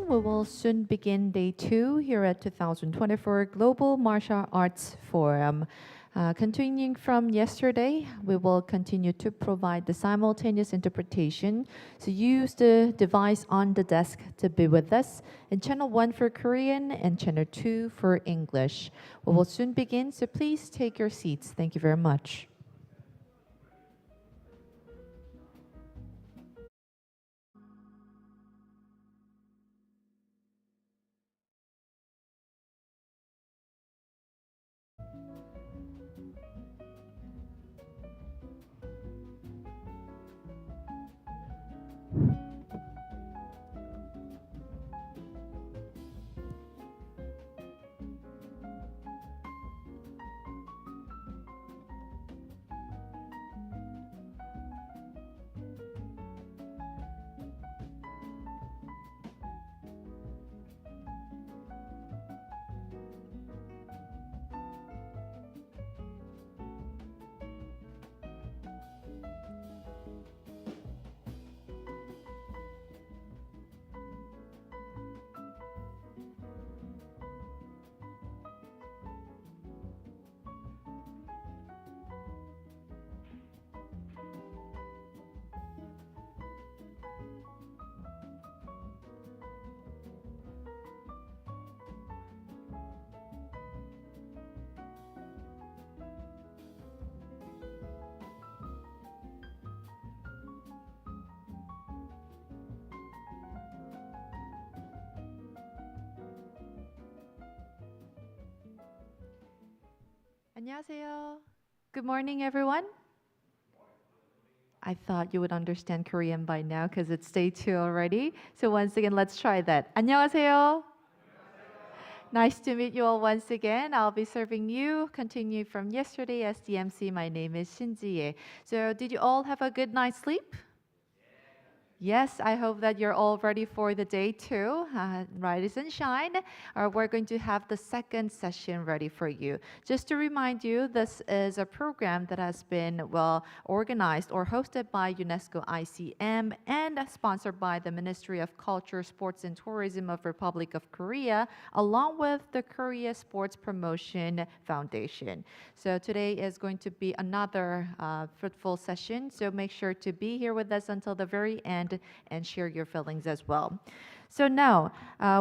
We will soon begin day 2 here at 2024 Global Martial Arts Forum. Continuing from yesterday, we will continue to provide the simultaneous interpretation. So use the device on the desk to be with us in channel 1 for Korean and channel 2 for English. We will soon begin, so please take your seats. Thank you very much. 안녕하세요. Good morning, everyone. I thought you would understand Korean by now because it's day 2 already. So once again, let's try that. 안녕하세요. Nice to meet you all once again. I'll be serving you, continue from yesterday as the MC. My name is Shin-ji. So did you all have a good night's sleep? Yes, I hope that you're all ready for the day 2. Rise and shine. We're going to have the second session ready for you. Just to remind you, this is a program that has been organized or hosted by UNESCO ICM and sponsored by the Ministry of Culture, Sports and Tourism of Republic of Korea, along with the Korea Sports Promotion Foundation. So today is going to be another fruitful session. So make sure to be here with us until the very end and share your feelings as well. So now,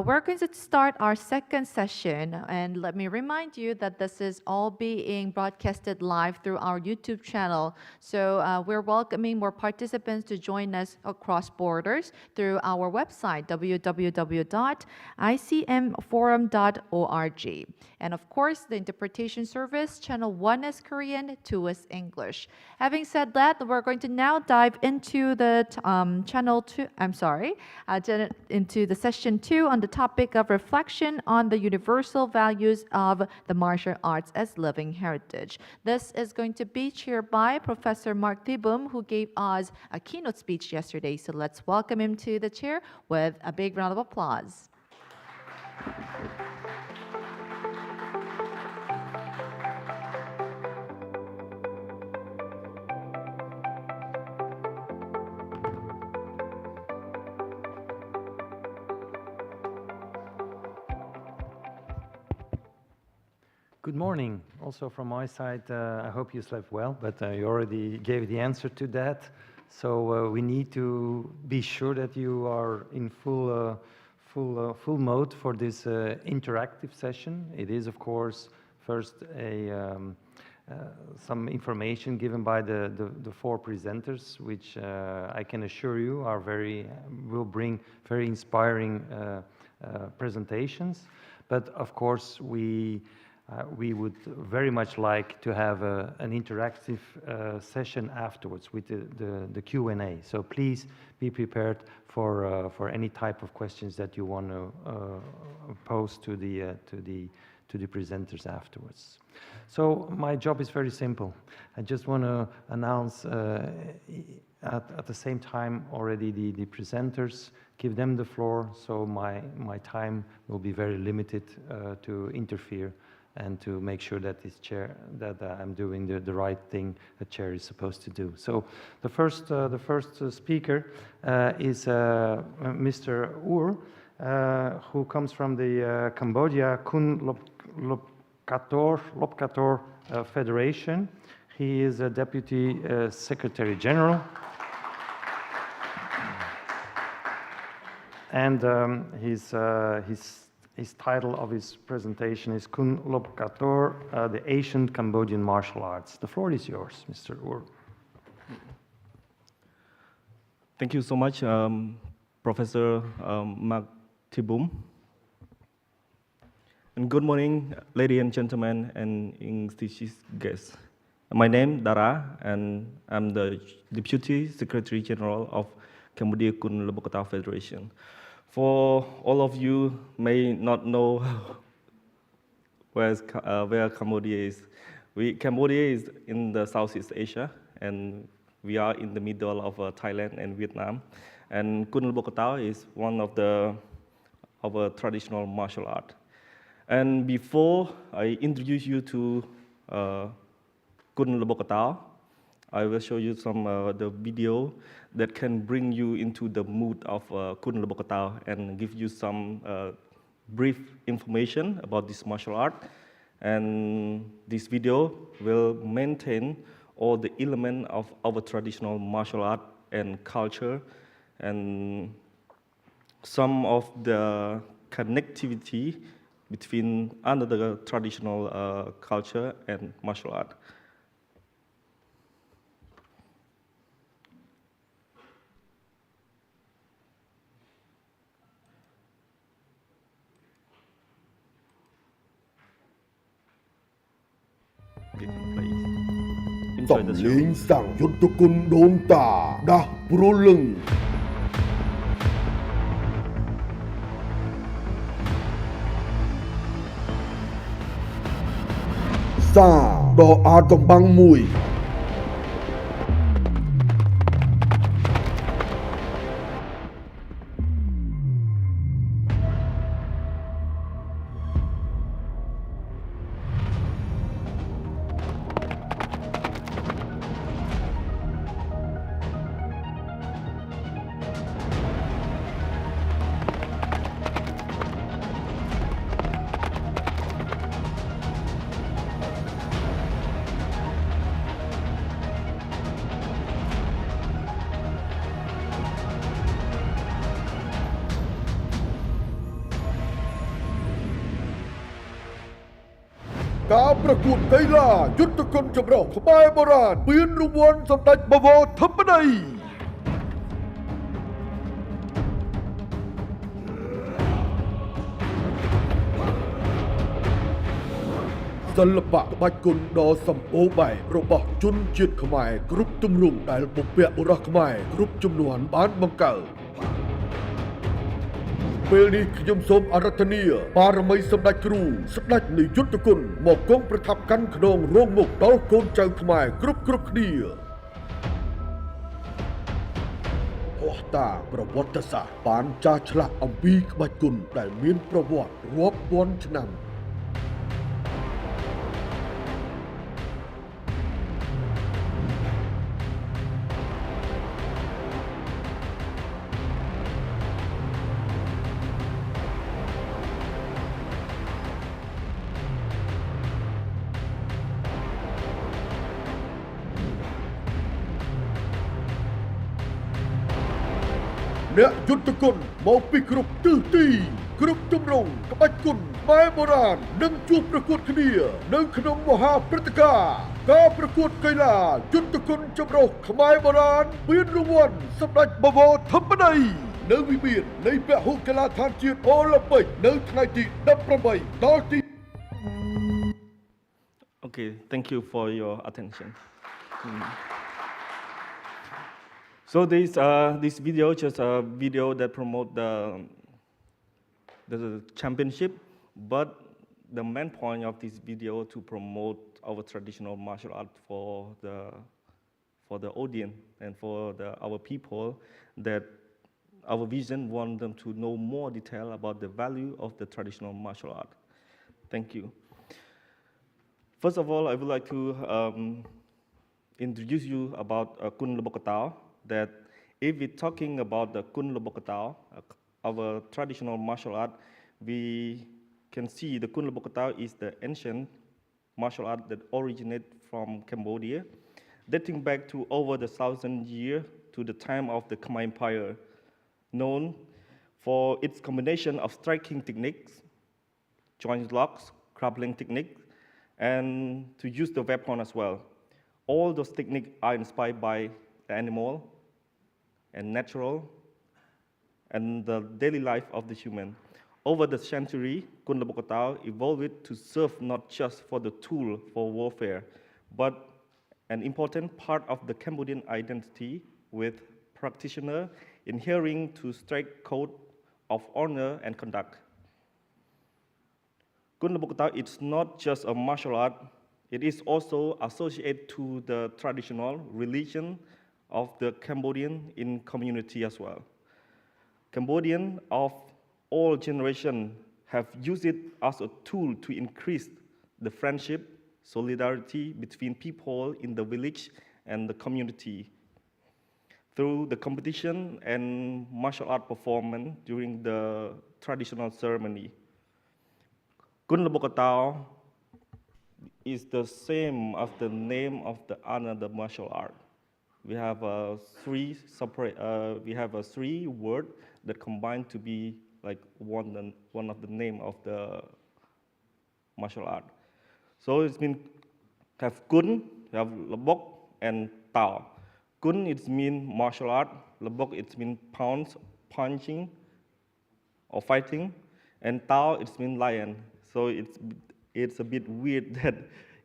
we're going to start our second session, and let me remind you that this is all being broadcasted live through our YouTube channel. So we're welcoming more participants to join us across borders through our website, www.icmforum.org. And of course, the interpretation service, channel 1 is Korean, 2 is English. Having said that, we're going to now dive into the into the session 2 on the topic of reflection on the universal values of the martial arts as living heritage. This is going to be chaired by Professor Mark Dibum, who gave us a keynote speech yesterday. So let's welcome him to the chair with a big round of applause. Good morning. Also from my side, I hope you slept well, but you already gave the answer to that. So we need to be sure that you are in full mode for this interactive session. It is, of course, first some information given by the 4 presenters, which I can assure you are will bring very inspiring presentations. But of course, we would very much like to have an interactive session afterwards with the Q&A. So please be prepared for any type of questions that you want to pose to the presenters afterwards. So my job is very simple. I just want to announce at the same time already the presenters, give them the floor. So my time will be very limited to interfere and to make sure that I'm doing the right thing a chair is supposed to do. So the first speaker is Mr. Ur, who comes from the Cambodia Kun Lopkator Federation. He is a Deputy Secretary General. And his title of his presentation is Kun Lopkator, the Ancient Cambodian Martial Arts. The floor is yours, Mr. Ur. Thank you so much, Professor Mark Tibum. And good morning, ladies and gentlemen, and distinguished guests. My name is Dara, and I'm the Deputy Secretary General of Cambodia Kun Lopkator Federation. For all of you may not know where Cambodia is. Cambodia is in the Southeast Asia, and we are in the middle of Thailand and Vietnam. And Kun Lopkator is one of our traditional martial art. And before I introduce you to Kun Lopkator, I will show you some the video that can bring you into the mood of Kun Lopkator and give you some brief information about this martial art. And this video will maintain all the elements of our traditional martial art and culture, and some of the connectivity between another traditional culture and martial art. Enjoy សំ the លេ show. ងសាំងយុទ្ធគុណដូនតាដាស់ព្រលឹងសាដ៏អាថ៌កំបាំងមួយ ការប្រកួតកីឡាយុទ្ធគុណចម្រុះខ្មែរបុរាណមានរង្វាន់សម្ដេចបវរធិបតីសិល្បៈក្បាច់គុណដ៏សម្បូរបែបរបស់ជនជាតិខ្មែរគ្រប់ទម្រង់ដែលបុព្វបុរសខ្មែរគ្រប់ជំនាន់បានបង្កើតពេលនេះខ្ញុំសូមអារាធនាបារមីសម្ដេចគ្រូស្ដេចនៃយុទ្ធគុណមកគង់ប្រថាប់កាន់ខ្នងរោងមុខដល់កូនចៅខ្មែរគ្រប់គ្នាហោះតាប្រវត្តិសាស្ត្របានចាស់ឆ្លាក់អំពីក្បាច់គុណដែលមានប្រវត្តិរាប់ពាន់ឆ្នាំ អ្នកយុទ្ធគុណមកពីគ្រប់ទិសទីគ្រប់ទម្រង់ក្បាច់គុណខ្មែរបុរាណនឹងជួបប្រកួតគ្នានៅក្នុងមហាព្រឹត្តិការណ៍ការប្រកួតកីឡាយុទ្ធគុណចម្រុះខ្មែរបុរាណមានរង្វាន់សម្ដេចបវរធិបតីនៅវិមាននៃពហុកីឡដ្ឋានជាតិអូឡ িম্প ិកនៅថ្ងៃទី18ដល់ទី Okay, thank you for your attention. So this video just a video that promote the championship, but the main point of this video to promote our traditional martial art for the audience and for our people, that our vision want them to know more detail about the value of the traditional martial art. Thank you. First of all, I would like to introduce you about Kun Lopkator, that if we're talking about the Kun Lopkator, our traditional martial art, we can see the Kun Lebok is the ancient martial art that originated from Cambodia, dating back to over the 1,000 years to the time of the Khmer Empire, known for its combination of striking techniques, joint locks, grappling techniques, and to use the weapon as well. All those techniques are inspired by the animal and natural and the daily life of the human. Over the century, Kun Lebok evolved to serve not just for the tool for warfare, but an important part of the Cambodian identity, with practitioners adhering to strict code of honor and conduct. Kun Lebok is not just a martial art, it is also associated to the traditional religion of the Cambodian in community as well. Cambodians of all generations have used it as a tool to increase the friendship, solidarity between people in the village and the community through the competition and martial art performance during the traditional ceremony. Kun Lebok is the same as the name of the another martial art. We have three words that combine to be like one of the name of the martial art. So it's been have Kun, you have Lebok, and Tao. Kun it means martial art, Lebok it means punching or fighting, and Tao it means lion. So it's a bit weird that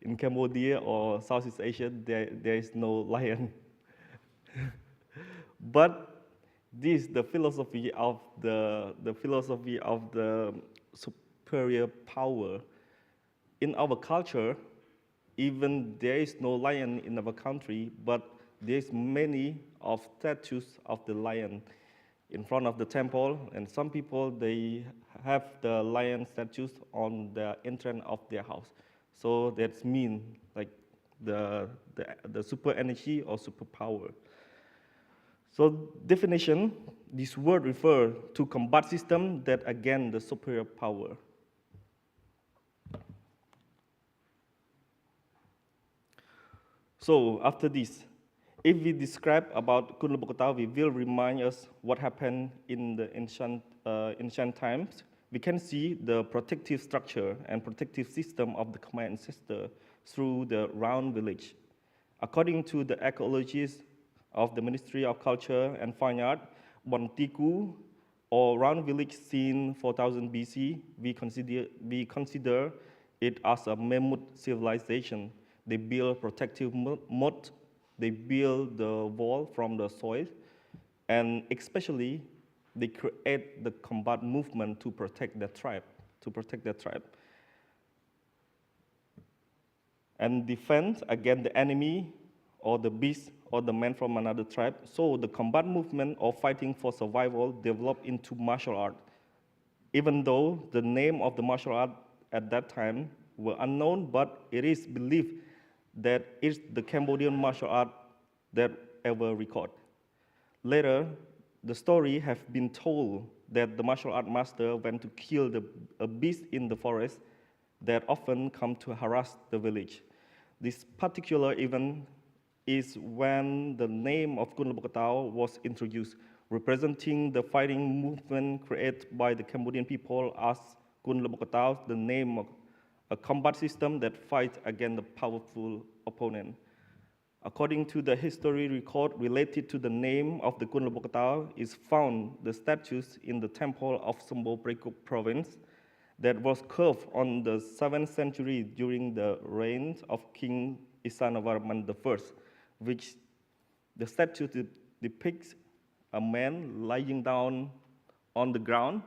in Cambodia or Southeast Asia there is no lion. But this is the philosophy of the superior power. In our culture, even there is no lion in our country, but there's many of statues of the lion in front of the temple, and some people they have the lion statues on the entrance of their house. So that means like the super energy or superpower. So definition, this word refers to combat system that again the superior power. So after this, if we describe about Kun Lebok, we will remind us what happened in the ancient times. We can see the protective structure and protective system of the Khmer ancestor through the round village. According to the archaeologists of the Ministry of Culture and Fine Art, Bontiku, or round village seen 4000 BC, we consider it as a mammoth civilization. They build protective moat, they build the wall from the soil, and especially they create the combat movement to protect their tribe, and defend against the enemy or the beast or the man from another tribe. So the combat movement or fighting for survival developed into martial art. Even though the name of the martial art at that time were unknown, but it is believed that it's the Cambodian martial art that ever recorded. Later, the story have been told that the martial art master went to kill a beast in the forest that often come to harass the village. This particular event is when the name of Kun Lebok was introduced, representing the fighting movement created by the Cambodian people as Kun Lebok, the name of a combat system that fights against the powerful opponent. According to the history record related to the name of the Kun Lebok is found the statues in the temple of Sombo Prekuk province that was carved on the 7th century during the reign of King Isanavarman I, which the statue depicts a man lying down on the ground,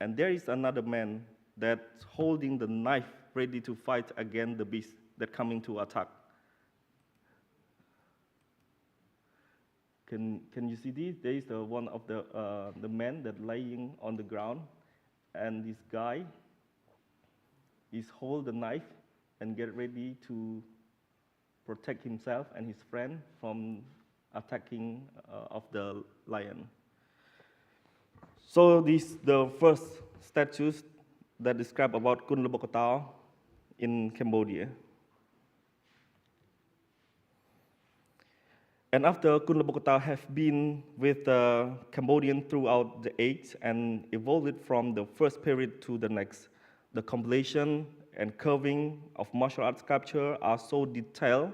and there is another man that's holding the knife ready to fight against the beast that coming to attack. Can you see this? There is one of the men that lying on the ground, and this guy is hold the knife and get ready to protect himself and his friend from attacking of the lion. So these the first statues that describe about Kun Lubokotao in Cambodia. And after Kun Lubokotao have been with the Cambodian throughout the age and evolved from the first period to the next, the compilation and curving of martial arts sculpture are so detailed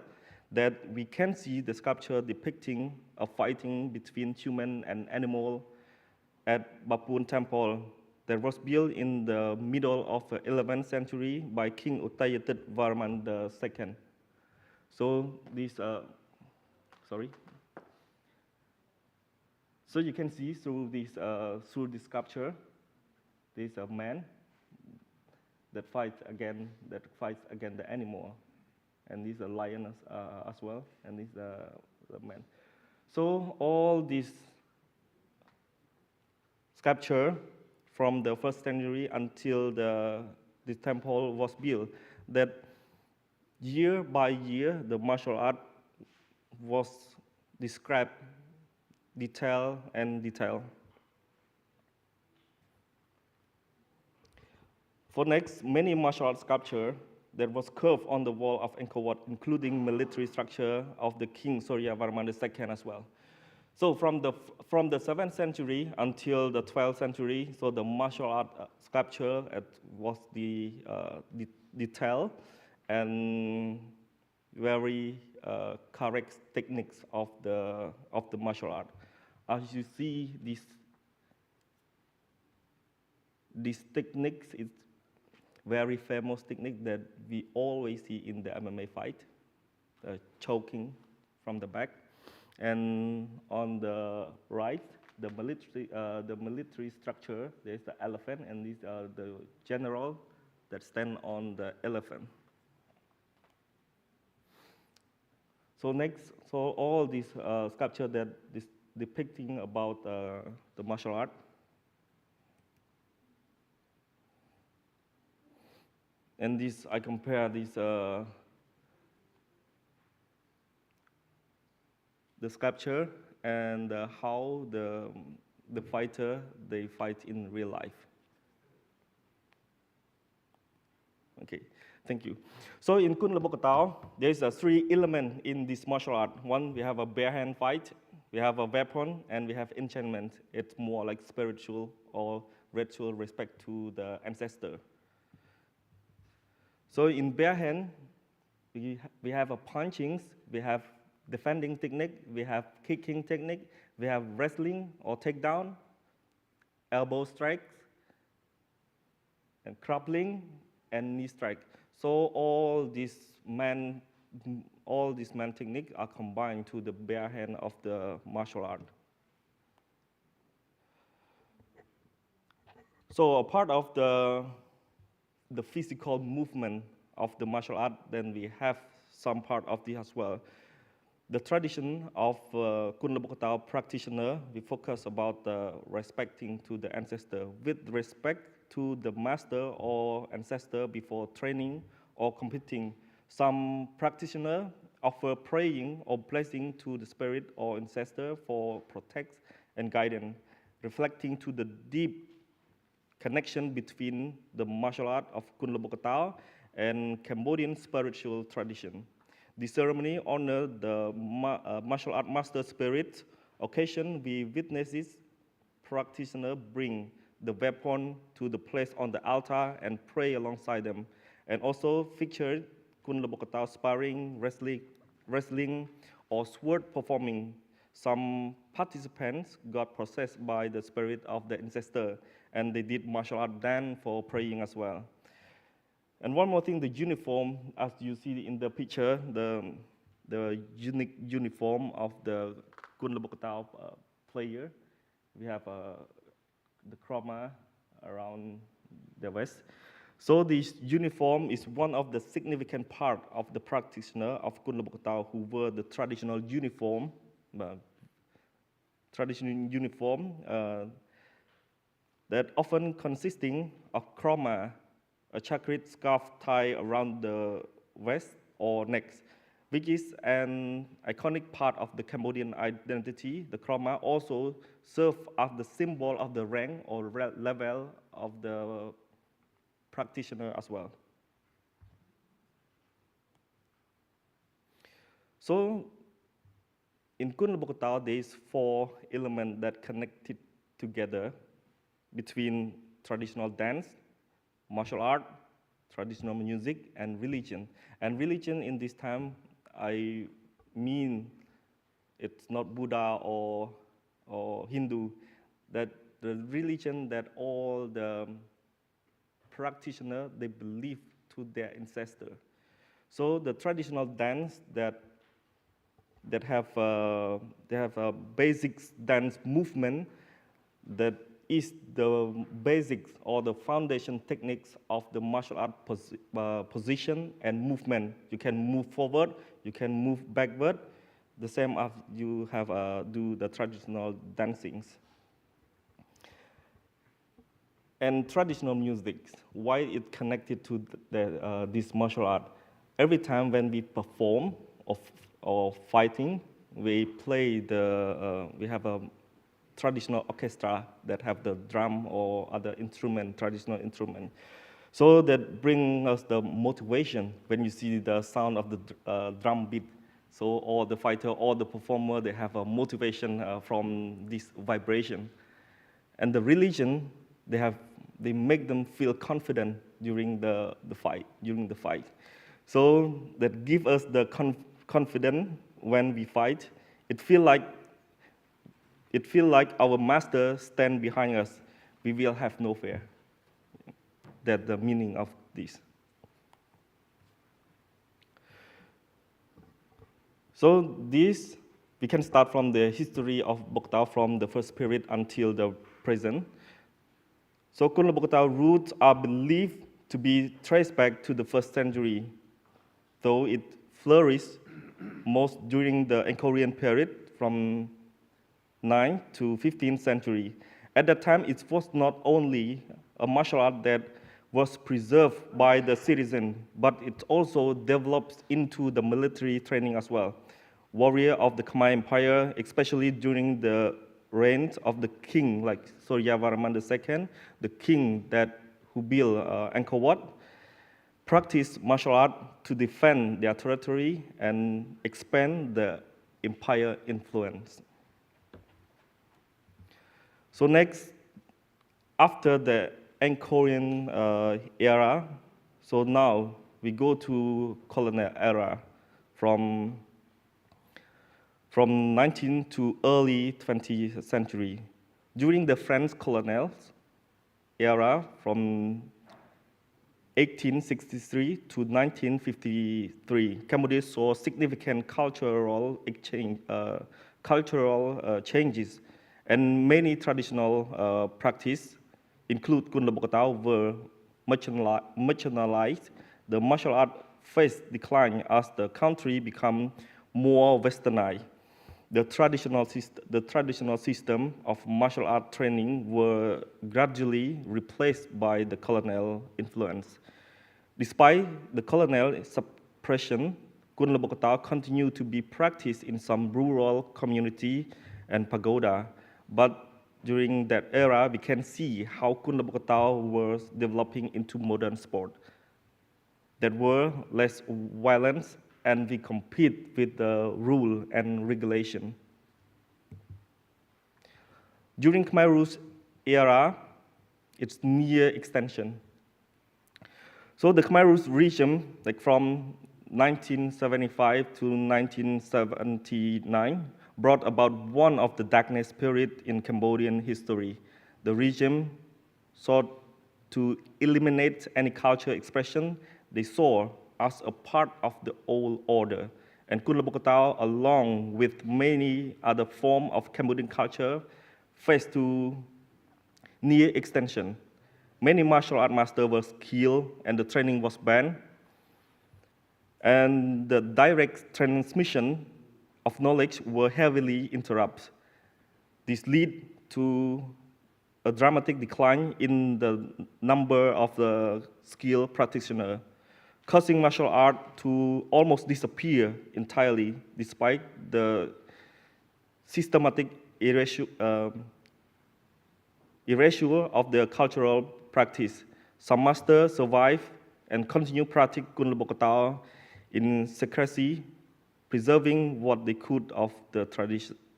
that we can see the sculpture depicting a fighting between human and animal at Bapun Temple that was built in the middle of the 11th century by King Uttayatit Varman II. So this, sorry. So you can see through this sculpture, there's a man that fights against the animal, and this is a lion as well, and this is the man. So all these sculpture from the first century until the temple was built, that year by year the martial art was described detail. For next, many martial arts sculpture that was carved on the wall of Angkor Wat, including military structure of the King Suryavarman II as well. So from the 7th century until the 12th century, so the martial art sculpture was the detail and very correct techniques of the martial art. As you see, this techniques is very famous technique that we always see in the MMA fight, choking from the back. And on the right, the military structure, there's the elephant, and these are the general that stand on the elephant. So next, so all these sculpture that is depicting about the martial art. And this, I compare this the sculpture and how the fighter, they fight in real life. Okay, thank you. So in Kun Lubokotao, there's three elements in this martial art. One, we have a bare hand fight, we have a weapon, and we have enchantment. It's more like spiritual or ritual respect to the ancestor. So in bare hand, we have a punchings, we have defending technique, we have kicking technique, we have wrestling or takedown, elbow strikes, and grappling, and knee strike. So all these man techniques are combined to the bare hand of the martial art. So a part of the physical movement of the martial art, then we have some part of this as well. The tradition of Kun Lubokotao practitioner, we focus about respecting to the ancestor with respect to the master or ancestor before training or competing. Some practitioner offer praying or blessing to the spirit or ancestor for protect and guidance, reflecting to the deep connection between the martial art of Kun Lubokotao and Cambodian spiritual tradition. The ceremony honored the martial art master spirit. Occasion we witnesses practitioner bring the weapon to the place on the altar and pray alongside them, and also featured Kun Lubokotao sparring, wrestling, or sword performing. Some participants got possessed by the spirit of the ancestor, and they did martial art dance for praying as well. And one more thing, the uniform, as you see in the picture, the unique uniform of the Kun Lubokotao player. We have the chroma around the waist. So this uniform is one of the significant part of the practitioner of Kun Lubokotao who wear the traditional uniform, that often consisting of chroma, a chakrit scarf tied around the waist or neck, which is an iconic part of the Cambodian identity. The krama also serve as the symbol of the rank or level of the practitioner as well. So in Kun Lebokotao, there is 4 elements that connected together between traditional dance, martial art, traditional music, and religion. And religion in this time, I mean it's not Buddha or Hindu, that the religion that all the practitioners, they believe to their ancestor. So the traditional dance that have a basic dance movement that is the basics or the foundation techniques of the martial art position and movement. You can move forward, you can move backward, the same as you have do the traditional dancings. And traditional music, why it connected to this martial art? Every time when we perform or fighting, we play we have a traditional orchestra that have the drum or other instrument, traditional instrument. So that brings us the motivation when you see the sound of the drum beat. So all the fighter, all the performer, they have a motivation from this vibration. And the religion, they make them feel confident during the fight. So that give us the confidence when we fight. It feel like our master stand behind us. We will have no fear. That's the meaning of this. So this, we can start from the history of Boktao from the first period until the present. So Kun Boktao roots are believed to be traced back to the 1st century, though it flourished most during the Angkorian period from 9th to 15th century. At that time, it was not only a martial art that was preserved by the citizen, but it also developed into the military training as well. Warrior of the Khmer Empire, especially during the reign of the king like Suryavarman II, the king who built Angkor Wat, practiced martial art to defend their territory and expand the empire influence. So next, after the Angkorian era, so now we go to colonial era from 19th to early 20th century. During the French colonial era from 1863 to 1953, Cambodia saw significant cultural changes, and many traditional practices, include Kun Bokatao, were marginalized. The martial art faced decline as the country became more westernized. The traditional system of martial art training were gradually replaced by the colonial influence. Despite the colonial suppression, Kun Bokatao continued to be practiced in some rural community and pagoda. But during that era, we can see how Kun Bokatao was developing into modern sport that were less violent, and we compete with the rule and regulation. During Khmer Rouge era, it's near extension. So the Khmer Rouge regime, like from 1975 to 1979, brought about one of the darkest periods in Cambodian history. The regime sought to eliminate any cultural expression they saw as a part of the old order. And Kun Bokatao, along with many other forms of Cambodian culture, faced to near extinction. Many martial art masters were killed and the training was banned. And the direct transmission of knowledge were heavily interrupted. This led to a dramatic decline in the number of the skilled practitioners. causing martial art to almost disappear entirely despite the systematic erasure of their cultural practice. Some masters survive and continue practice Kun Lebo Katao in secrecy, preserving what they could of the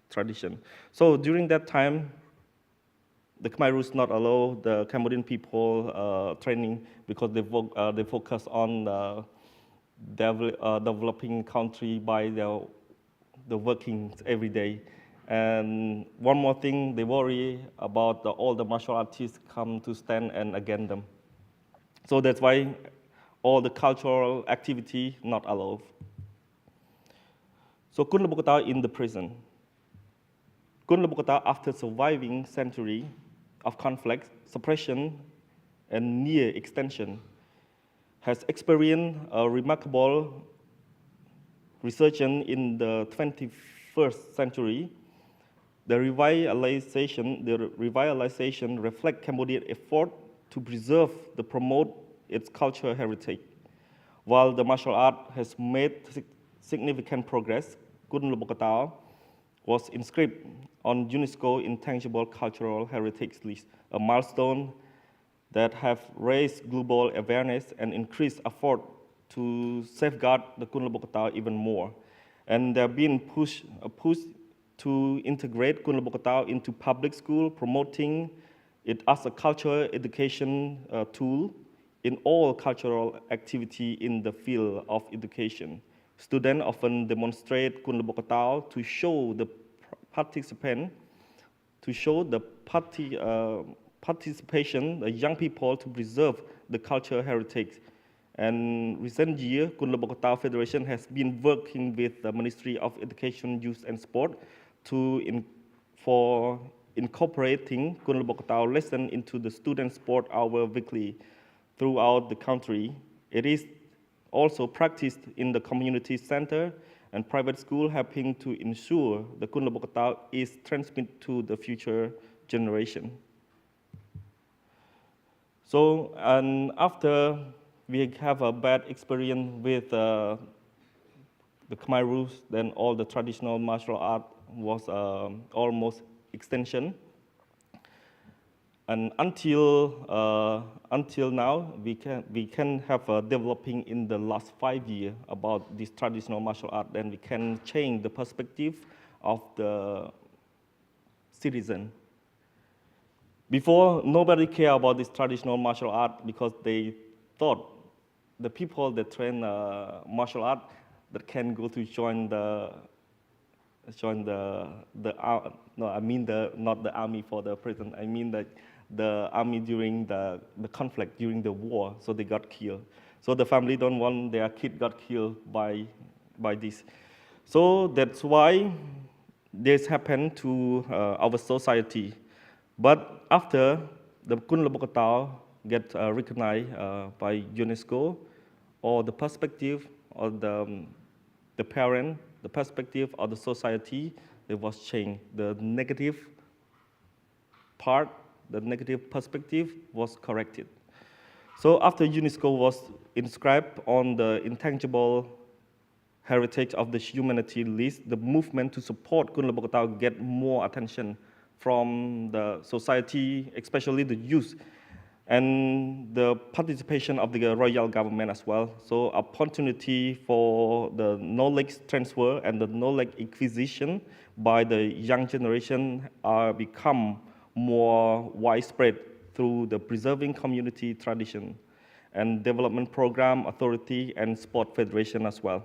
tradition. So during that time, the Khmer Rouge not allow the Cambodian people training because they focus on developing country by the working every day. And one more thing, they worry about all the martial artists come to stand and against them. So that's why all the cultural activity not allowed. So Kun Lebo Katao in the prison. Kun Lebo Katao, after surviving century of conflict, suppression, and near extension, has experienced a remarkable resurgence in the 21st century. The revitalization reflects Cambodia's effort to preserve and promote its cultural heritage. While the martial art has made significant progress, Kun Lebo Katao was inscribed on UNESCO Intangible Cultural Heritage List, a milestone that have raised global awareness and increased effort to safeguard the Kun Lebo Katao even more. And there have been a push to integrate Kun Lebo Katao into public school, promoting it as a cultural education tool in all cultural activity in the field of education. Students often demonstrate Kun Lebo Katao to show the participation, the young people to preserve the cultural heritage. And recent year, Kun Lebo Katao Federation has been working with the Ministry of Education, Youth and Sport for incorporating Kun Lebo Katao lesson into the student sport hour weekly throughout the country. It is also practiced in the community center and private school, helping to ensure the Kun Lebo Katao is transmitted to the future generation. So, and after we have a bad experience with the Khmer Rouge, then all the traditional martial art was almost extinction. And until now, we can have developing in the last 5 years about this traditional martial art, and we can change the perspective of the citizen. Before, nobody cared about this traditional martial art because they thought the people that train martial art that can go to join not the army for the prison. I mean the army during the conflict, during the war, so they got killed. So the family don't want their kid got killed by this. So that's why this happened to our society. But after the Kun Lebo Katao get recognized by UNESCO, or the perspective of the parent, the perspective of the society, it was changed. The negative part, the negative perspective was corrected. So after UNESCO was inscribed on the intangible heritage of the humanity list, the movement to support Kun Lebo Katao get more attention from the society, especially the youth, and the participation of the royal government as well. So opportunity for the knowledge transfer and the knowledge acquisition by the young generation are become more widespread through the preserving community tradition and development program authority and sport federation as well.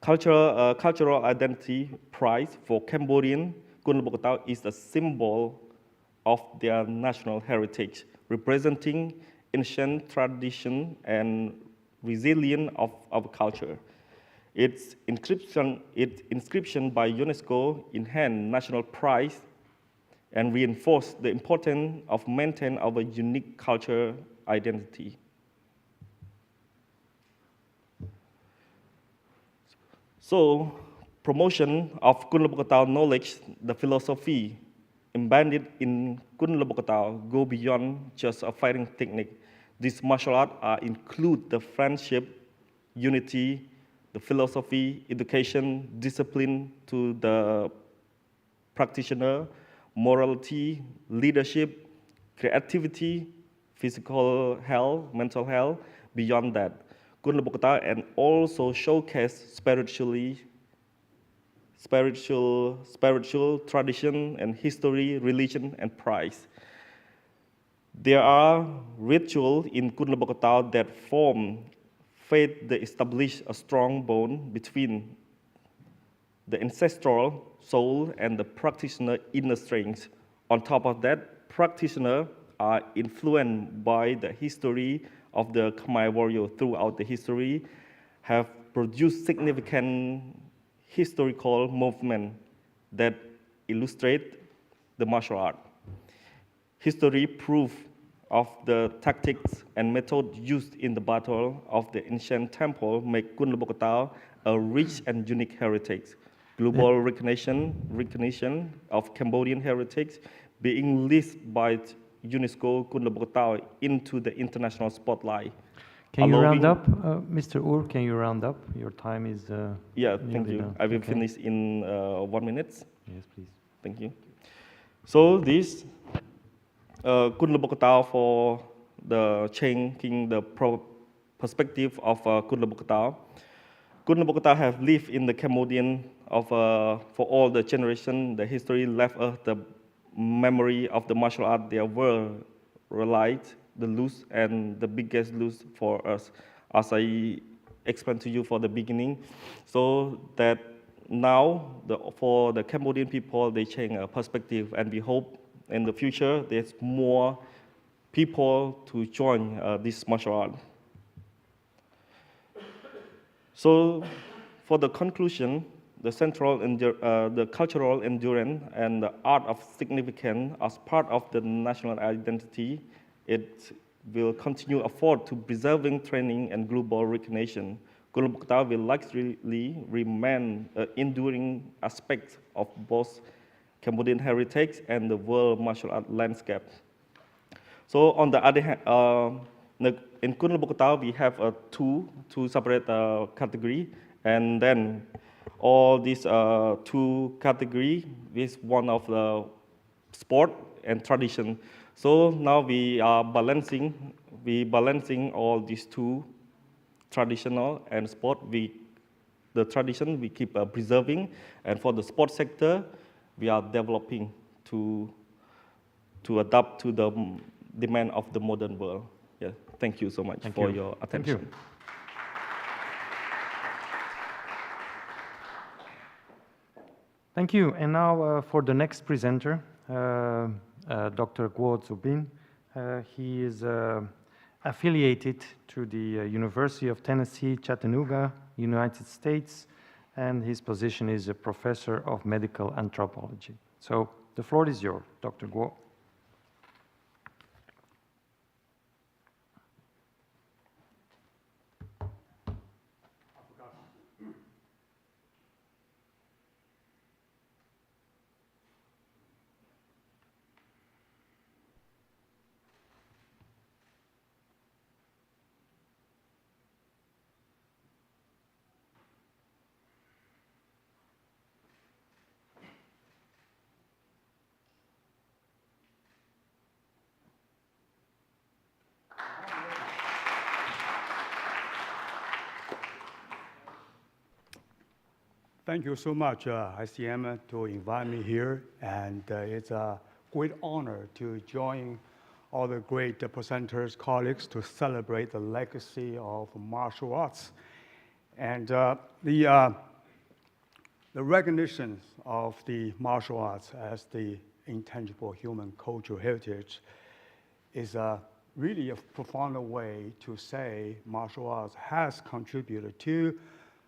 Cultural identity prize for Cambodian Kun Lebo Katao is a symbol of their national heritage, representing ancient tradition and resilience of our culture. Its inscription by UNESCO enhanced national pride and reinforced the importance of maintaining our unique culture identity. So, promotion of Kun Lebo Katao knowledge, the philosophy embedded in Kun Lebo Katao go beyond just a fighting technique. These martial arts include the friendship, unity, the philosophy, education, discipline to the practitioner, morality, leadership, creativity, physical health, mental health, beyond that. Kun Bogota and also showcase spiritual tradition and history, religion, and pride. There are rituals in Kun Bogota that form faith that establish a strong bond between the ancestral soul and the practitioner inner strength. On top of that, practitioners are influenced by the history of the Khmer warrior throughout the history, have produced significant historical movement that illustrate the martial art. History proof of the tactics and methods used in the battle of the ancient temple make Kun Bogota a rich and unique heritage. Global recognition of Cambodian heritage being listed by UNESCO Kun Bogota into the international spotlight. Can you round up, Mr. Ur? Can you round up? Your time is yeah, thank you. done. I will Okay. finish in 1 minute. Yes, please. Thank you. So this Kun Bogota for the changing the perspective of Kun Bogota. Kun Bogota have lived in the Cambodian of for all the generation. The history left us the memory of the martial art. There were realized the loss and the biggest loss for us, as I explained to you for the beginning. So that now for the Cambodian people, they change a perspective, and we hope in the future there's more people to join this martial art. So for the conclusion, the cultural endurance and the art of significance as part of the national identity, it will continue effort to preserving training and global recognition. Kun Bogota will likely remain an enduring aspect of both Cambodian heritage and the world martial art landscape. So on the other hand, in Kun Bogota, we have two separate categories, and then all these two categories is one of the sport and tradition. So now we are balancing all these two, traditional and sport. The tradition we keep preserving, and for the sport sector, we are developing to adapt to the demand of the modern world. Yeah, thank you so much for your attention. Thank you. Thank you. And now for the next presenter, Dr. Guo Zubin. He is affiliated to the University of Tennessee, Chattanooga, United States, and his position is a professor of medical anthropology. So the floor is yours, Dr. Guo. Thank you so much, ICM, to invite me here, and it's a great honor to join all the great presenters, colleagues, to celebrate the legacy of martial arts. And the recognition of the martial arts as the intangible human cultural heritage is really a profound way to say martial arts has contributed to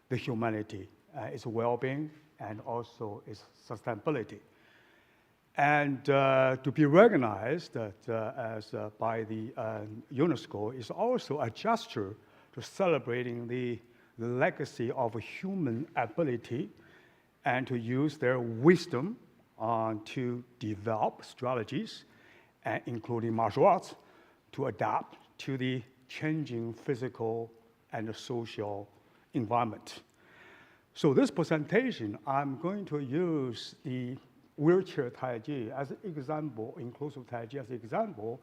the humanity, its well-being, and also its sustainability. And to be recognized as by the UNESCO is also a gesture to celebrating the legacy of human ability and to use their wisdom to develop strategies, including martial arts, to adapt to the changing physical and social environment. So this presentation, I'm going to use the wheelchair Taiji as an example, inclusive Taiji as an example,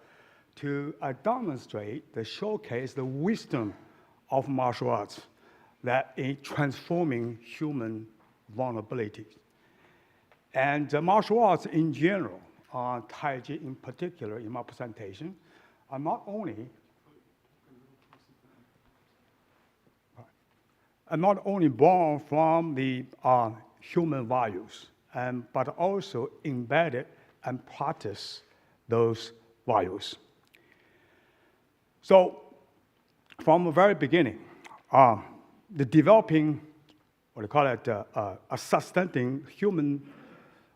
to demonstrate, to showcase the wisdom of martial arts that in transforming human vulnerabilities. And martial arts in general, Taiji in particular in my presentation, are not only born from the human values, but also embedded and practice those values. So from the very beginning, the developing, sustaining human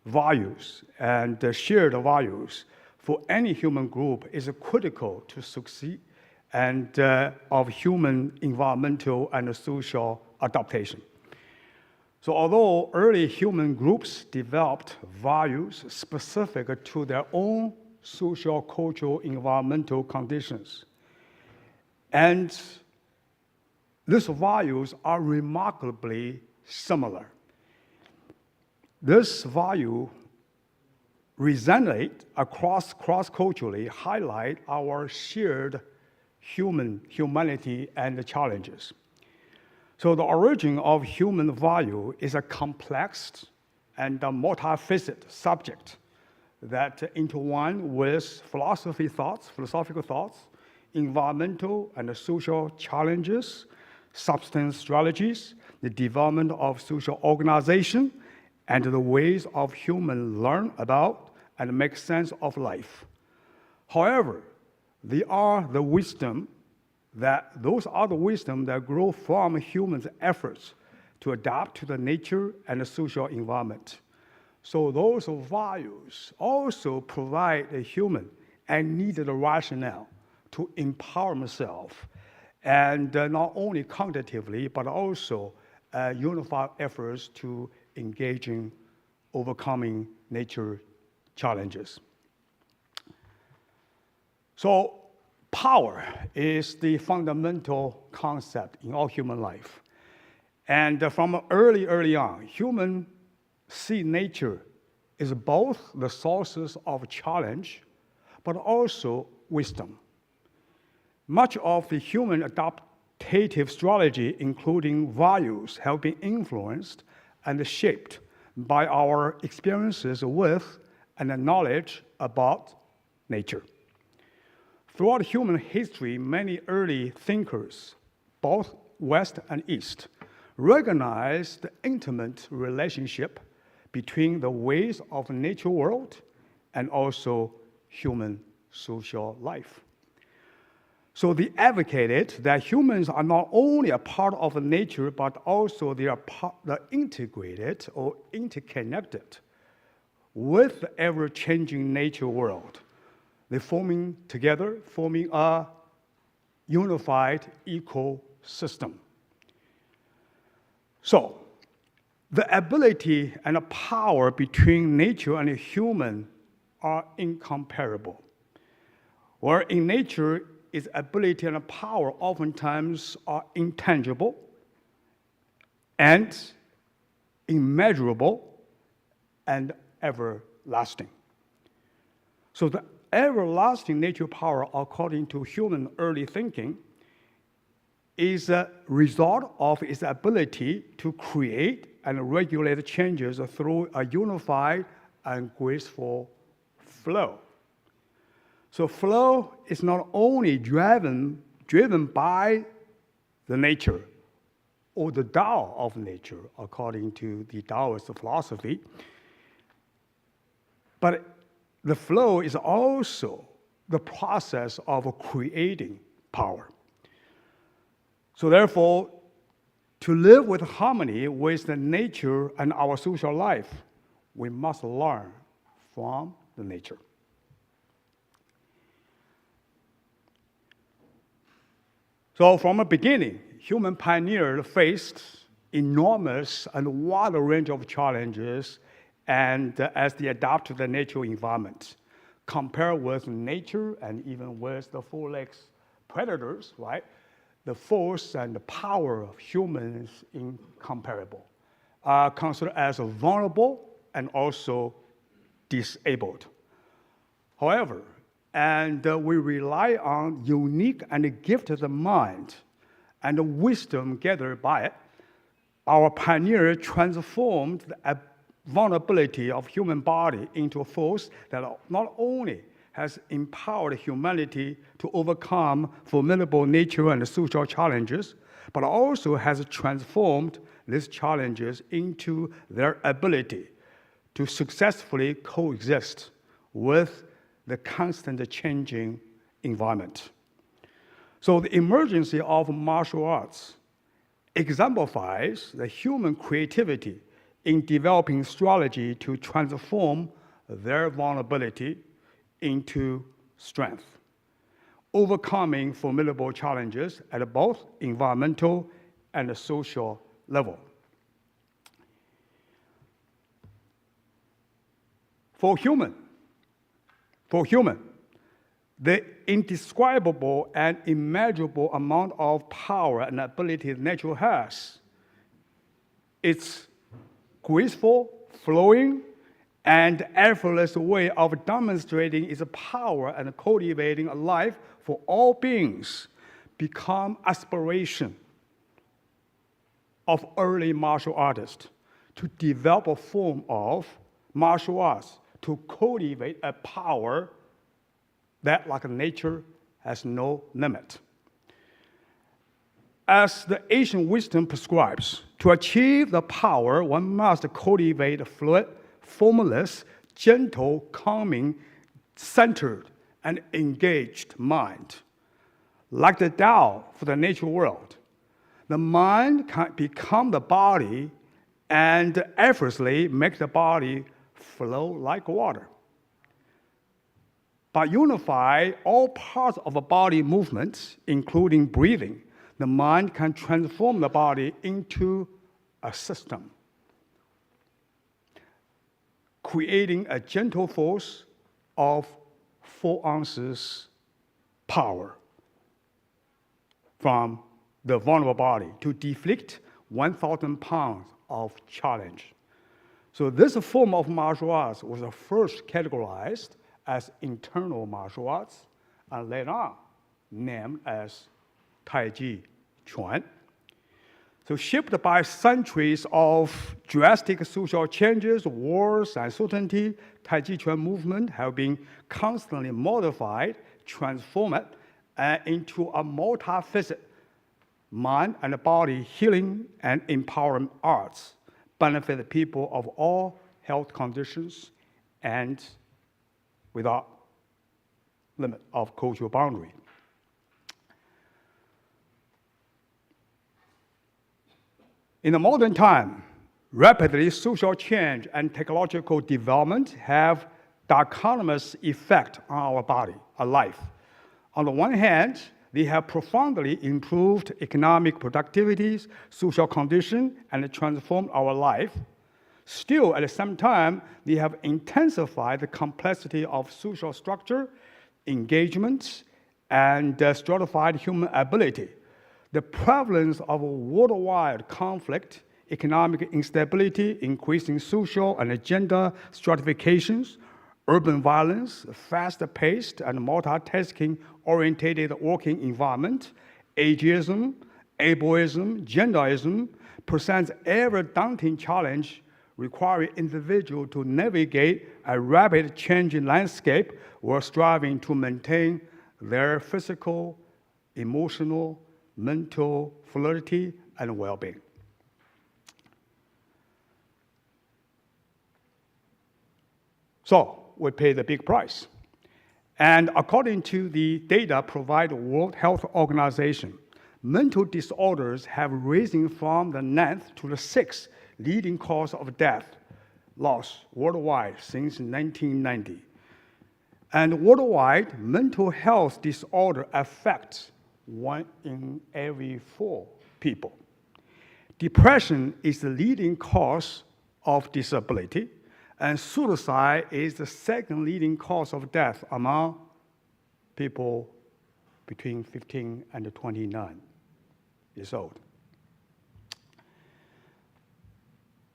values and shared values for any human group is critical to succeed and of human environmental and social adaptation. So although early human groups developed values specific to their own social, cultural, environmental conditions, and these values are remarkably similar. This value resonate across cross-culturally, highlight our shared humanity and the challenges. So the origin of human value is a complex and a multifaceted subject that intertwine with philosophical thoughts, environmental and social challenges, substance strategies, the development of social organization, and the ways of humans learn about and make sense of life. However, those are the wisdom that grow from humans' efforts to adapt to the nature and the social environment. So those values also provide a human a needed rationale to empower himself, and not only cognitively, but also unified efforts to engage in overcoming nature challenges. So power is the fundamental concept in all human life. And from early on, humans see nature is both the sources of challenge, but also wisdom. Much of the human adaptive strategy, including values, have been influenced and shaped by our experiences with and the knowledge about nature. Throughout human history, many early thinkers, both West and East, recognized the intimate relationship between the ways of the nature world and also human social life. So they advocated that humans are not only a part of nature, but also they are integrated or interconnected with the ever-changing nature world. They're forming a unified ecosystem. So the ability and the power between nature and human are incomparable. Where in nature, its ability and power oftentimes are intangible and immeasurable and everlasting. So the everlasting nature power, according to human early thinking, is a result of its ability to create and regulate changes through a unified and graceful flow. So flow is not only driven by the nature or the Tao of nature, according to the Taoist philosophy, but the flow is also the process of creating power. So therefore, to live with harmony with the nature and our social life, we must learn from the nature. So from the beginning, human pioneers faced enormous and wide range of challenges and as they adapt to the natural environment. Compared with nature and even with the full-legged predators, right? the force and the power of humans is incomparable, are considered as vulnerable and also disabled. However, we rely on unique and gifted mind and the wisdom gathered by it. Our pioneer transformed the vulnerability of human body into a force that not only has empowered humanity to overcome formidable nature and social challenges, but also has transformed these challenges into their ability to successfully coexist with the constantly changing environment. So the emergence of martial arts exemplifies the human creativity in developing strategy to transform their vulnerability into strength, overcoming formidable challenges at both environmental and social level. For human, the indescribable and immeasurable amount of power and ability nature has, its graceful, flowing, and effortless way of demonstrating its power and cultivating a life for all beings become aspiration of early martial artists to develop a form of martial arts to cultivate a power that, like nature, has no limit. As the ancient wisdom prescribes, to achieve the power, one must cultivate a fluid, formless, gentle, calming, centered, and engaged mind. Like the Tao for the natural world, the mind can become the body and effortlessly make the body flow like water. By unifying all parts of the body movements, including breathing, the mind can transform the body into a system, creating a gentle force of 4 ounces power from the vulnerable body to deflect 1,000 pounds of challenge. So this form of martial arts was first categorized as internal martial arts and later on named as Tai Chi Chuan. So shaped by centuries of drastic social changes, wars, uncertainty, Tai Chi Chuan movement have been constantly modified, transformed into a multifaceted mind and body healing and empowerment arts, benefit people of all health conditions and without limit of cultural boundary. In the modern time, rapidly social change and technological development have dichotomous effect on our body, our life. On the one hand, they have profoundly improved economic productivities, social condition, and transformed our life. Still, at the same time, they have intensified the complexity of social structure, engagement, and stratified human ability. The prevalence of worldwide conflict, economic instability, increasing social and gender stratifications, urban violence, fast-paced and multitasking-oriented working environment, ageism, ableism, genderism presents ever daunting challenge requiring individuals to navigate a rapid changing landscape while striving to maintain their physical, emotional, mental fluidity and well-being. So we pay the big price. And according to the data provided by the World Health Organization, mental disorders have risen from the 9th to the 6th leading cause of death loss worldwide since 1990. And worldwide, mental health disorder affects 1 in every 4 people. Depression is the leading cause of disability, and suicide is the 2nd leading cause of death among people between 15 and 29. years old.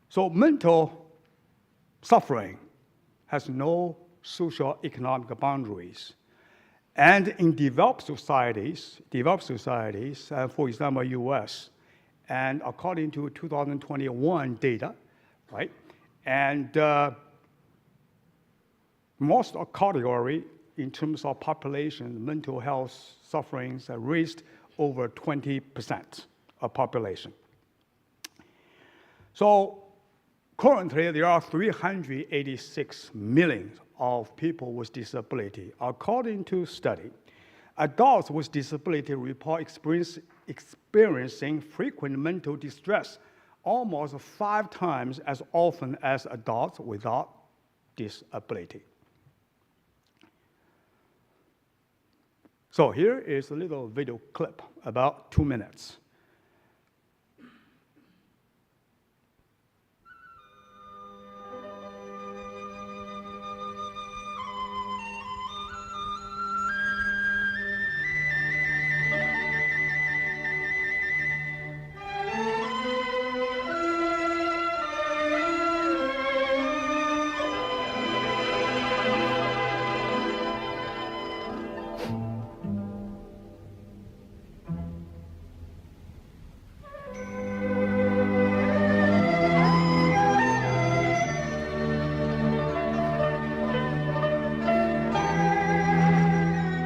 So mental suffering has no social economic boundaries. And in developed societies, for example, US, and according to 2021 data, right, and most category in terms of population, mental health sufferings are raised over 20% of population. So currently, there are 386 million of people with disability. According to study, adults with disability report experiencing frequent mental distress almost 5 times as often as adults without disability. So here is a little video clip, about 2 minutes.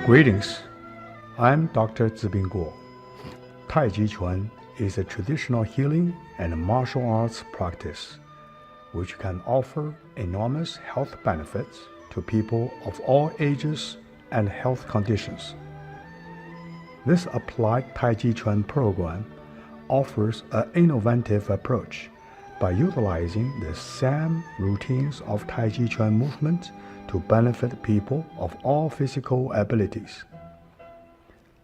Greetings, I'm Dr. Zibing Guo. Tai Chi Chuan is a traditional healing and martial arts practice which can offer enormous health benefits to people of all ages and health conditions. This applied Tai Chi Chuan program offers an innovative approach by utilizing the same routines of Tai Chi Chuan movement to benefit people of all physical abilities.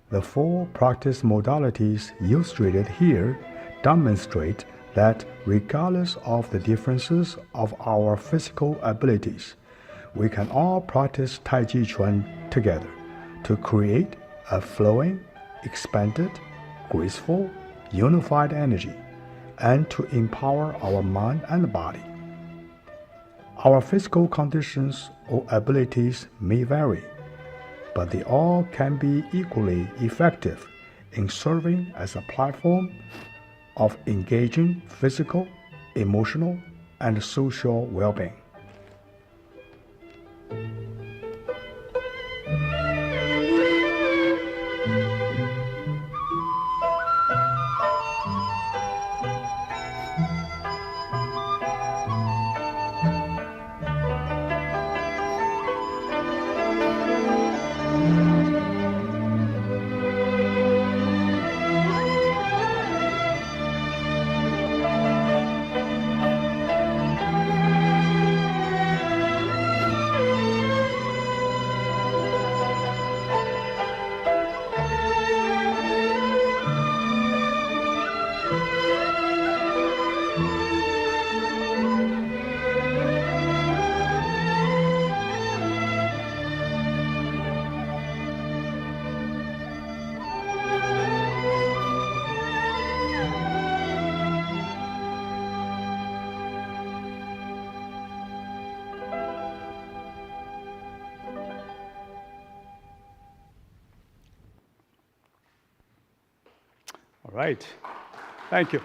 The 4 practice modalities illustrated here demonstrate that regardless of the differences of our physical abilities, we can all practice Tai Chi Chuan together to create a flowing, expanded, graceful, unified energy and to empower our mind and body. Our physical conditions or abilities may vary, but they all can be equally effective in serving as a platform of engaging physical, emotional, and social well-being. All right, thank you.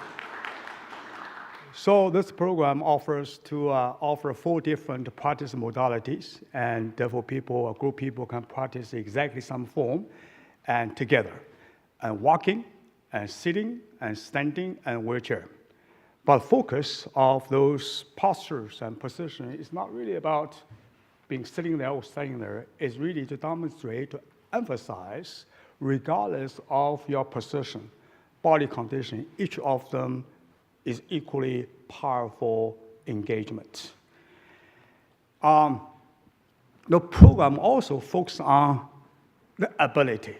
So this program offers 4 different practice modalities, and therefore a group of people can practice exactly some form and together, and walking, and sitting, and standing, and wheelchair. But focus of those postures and positions is not really about being sitting there or standing there. It's really to demonstrate, to emphasize, regardless of your position, body condition, each of them is equally powerful engagement. The program also focuses on the ability.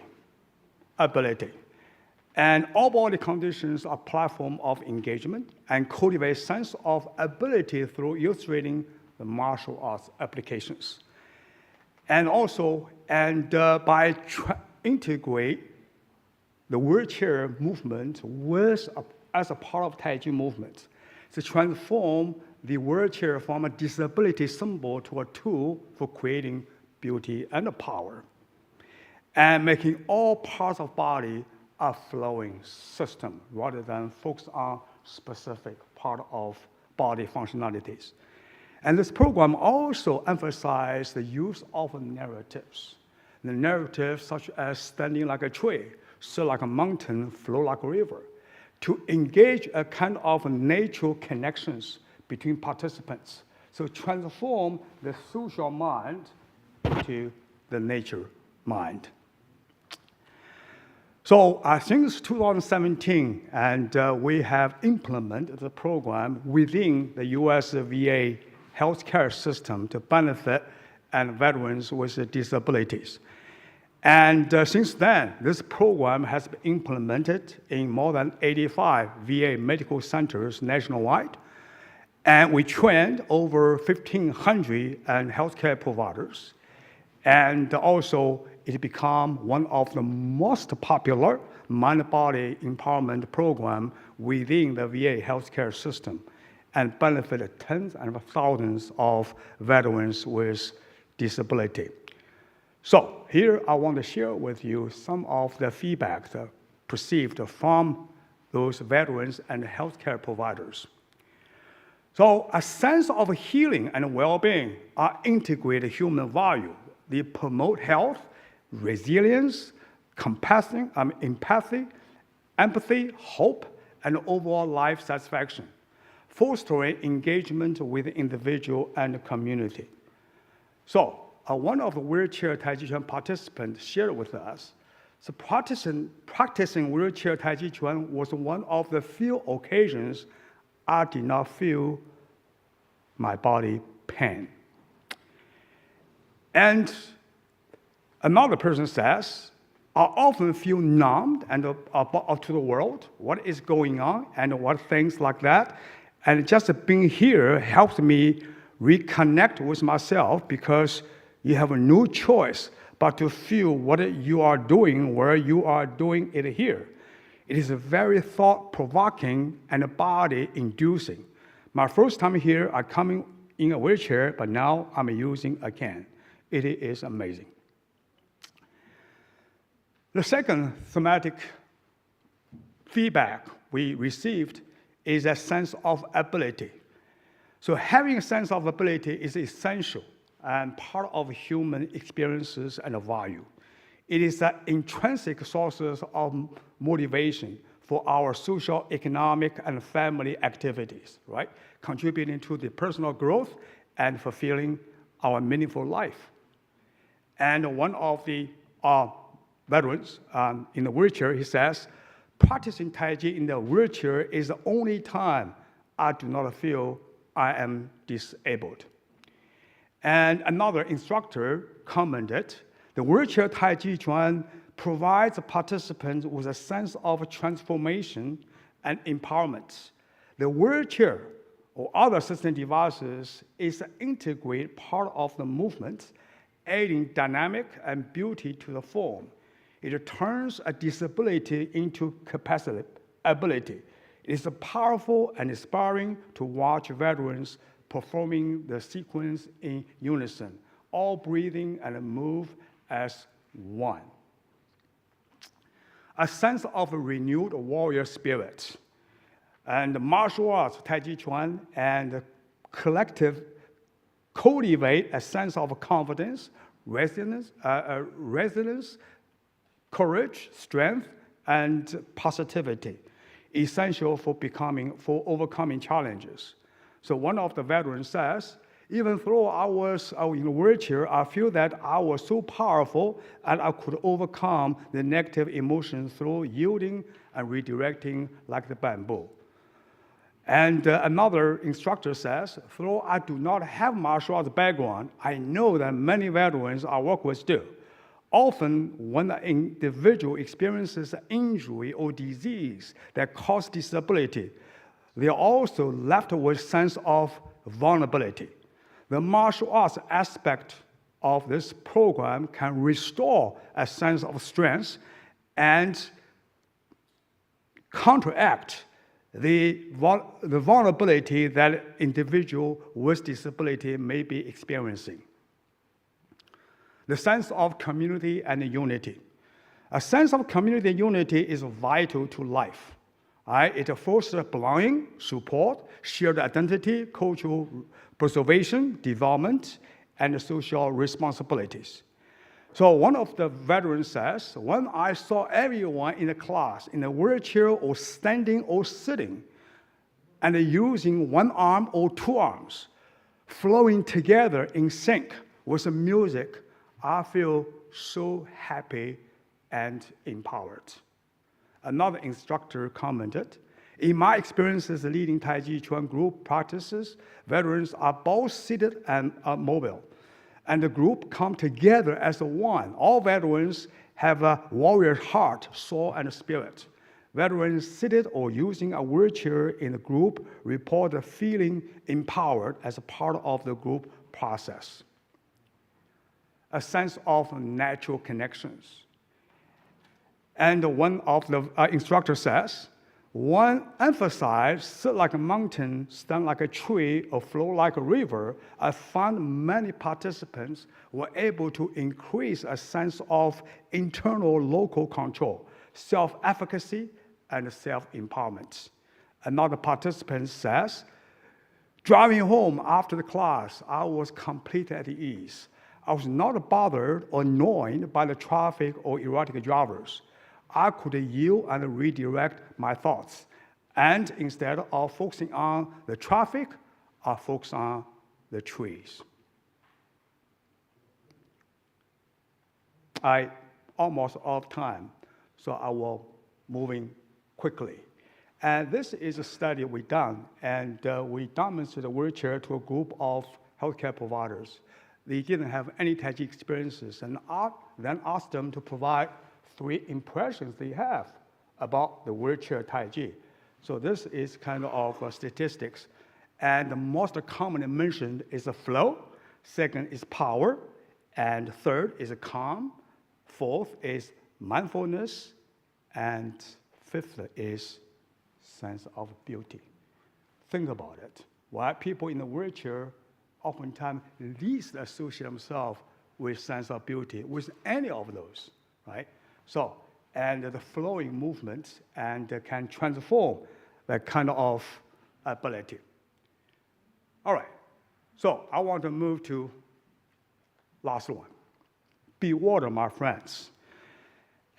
And all body conditions are by of engagement and cultivate sense of ability through illustrating the martial arts applications. And also, by integrate the wheelchair movement as a part of Tai Chi movement to transform the wheelchair from a disability symbol to a tool for creating beauty and power, and making all parts of body a flowing system rather than focus on specific part of body functionalities. And this program also emphasized the use of narratives. The narratives such as standing like a tree, sit like a mountain, flow like a river, to engage a kind of natural connections between participants. So transform the social mind into the nature mind. So since 2017, and we have implemented the program within the US VA healthcare system to benefit and veterans with disabilities. And since then, this program has been implemented in more than 85 VA medical centers nationwide. And we trained over 1,500 healthcare providers. And also, it became one of the most popular mind-body empowerment program within the VA healthcare system and benefited tens and thousands of veterans with disability. So here I want to share with you some of the feedback perceived from those veterans and healthcare providers. So a sense of healing and well-being are integrated human value. They promote health, resilience, compassion, empathy, hope, and overall life satisfaction, fostering engagement with the individual and the community. So one of the wheelchair Tai Chi Chuan participants shared with us, so practicing wheelchair Tai Chi Chuan was one of the few occasions I did not feel my body pain. And another person says, I often feel numbed and up to the world, what is going on, and what things like that. And just being here helps me reconnect with myself because you have no choice but to feel what you are doing, where you are doing it here. It is very thought-provoking and body-inducing. My first time here, I come in a wheelchair, but now I'm using a cane. It is amazing. The second thematic feedback we received is a sense of ability. So having a sense of ability is essential and part of human experiences and value. It is an intrinsic source of motivation for our social, economic, and family activities, right? Contributing to the personal growth and fulfilling our meaningful life. And one of the veterans in the wheelchair, he says, practicing Tai Chi in the wheelchair is the only time I do not feel I am disabled. And another instructor commented, the wheelchair Tai Chi Chuan provides participants with a sense of transformation and empowerment. The wheelchair or other assistive devices is an integrated part of the movement, adding dynamic and beauty to the form. It turns a disability into capacity, ability. It is powerful and inspiring to watch veterans performing the sequence in unison, all breathing and move as one. A sense of a renewed warrior spirit and martial arts, Tai Chi Chuan, and collective cultivate a sense of confidence, resilience, courage, strength, and positivity, essential for overcoming challenges. So one of the veterans says, even though I was in a wheelchair, I feel that I was so powerful and I could overcome the negative emotions through yielding and redirecting like the bamboo. And another instructor says, though I do not have martial arts background, I know that many veterans I work with do. Often, when an individual experiences an injury or disease that causes disability, they are also left with a sense of vulnerability. The martial arts aspect of this program can restore a sense of strength and counteract the vulnerability that individual with disability may be experiencing. The sense of community and unity. A sense of community and unity is vital to life. Right? It fosters belonging, support, shared identity, cultural preservation, development, and social responsibilities. So one of the veterans says, when I saw everyone in the class in a wheelchair or standing or sitting and using one arm or two arms, flowing together in sync with the music, I feel so happy and empowered. Another instructor commented, in my experiences leading Tai Chi Chuan group practices, veterans are both seated and mobile. And the group come together as one. All veterans have a warrior heart, soul, and spirit. Veterans seated or using a wheelchair in the group report feeling empowered as a part of the group process. A sense of natural connections. And one of the instructors says, one emphasized sit like a mountain, stand like a tree, or flow like a river. I found many participants were able to increase a sense of internal local control, self-efficacy, and self-empowerment. Another participant says, driving home after the class, I was completely at ease. I was not bothered or annoyed by the traffic or erratic drivers. I could yield and redirect my thoughts. And instead of focusing on the traffic, I focus on the trees. I almost out of time, so I will moving quickly. And this is a study we done, and we demonstrated a wheelchair to a group of healthcare providers. They didn't have any Tai Chi experiences, and then asked them to provide 3 impressions they have about the wheelchair Tai Chi. So this is kind of statistics. And the most commonly mentioned is a flow, second is power, and third is a calm, fourth is mindfulness, and fifth is sense of beauty. Think about it. Why people in a wheelchair oftentimes least associate themselves with sense of beauty, with any of those, right? So, and the flowing movements and can transform that kind of ability. All right, so I want to move to last one. Be water, my friends.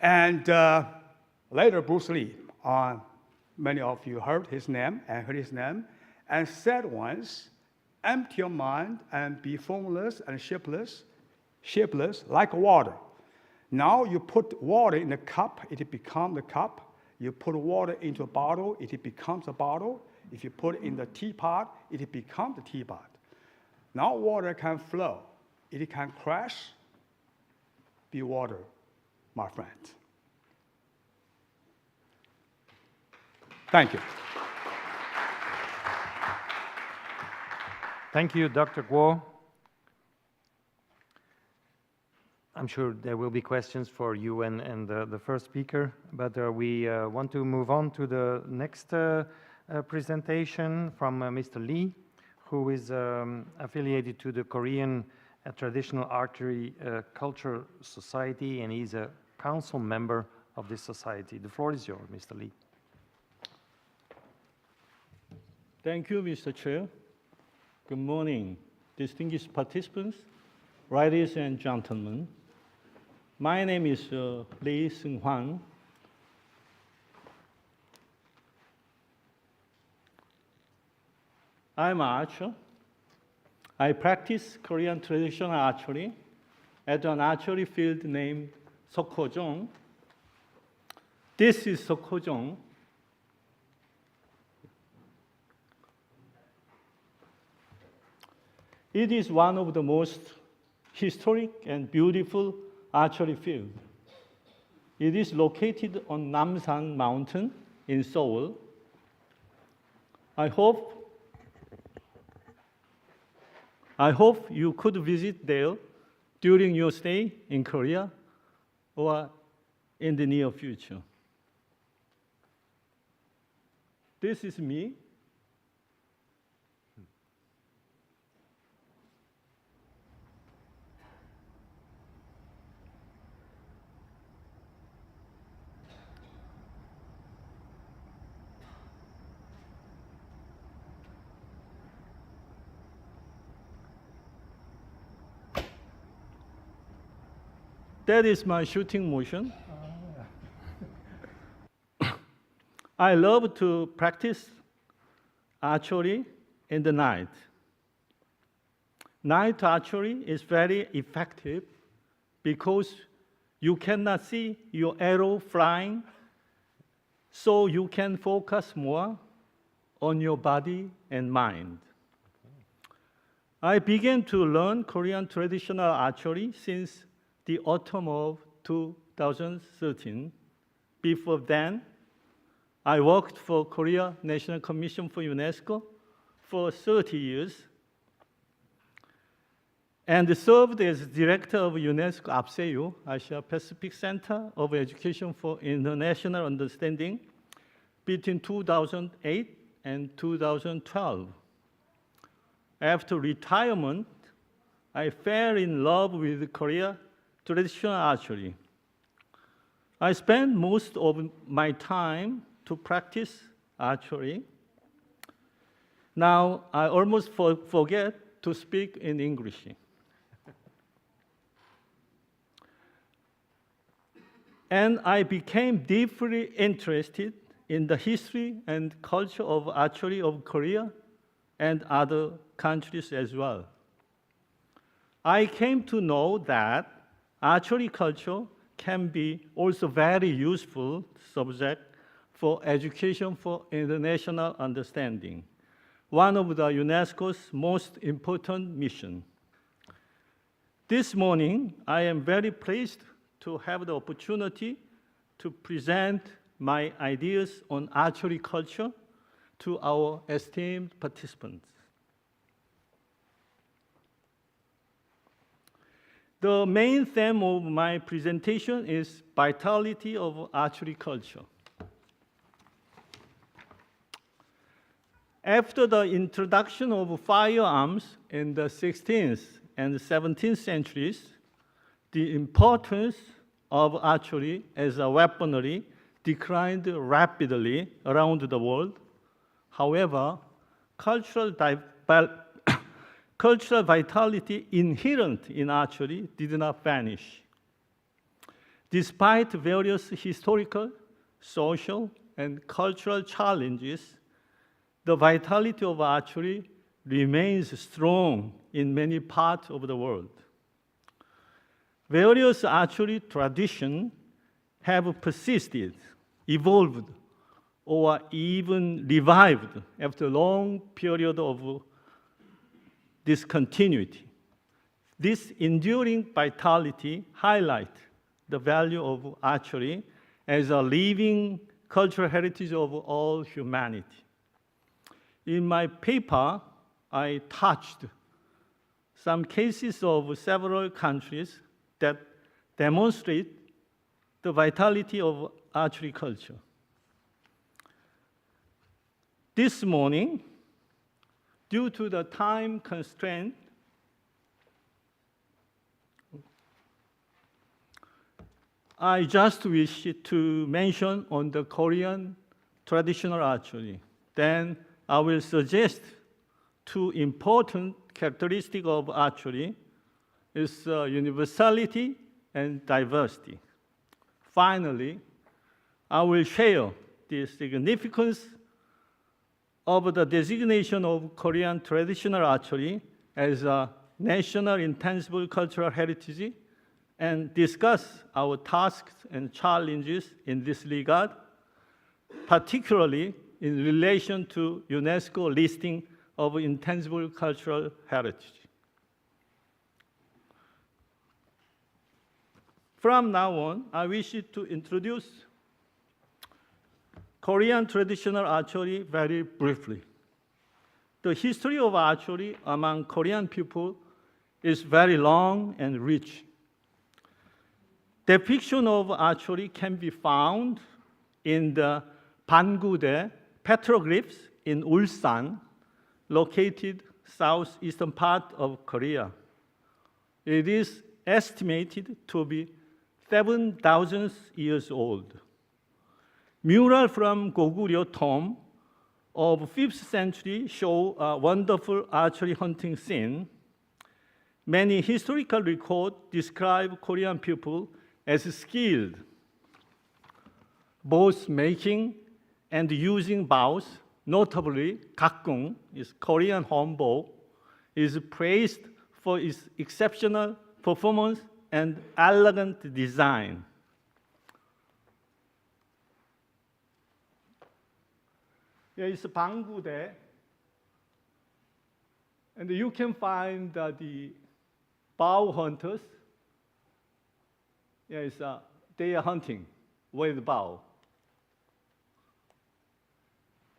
And later, Bruce Lee, many of you heard his name, and said once, empty your mind and be formless and shapeless like water. Now you put water in a cup, it becomes the cup. You put water into a bottle, it becomes a bottle. If you put it in the teapot, it becomes the teapot. Now water can flow, it can crash. Be water, my friend. Thank you. Thank you, Dr. Guo. I'm sure there will be questions for you and the first speaker, but we want to move on to the next presentation from Mr. Lee, who is affiliated to the Korean Traditional Archery Culture Society, and he's a council member of this society. The floor is yours, Mr. Lee. Thank you, Mr. Chair. Good morning, distinguished participants, ladies and gentlemen. My name is Lee Seung-hwan. I'm an archer. I practice Korean traditional archery at an archery field named Seokho-jong. This is Seokho-jong. It is one of the most historic and beautiful archery field. It is located on Namsan Mountain in Seoul. I hope you could visit there during your stay in Korea or in the near future. This is me. That is my shooting motion. I love to practice archery in the night. Night archery is very effective because you cannot see your arrow flying, so you can focus more on your body and mind. I began to learn Korean traditional archery since the autumn of 2013. Before then, I worked for Korea National Commission for UNESCO for 30 years and served as director of UNESCO APSEU, Asia Pacific Center of Education for International Understanding, between 2008 and 2012. After retirement, I fell in love with Korea traditional archery. I spent most of my time to practice archery. Now, I almost forget to speak in English. And I became deeply interested in the history and culture of archery of Korea and other countries as well. I came to know that archery culture can be also very useful subject for education for international understanding, one of the UNESCO's most important missions. This morning, I am very pleased to have the opportunity to present my ideas on archery culture to our esteemed participants. The main theme of my presentation is vitality of archery culture. After the introduction of firearms in the 16th and 17th centuries, the importance of archery as a weaponry declined rapidly around the world. However, cultural vitality inherent in archery did not vanish. Despite various historical, social, and cultural challenges, the vitality of archery remains strong in many parts of the world. Various archery traditions have persisted, evolved, or even revived after a long period of discontinuity. This enduring vitality highlights the value of archery as a living cultural heritage of all humanity. In my paper, I touched some cases of several countries that demonstrate the vitality of archery culture. This morning, due to the time constraint, I just wish to mention on the Korean traditional archery. Then I will suggest two important characteristics of archery is universality and diversity. Finally, I will share the significance of the designation of Korean traditional archery as a national intangible cultural heritage and discuss our tasks and challenges in this regard, particularly in relation to UNESCO listing of intangible cultural heritage. From now on, I wish to introduce Korean traditional archery very briefly. The history of archery among Korean people is very long and rich. Depiction of archery can be found in the Bangude petroglyphs in Ulsan, located southeastern part of Korea. It is estimated to be 7,000 years old. Mural from Goguryeo tomb of 5th century show a wonderful archery hunting scene. Many historical records describe Korean people as skilled, both making and using bows. Notably, gakgung, is Korean hornbow, is praised for its exceptional performance and elegant design. Here is Banggudae, and you can find the bow hunters. Yes, they are hunting with bow.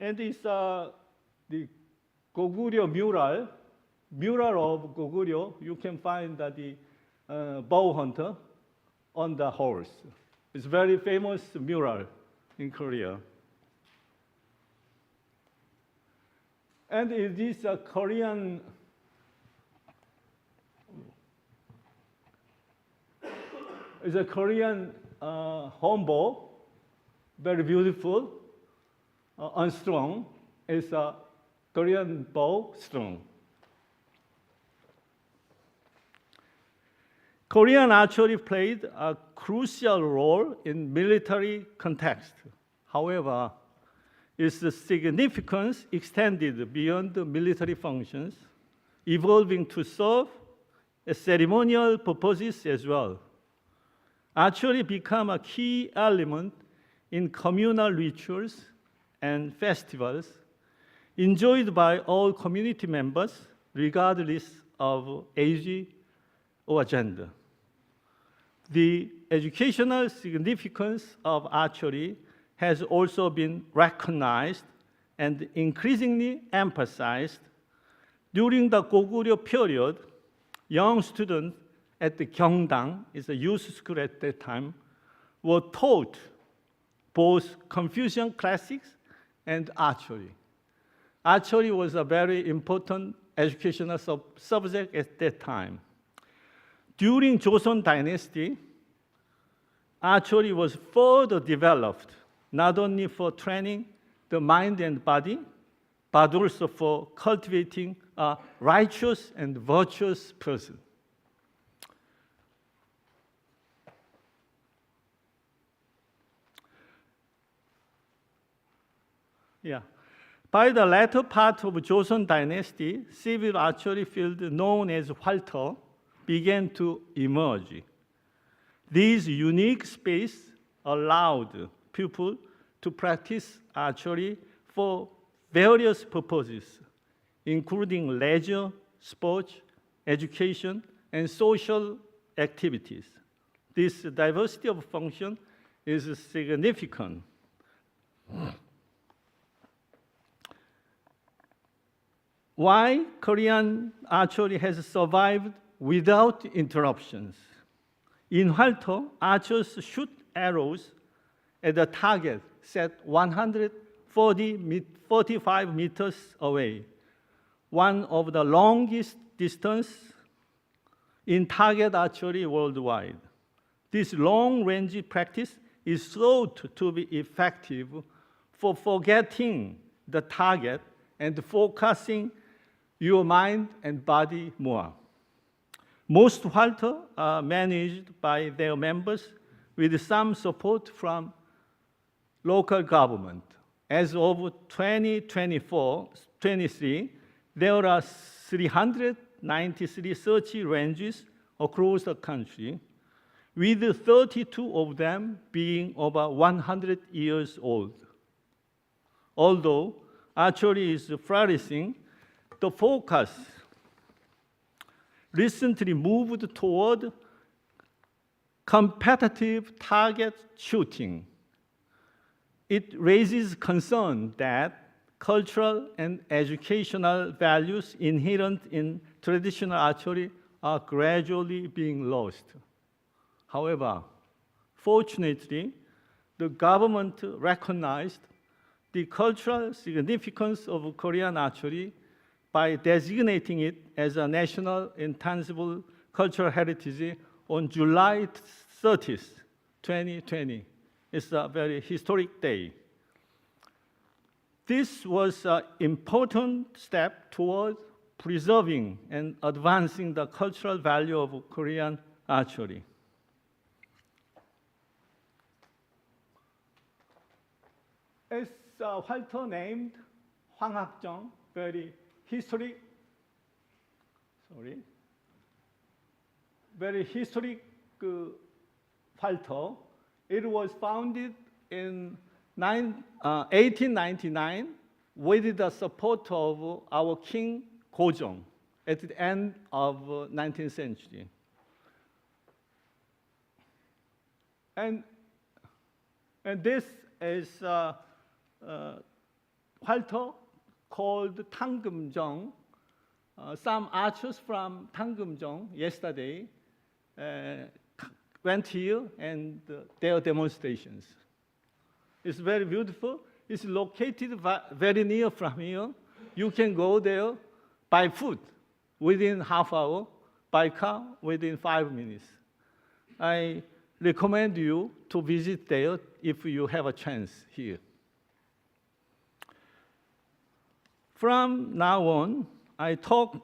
And it's the Goguryeo mural of Goguryeo. You can find the bow hunter on the horse. It's a very famous mural in Korea. And it is a Korean hornbow, very beautiful, unstrung. It's a Korean bow strung. Korean archery played a crucial role in military context. However, its significance extended beyond the military functions, evolving to serve ceremonial purposes as well. Archery became a key element in communal rituals and festivals enjoyed by all community members, regardless of age or gender. The educational significance of archery has also been recognized and increasingly emphasized. During the Goguryeo period, young students at the Gyeongdang, it's a youth school at that time, were taught both Confucian classics and archery. Archery was a very important educational subject at that time. During Joseon Dynasty, archery was further developed, not only for training the mind and body, but also for cultivating a righteous and virtuous person. By the latter part of Joseon Dynasty, civil archery field known as Hwalto began to emerge. These unique space allowed people to practice archery for various purposes, including leisure, sports, education, and social activities. This diversity of function is significant. Why Korean archery has survived without interruptions? In Hwalto, archers shoot arrows at a target set 145 meters away, one of the longest distance in target archery worldwide. This long-range practice is thought to be effective for forgetting the target and focusing your mind and body more. Most Hwalto are managed by their members with some support from local government. As of 2024-23, there are 393 such ranges across the country, with 32 of them being over 100 years old. Although archery is flourishing, the focus recently moved toward competitive target shooting. It raises concern that cultural and educational values inherent in traditional archery are gradually being lost. However, fortunately, the government recognized the cultural significance of Korean archery by designating it as a national intangible cultural heritage on July 30th, 2020. It's a very historic day. This was an important step toward preserving and advancing the cultural value of Korean archery. As a fighter named Hwang Hak-jung, very historic fighter. It was founded in 1899 with the support of our King Gojong at the end of 19th century. And this is a fighter called Tanggeum-jung. Some archers from Tanggeum-jung yesterday went here and their demonstrations. It's very beautiful. It's located very near from here. You can go there by foot within half hour, by car within 5 minutes. I recommend you to visit there if you have a chance here. From now on, I talk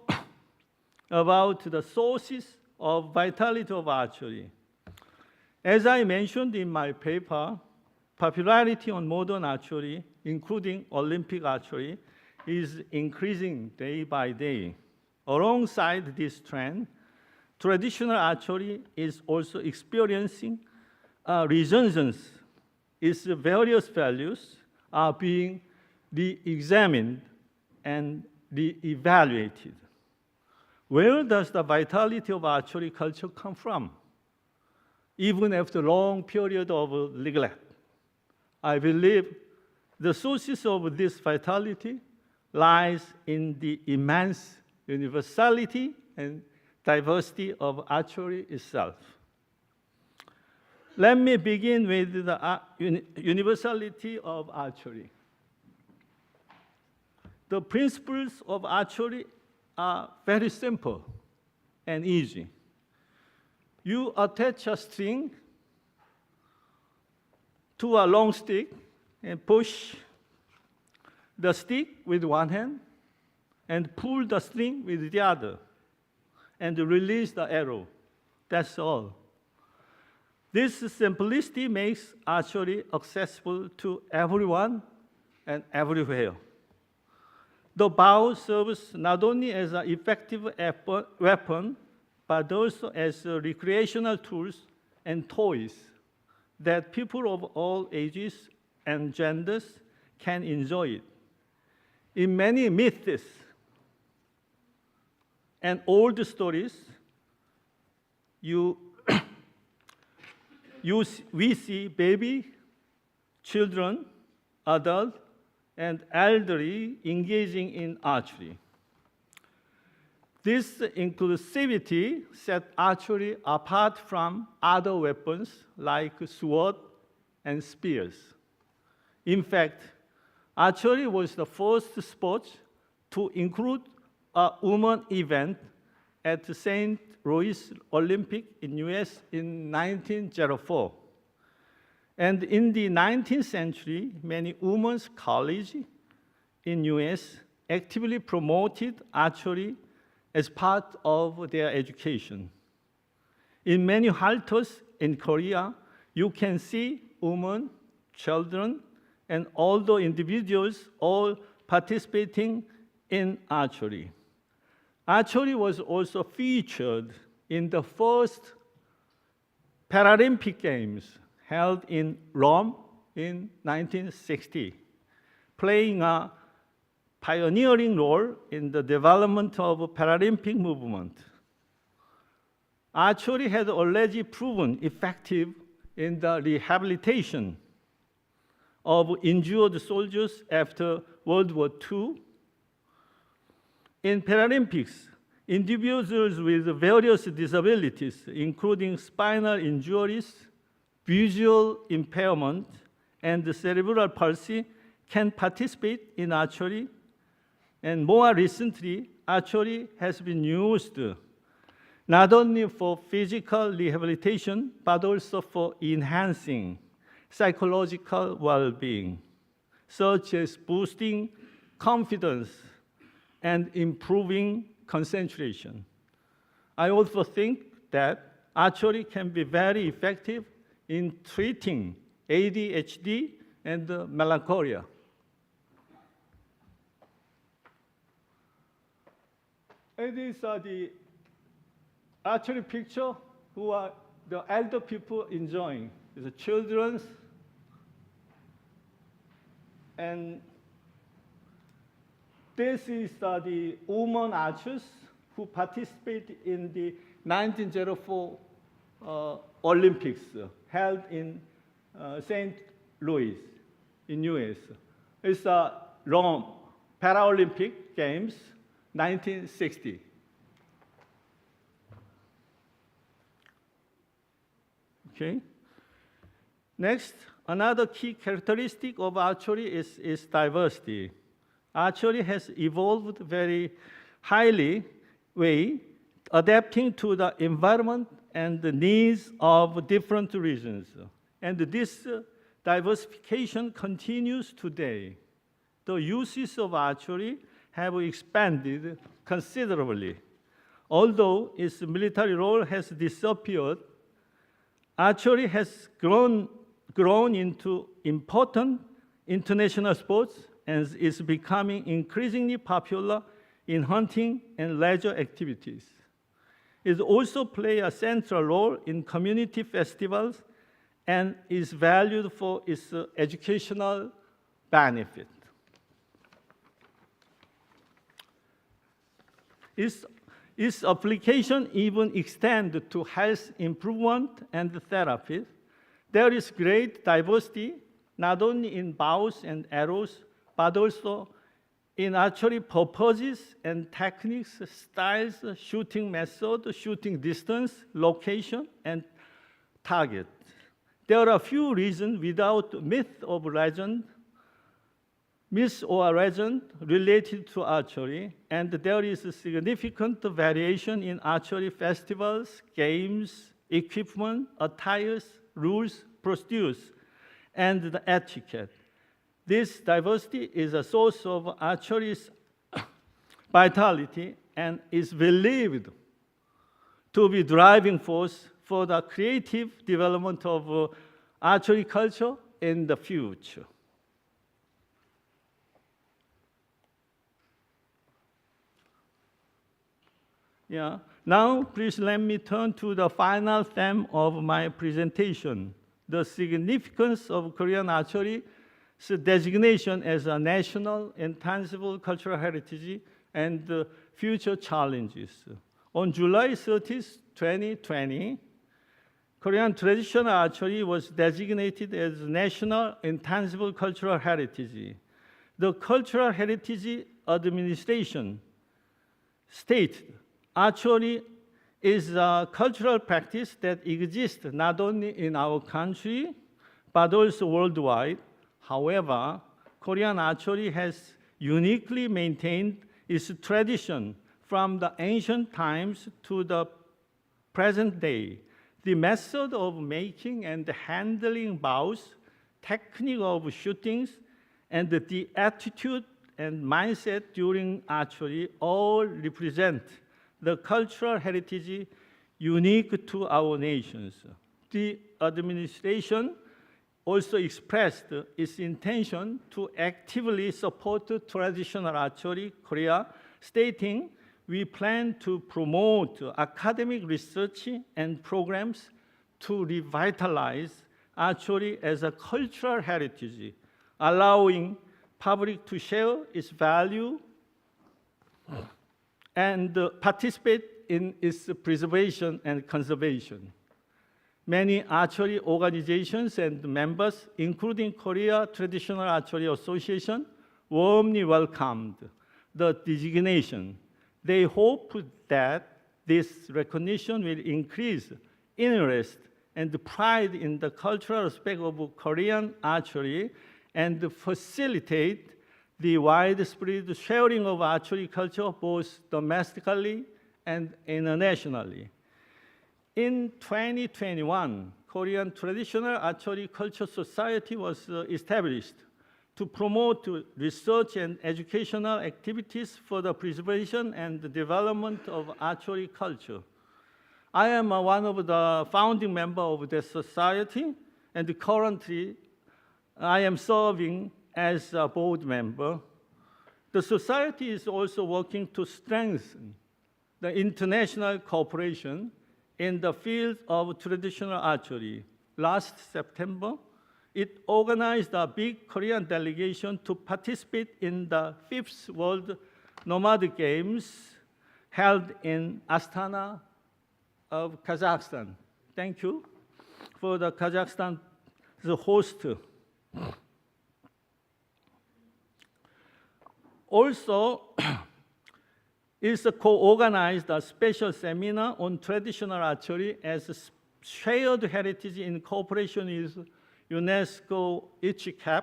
about the sources of vitality of archery. As I mentioned in my paper, popularity on modern archery, including Olympic archery, is increasing day by day. Alongside this trend, traditional archery is also experiencing a resurgence. Its various values are being re-examined and re-evaluated. Where does the vitality of archery culture come from? Even after a long period of neglect, I believe the sources of this vitality lies in the immense universality and diversity of archery itself. Let me begin with the universality of archery. The principles of archery are very simple and easy. You attach a string to a long stick and push the stick with one hand and pull the string with the other and release the arrow. That's all. This simplicity makes archery accessible to everyone and everywhere. The bow serves not only as an effective weapon, but also as recreational tools and toys that people of all ages and genders can enjoy it. In many myths and old stories, we see baby, children, adults, and elderly engaging in archery. This inclusivity set archery apart from other weapons like sword and spears. In fact, archery was the first sport to include a woman event at the St. Louis Olympic in US in 1904. And in the 19th century, many women's colleges in US actively promoted archery as part of their education. In many halters in Korea, you can see women, children, and older individuals all participating in archery. Archery was also featured in the first Paralympic Games held in Rome in 1960, playing a pioneering role in the development of the Paralympic movement. Archery had already proven effective in the rehabilitation of injured soldiers after World War II. In Paralympics, individuals with various disabilities, including spinal injuries, visual impairment, and cerebral palsy, can participate in archery, and more recently, archery has been used not only for physical rehabilitation, but also for enhancing psychological well-being, such as boosting confidence and improving concentration. I also think that archery can be very effective in treating ADHD and melancholia. And these are the archery picture who are the elder people enjoying. The children, and this is the women archers who participated in the 1904 Olympics held in St. Louis in US. It's Rome Paralympic Games, 1960. Okay. Next, another key characteristic of archery is diversity. Archery has evolved very highly way, adapting to the environment and the needs of different regions. And this diversification continues today. The uses of archery have expanded considerably. Although its military role has disappeared, archery has grown into important international sports and is becoming increasingly popular in hunting and leisure activities. It also plays a central role in community festivals and is valued for its educational benefit. Its application even extends to health improvement and therapy. There is great diversity, not only in bows and arrows, but also in archery purposes and techniques, styles, shooting method, shooting distance, location, and target. There are a few reasons without myth or legend related to archery, and there is a significant variation in archery festivals, games, equipment, attires, rules, procedures, and the etiquette. This diversity is a source of archery's vitality and is believed to be driving force for the creative development of archery culture in the future. Yeah. Now, please let me turn to the final theme of my presentation, the significance of Korean archery's designation as a national intangible cultural heritage and the future challenges. On July 30, 2020, Korean traditional archery was designated as National Intangible Cultural Heritage. The Cultural Heritage Administration stated archery is a cultural practice that exists not only in our country, but also worldwide. However, Korean archery has uniquely maintained its tradition from the ancient times to the present day. The method of making and handling bows, technique of shootings, and the attitude and mindset during archery all represent the cultural heritage unique to our nations. The administration also expressed its intention to actively support traditional archery Korea, stating, "We plan to promote academic research and programs to revitalize archery as a cultural heritage, allowing public to share its value and participate in its preservation and conservation." Many archery organizations and members, including Korea Traditional Archery Association, warmly welcomed the designation. They hope that this recognition will increase interest and pride in the cultural aspect of Korean archery and facilitate the widespread sharing of archery culture both domestically and internationally. In 2021, Korean Traditional Archery Culture Society was established to promote research and educational activities for the preservation and the development of archery culture. I am one of the founding members of the society, and currently I am serving as a board member. The society is also working to strengthen the international cooperation in the field of traditional archery. Last September, it organized a big Korean delegation to participate in the 5th World Nomadic Games held in Astana of Kazakhstan. Thank you for the Kazakhstan, the host. Also, it's co-organized a special seminar on traditional archery as a shared heritage in cooperation with UNESCO GMAF.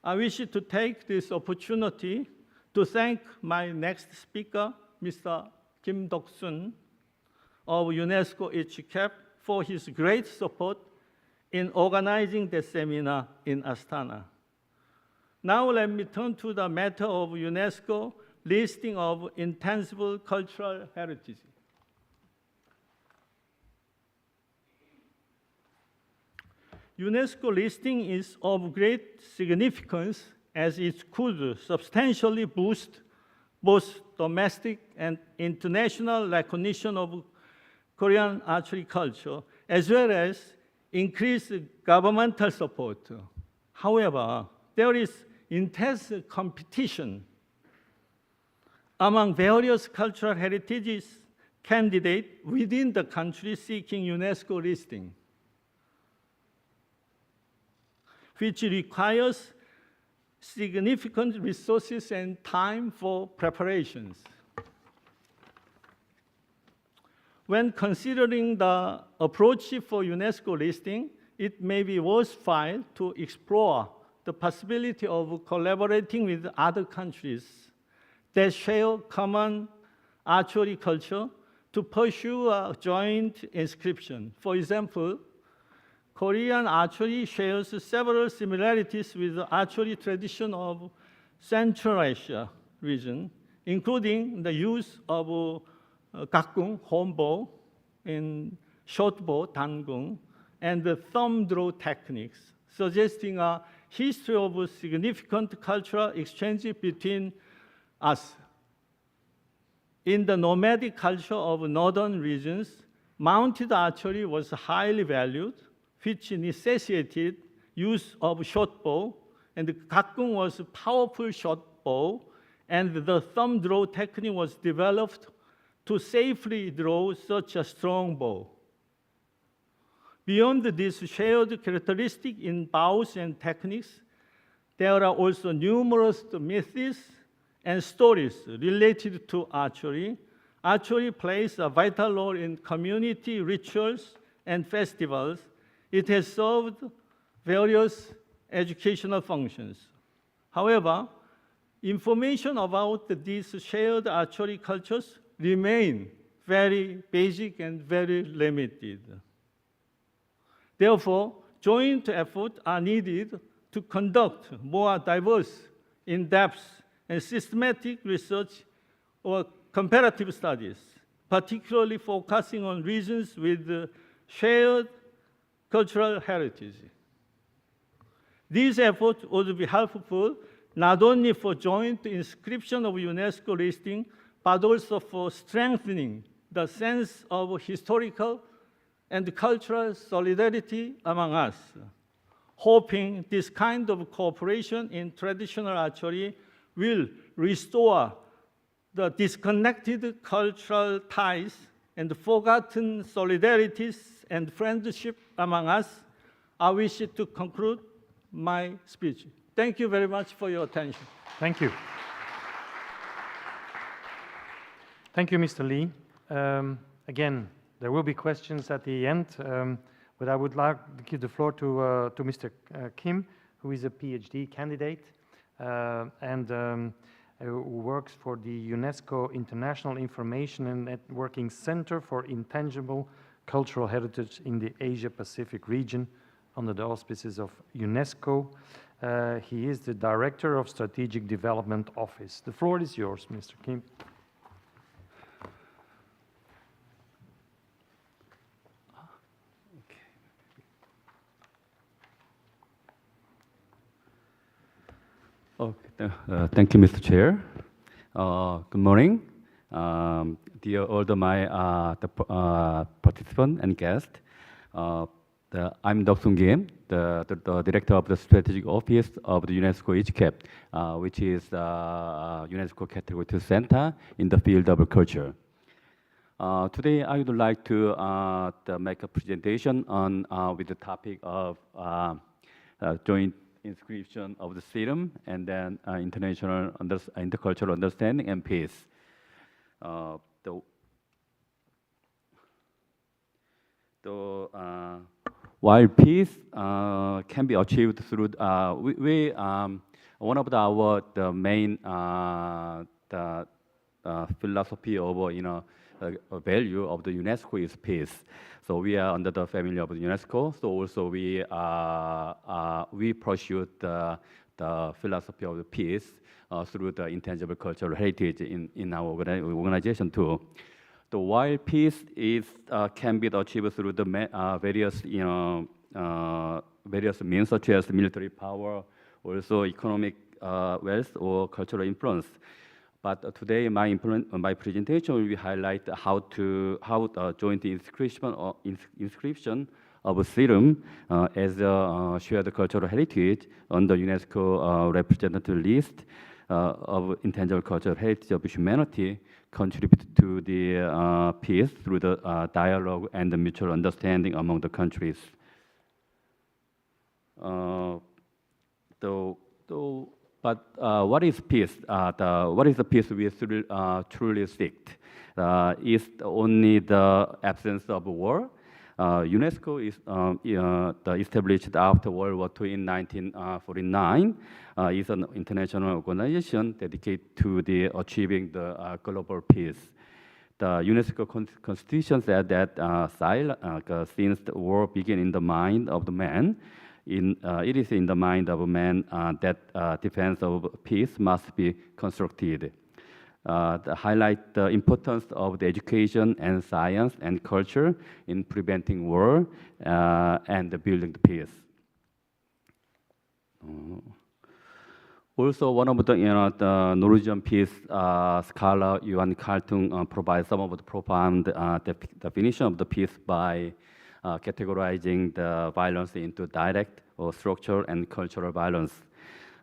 I wish to take this opportunity to thank my next speaker, Mr. Kim Dok-sun of UNESCO GMAF, for his great support in organizing the seminar in Astana. Now let me turn to the matter of UNESCO listing of intangible cultural heritage. UNESCO listing is of great significance as it could substantially boost both domestic and international recognition of Korean archery culture, as well as increase governmental support. However, there is intense competition among various cultural heritages candidates within the country seeking UNESCO listing, which requires significant resources and time for preparations. When considering the approach for UNESCO listing, it may be worthwhile to explore the possibility of collaborating with other countries that share common archery culture to pursue a joint inscription. For example, Korean archery shares several similarities with the archery tradition of Central Asia region, including the use of gakgung, home bow, in short bow, dangung, and the thumb draw techniques, suggesting a history of significant cultural exchange between us. In the nomadic culture of northern regions, mounted archery was highly valued, which necessitated use of short bow, and the gakgung was a powerful short bow, and the thumb draw technique was developed to safely draw such a strong bow. Beyond this shared characteristic in bows and techniques, there are also numerous myths and stories related to archery. Archery plays a vital role in community rituals and festivals. It has served various educational functions. However, information about these shared archery cultures remain very basic and very limited. Therefore, joint efforts are needed to conduct more diverse, in-depth, and systematic research or comparative studies, particularly focusing on regions with shared cultural heritage. These efforts would be helpful not only for joint inscription of UNESCO listing, but also for strengthening the sense of historical and cultural solidarity among us. Hoping this kind of cooperation in traditional archery will restore the disconnected cultural ties and forgotten solidarities and friendship among us, I wish to conclude my speech. Thank you very much for your attention. Thank you. Thank you, Mr. Lee. Again, there will be questions at the end, but I would like to give the floor to Mr. Kim who is a PhD candidate and who works for the UNESCO International Information and Networking Center for Intangible Cultural Heritage in the Asia-Pacific region under the auspices of UNESCO. He is the Director of Strategic Development Office. The floor is yours, Mr. Kim. Thank you, Mr. Chair. Good morning, dear all my participants and guests. I'm Dr. Kim, the Director of the Strategic Office of the UNESCO GMAF, which is UNESCO Category 2 Center in the field of culture. Today, I would like to make a presentation on with the topic of joint inscription of the serum and then international intercultural understanding and peace. While peace can be achieved through, one of our main philosophy of value of the UNESCO is peace. So we are under the family of the UNESCO. So also we pursue the philosophy of the peace through the intangible cultural heritage in our organization too. So while peace can be achieved through the various means such as military power, also economic wealth or cultural influence. But today, my presentation will highlight how joint inscription of a serum as a shared cultural heritage on the UNESCO representative list of intangible cultural heritage of humanity contribute to the peace through the dialogue and the mutual understanding among the countries. But what is peace? What is the peace we truly seek? Is only the absence of war? UNESCO is established after World War II in 1949. Is an international organization dedicated to the achieving the global peace. The UNESCO Constitution said that since the war began in the mind of the man, it is in the mind of a man that defense of peace must be constructed. Highlight the importance of the education and science and culture in preventing war and building the peace. Also, one of the Norwegian peace scholar Johan Galtung provides some of the profound definition of the peace by categorizing the violence into direct or structural and cultural violence.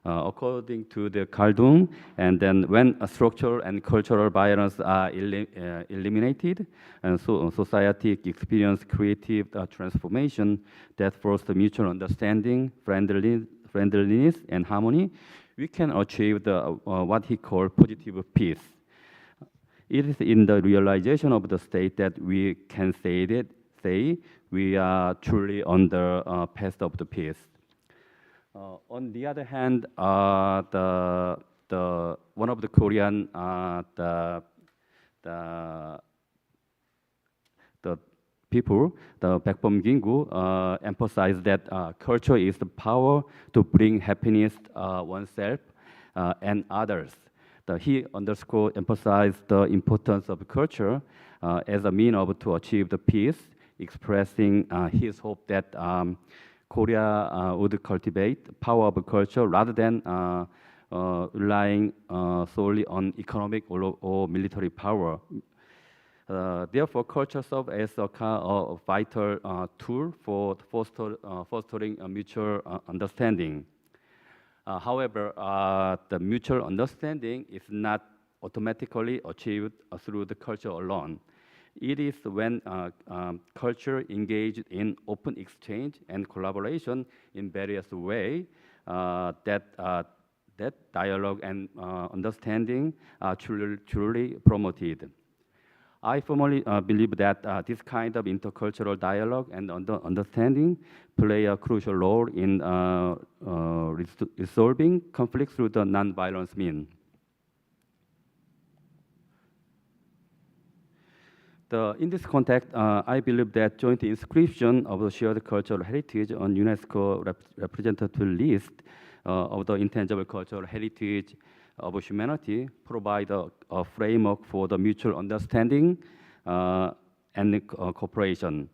According to the Galtung, and then when a structural and cultural violence are eliminated, and so society experience creative transformation that foster mutual understanding, friendliness, and harmony, we can achieve the what he called positive peace. It is in the realization of the state that we can say we are truly on the path of the peace. On the other hand, the one of the Korean the people, the Baekbom Gingu, emphasized that culture is the power to bring happiness oneself and others. He emphasized the importance of culture as a means to achieve the peace, expressing his hope that Korea would cultivate the power of culture rather than relying solely on economic or military power. Therefore, culture serves as a vital tool for fostering a mutual understanding. However, the mutual understanding is not automatically achieved through the culture alone. It is when culture engaged in open exchange and collaboration in various ways that dialogue and understanding are truly promoted. I firmly believe that this kind of intercultural dialogue and understanding play a crucial role in resolving conflicts through the non-violence means. In this context, I believe that joint inscription of the shared cultural heritage on UNESCO representative list of the intangible cultural heritage of humanity provide a framework for the mutual understanding and cooperation.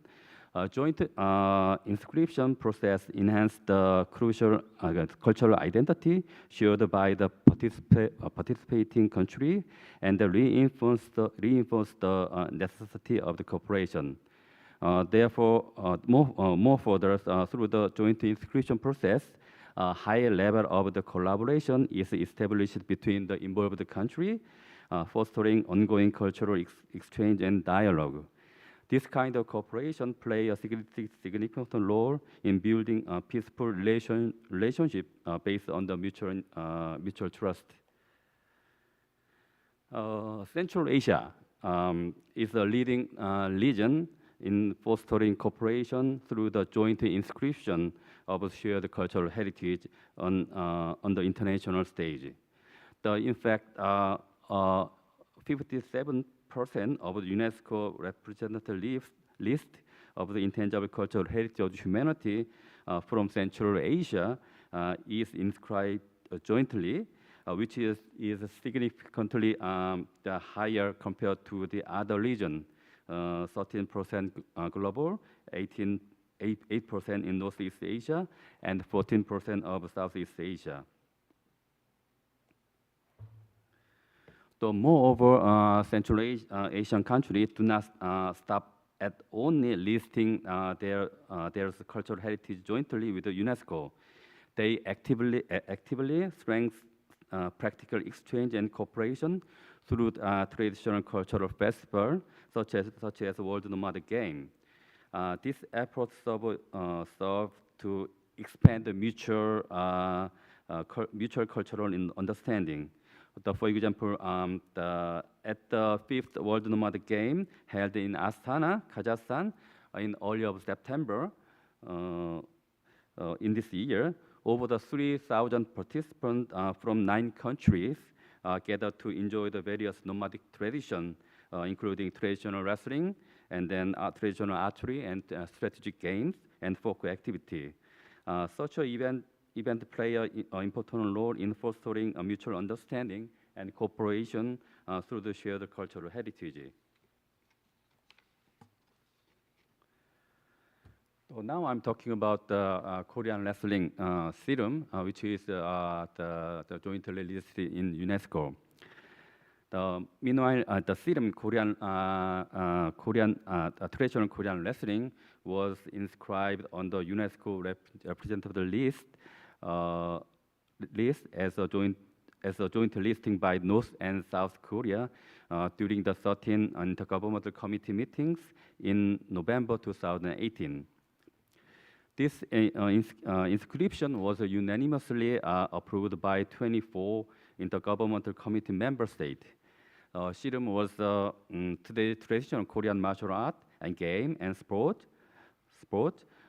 Joint inscription process enhance the crucial cultural identity shared by the participating country and reinforce the necessity of the cooperation. Therefore, more further, through the joint inscription process, a higher level of the collaboration is established between the involved country, fostering ongoing cultural exchange and dialogue. This kind of cooperation plays a significant role in building a peaceful relationship based on the mutual trust. Central Asia is a leading region in fostering cooperation through the joint inscription of shared cultural heritage on the international stage. In fact, 57% of the UNESCO representative list of the intangible cultural heritage of humanity from Central Asia is inscribed jointly, which is significantly higher compared to the other region, 13% global, 8% in Northeast Asia, and 14% of Southeast Asia. Moreover, Central Asian countries do not stop at only listing their cultural heritage jointly with the UNESCO. They actively strengthen practical exchange and cooperation through traditional cultural festivals such as World Nomadic Game. These efforts serve to expand the mutual cultural understanding. For example, at the 5th World Nomadic Game held in Astana, Kazakhstan, in early of September in this year, over the 3,000 participants from 9 countries gathered to enjoy the various nomadic traditions, including traditional wrestling, and then traditional archery and strategic games and folk activity. Such an event play an important role in fostering a mutual understanding and cooperation through the shared cultural heritage. So now I'm talking about the Korean wrestling serum, which is the jointly listed in UNESCO. Meanwhile, the serum traditional Korean wrestling was inscribed on the UNESCO representative list as a joint listing by North and South Korea during the 13th Intergovernmental Committee meetings in November 2018. This inscription was unanimously approved by 24 Intergovernmental Committee member states. Serum was today's traditional Korean martial art and game and sport,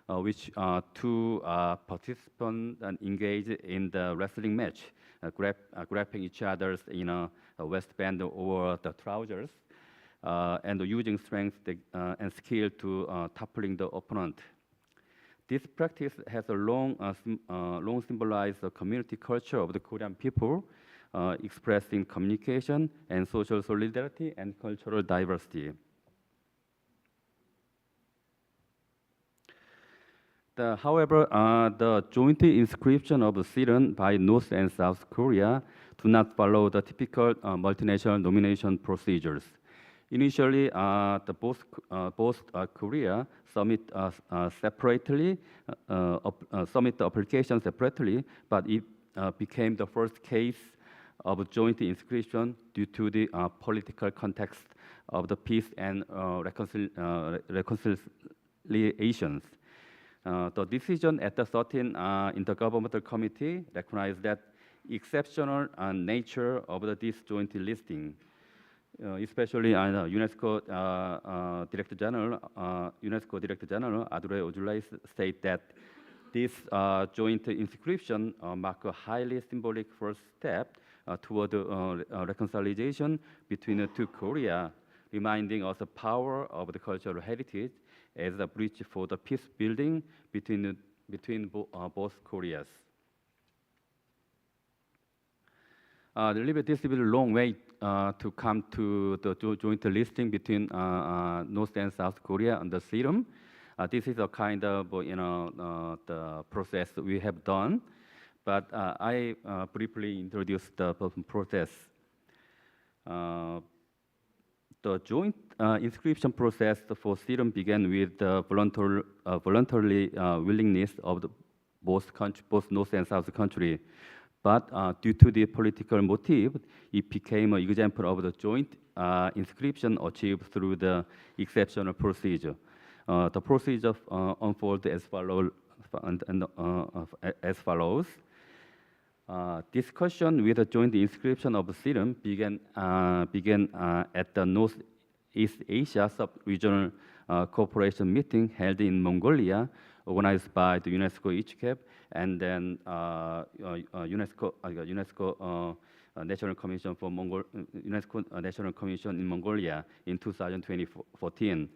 which 2 participants engaged in the wrestling match, grabbing each other in a waistband or the trousers, and using strength and skill to toppling the opponent. This practice has a long symbolized the community culture of the Korean people, expressed in communication and social solidarity and cultural diversity. However, the joint inscription of the serum by North and South Korea do not follow the typical multinational nomination procedures. Initially, both Korea submit separately, submit the application separately, but it became the first case of joint inscription due to the political context of the peace and reconciliations. The decision at the 13th Intergovernmental Committee recognized that exceptional nature of this joint listing. especially UNESCO Director General, Adure Ojulai state that this joint inscription mark a highly symbolic first step toward reconciliation between the two Korea, reminding us the power of the cultural heritage as a bridge for the peace building between both Koreas. This will be a long way to come to the joint listing between North and South Korea on the serum. This is a kind of the process we have done, but I briefly introduce the process. The joint inscription process for serum began with the voluntarily willingness of both North and South country. But due to the political motive, it became an example of the joint inscription achieved through the exceptional procedure. The procedure unfolded as follows. Discussion with the joint inscription of the serum began at the Northeast Asia Sub-Regional Cooperation meeting held in Mongolia, organized by the UNESCO ICCAP and then UNESCO National Commission for UNESCO National Commission in Mongolia in 2014.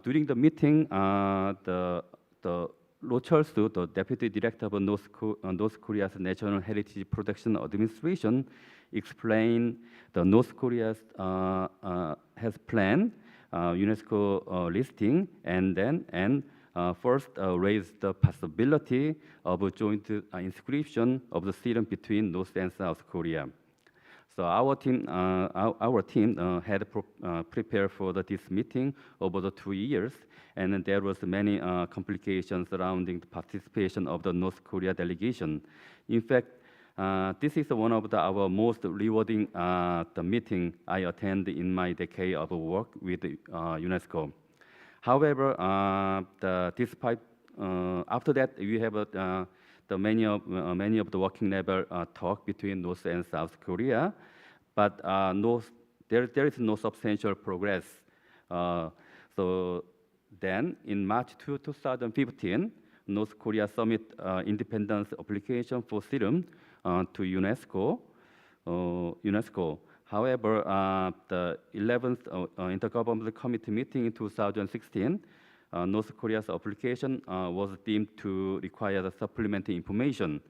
During the meeting, the Ro Chol-soo, the Deputy Director of North Korea's National Heritage Protection Administration, explained the North Korea has planned UNESCO listing and first raised the possibility of a joint inscription of the serum between North and South Korea. So our team had prepared for this meeting over the 2 years, and there was many complications surrounding the participation of the North Korea delegation. In fact, this is one of our most rewarding the meeting I attended in my decade of work with UNESCO. However, despite after that, we have many of the working level talk between North and South Korea, but there is no substantial progress. So then, in March 2015, North Korea submit independence application for serum to UNESCO. However, the 11th Intergovernmental Committee meeting in 2016, North Korea's application was deemed to require the supplementary information,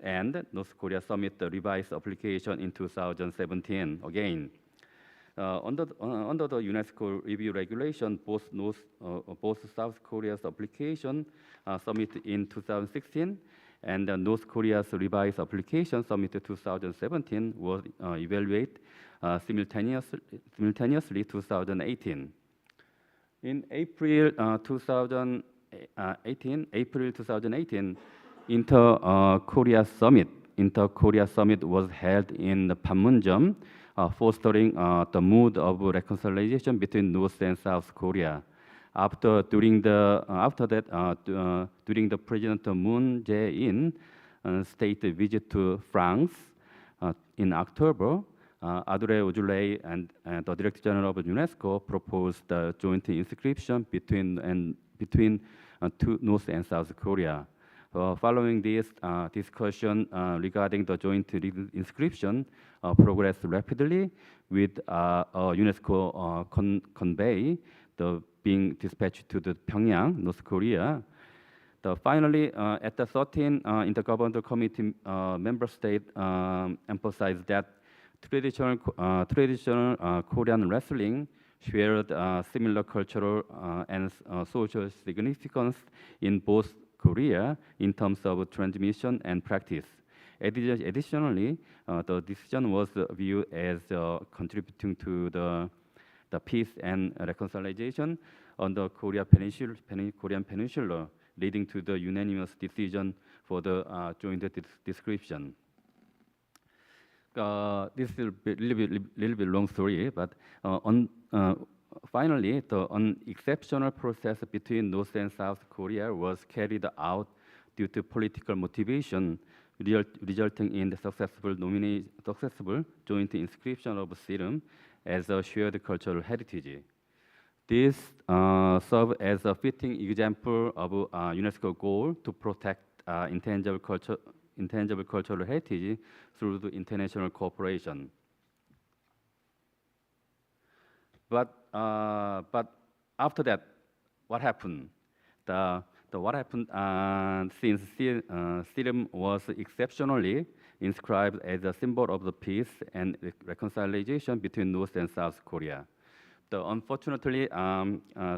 and North Korea submitted the revised application in 2017 again. Under the UNESCO review regulation, both South Korea's application submitted in 2016 and North Korea's revised application submitted 2017 was evaluated simultaneously 2018. In April 2018, Inter-Korea Summit was held in Panmunjom, fostering the mood of reconciliation between North and South Korea. During the President Moon Jae-in state visit to France in October, Adure Ojulai and the Director General of UNESCO proposed the joint inscription between North and South Korea. Following this discussion regarding the joint inscription progressed rapidly with UNESCO convey being dispatched to the Pyongyang, North Korea. Finally, at the 13th Intergovernmental Committee, member state emphasized that traditional Korean wrestling shared similar cultural and social significance in both Korea in terms of transmission and practice. Additionally, the decision was viewed as contributing to the peace and reconciliation on the Korean Peninsula, leading to the unanimous decision for the joint description. This is a little bit long story, but finally, an exceptional process between North and South Korea was carried out due to political motivation, resulting in the successful joint inscription of Sirum as a shared cultural heritage. This serves as a fitting example of UNESCO goal to protect intangible cultural heritage through the international cooperation. But after that, what happened? What happened since Sirum was exceptionally inscribed as a symbol of the peace and reconciliation between North and South Korea. Unfortunately,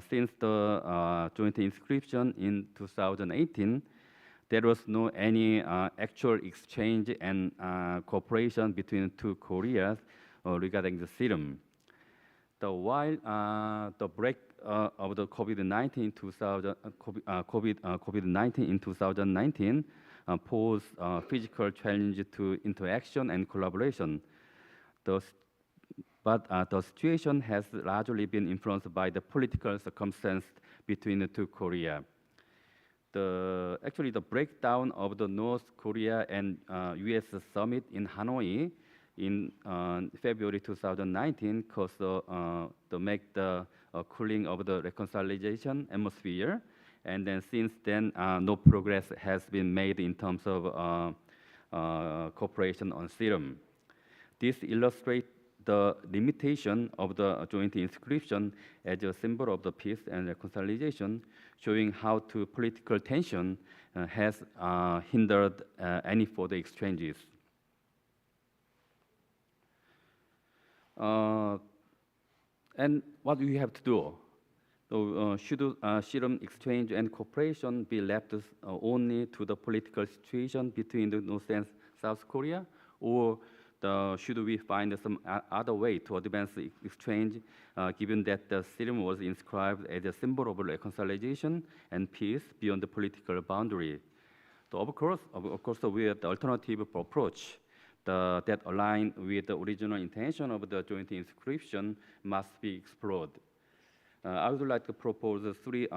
since the joint inscription in 2018, there was no any actual exchange and cooperation between two Koreas regarding the Sirum. While the break of the COVID-19 in 2019 posed a physical challenge to interaction and collaboration, but the situation has largely been influenced by the political circumstance between the two Korea. Actually, the breakdown of the North Korea and US summit in Hanoi in February 2019 caused to make the cooling of the reconciliation atmosphere, and then since then no progress has been made in terms of cooperation on Sirum. This illustrates the limitation of the joint inscription as a symbol of the peace and reconciliation, showing how political tension has hindered any further exchanges. And what do we have to do? So, should Sirum exchange and cooperation be left only to the political situation between the North and South Korea, or should we find some other way to advance the exchange, given that the Sirum was inscribed as a symbol of reconciliation and peace beyond the political boundary? So of course, with the alternative approach that align with the original intention of the joint inscription must be explored. I would like to propose three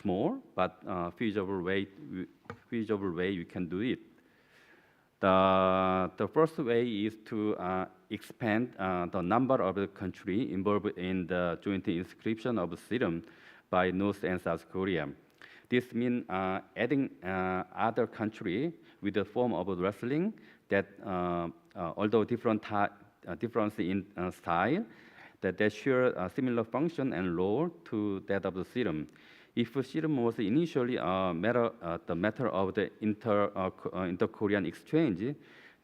small but feasible way we can do it. The first way is to expand the number of the countries involved in the joint inscription of Sirum by North and South Korea. This means adding other countries with the form of wrestling that, although difference in style, that they share a similar function and role to that of the Sirum. If Sirum was initially the matter of the inter-Korean exchange,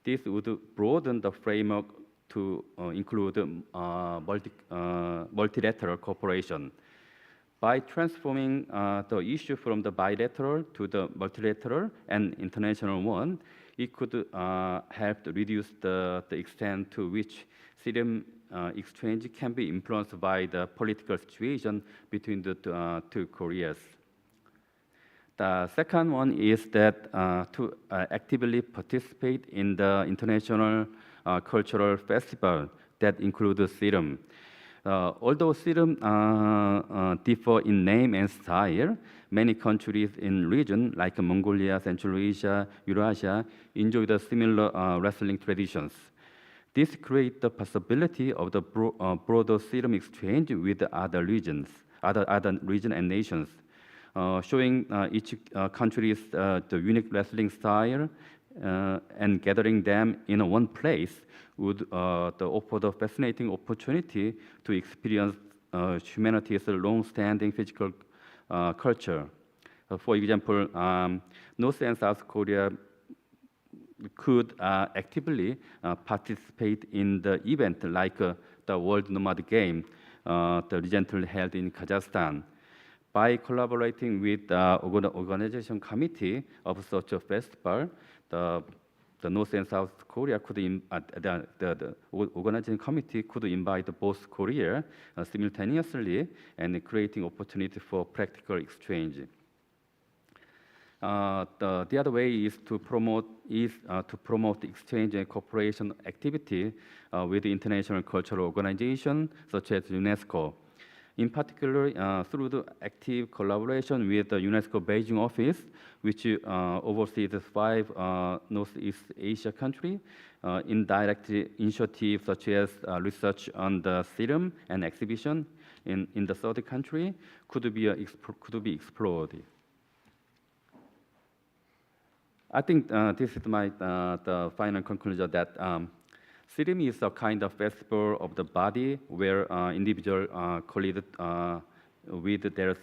this would broaden the framework to include multilateral cooperation. By transforming the issue from the bilateral to the multilateral and international one, it could help to reduce the extent to which Sirum exchange can be influenced by the political situation between the two Koreas. The second one is that to actively participate in the international cultural festival that includes Sirum. Although Sirum differ in name and style, many countries in region like Mongolia, Central Asia, Eurasia enjoy the similar wrestling traditions. This creates the possibility of the broader Sirum exchange with other regions and nations, showing each country's the unique wrestling style and gathering them in one place would offer the fascinating opportunity to experience humanity's long-standing physical culture. For example, North and South Korea could actively participate in the event like the World Nomad Game, the recently held in Kazakhstan. By collaborating with the organization committee of such a festival, the North and South Korea could the organizing committee could invite both Korea simultaneously and creating opportunity for practical exchange. The other way is to promote exchange and cooperation activity with the international cultural organization such as UNESCO. In particular, through the active collaboration with the UNESCO Beijing office, which oversees 5 Northeast Asia countries, indirect initiatives such as research on the serum and exhibition in the third country could be explored. I think this is my the final conclusion that serum is a kind of festival of the body where individuals collide with their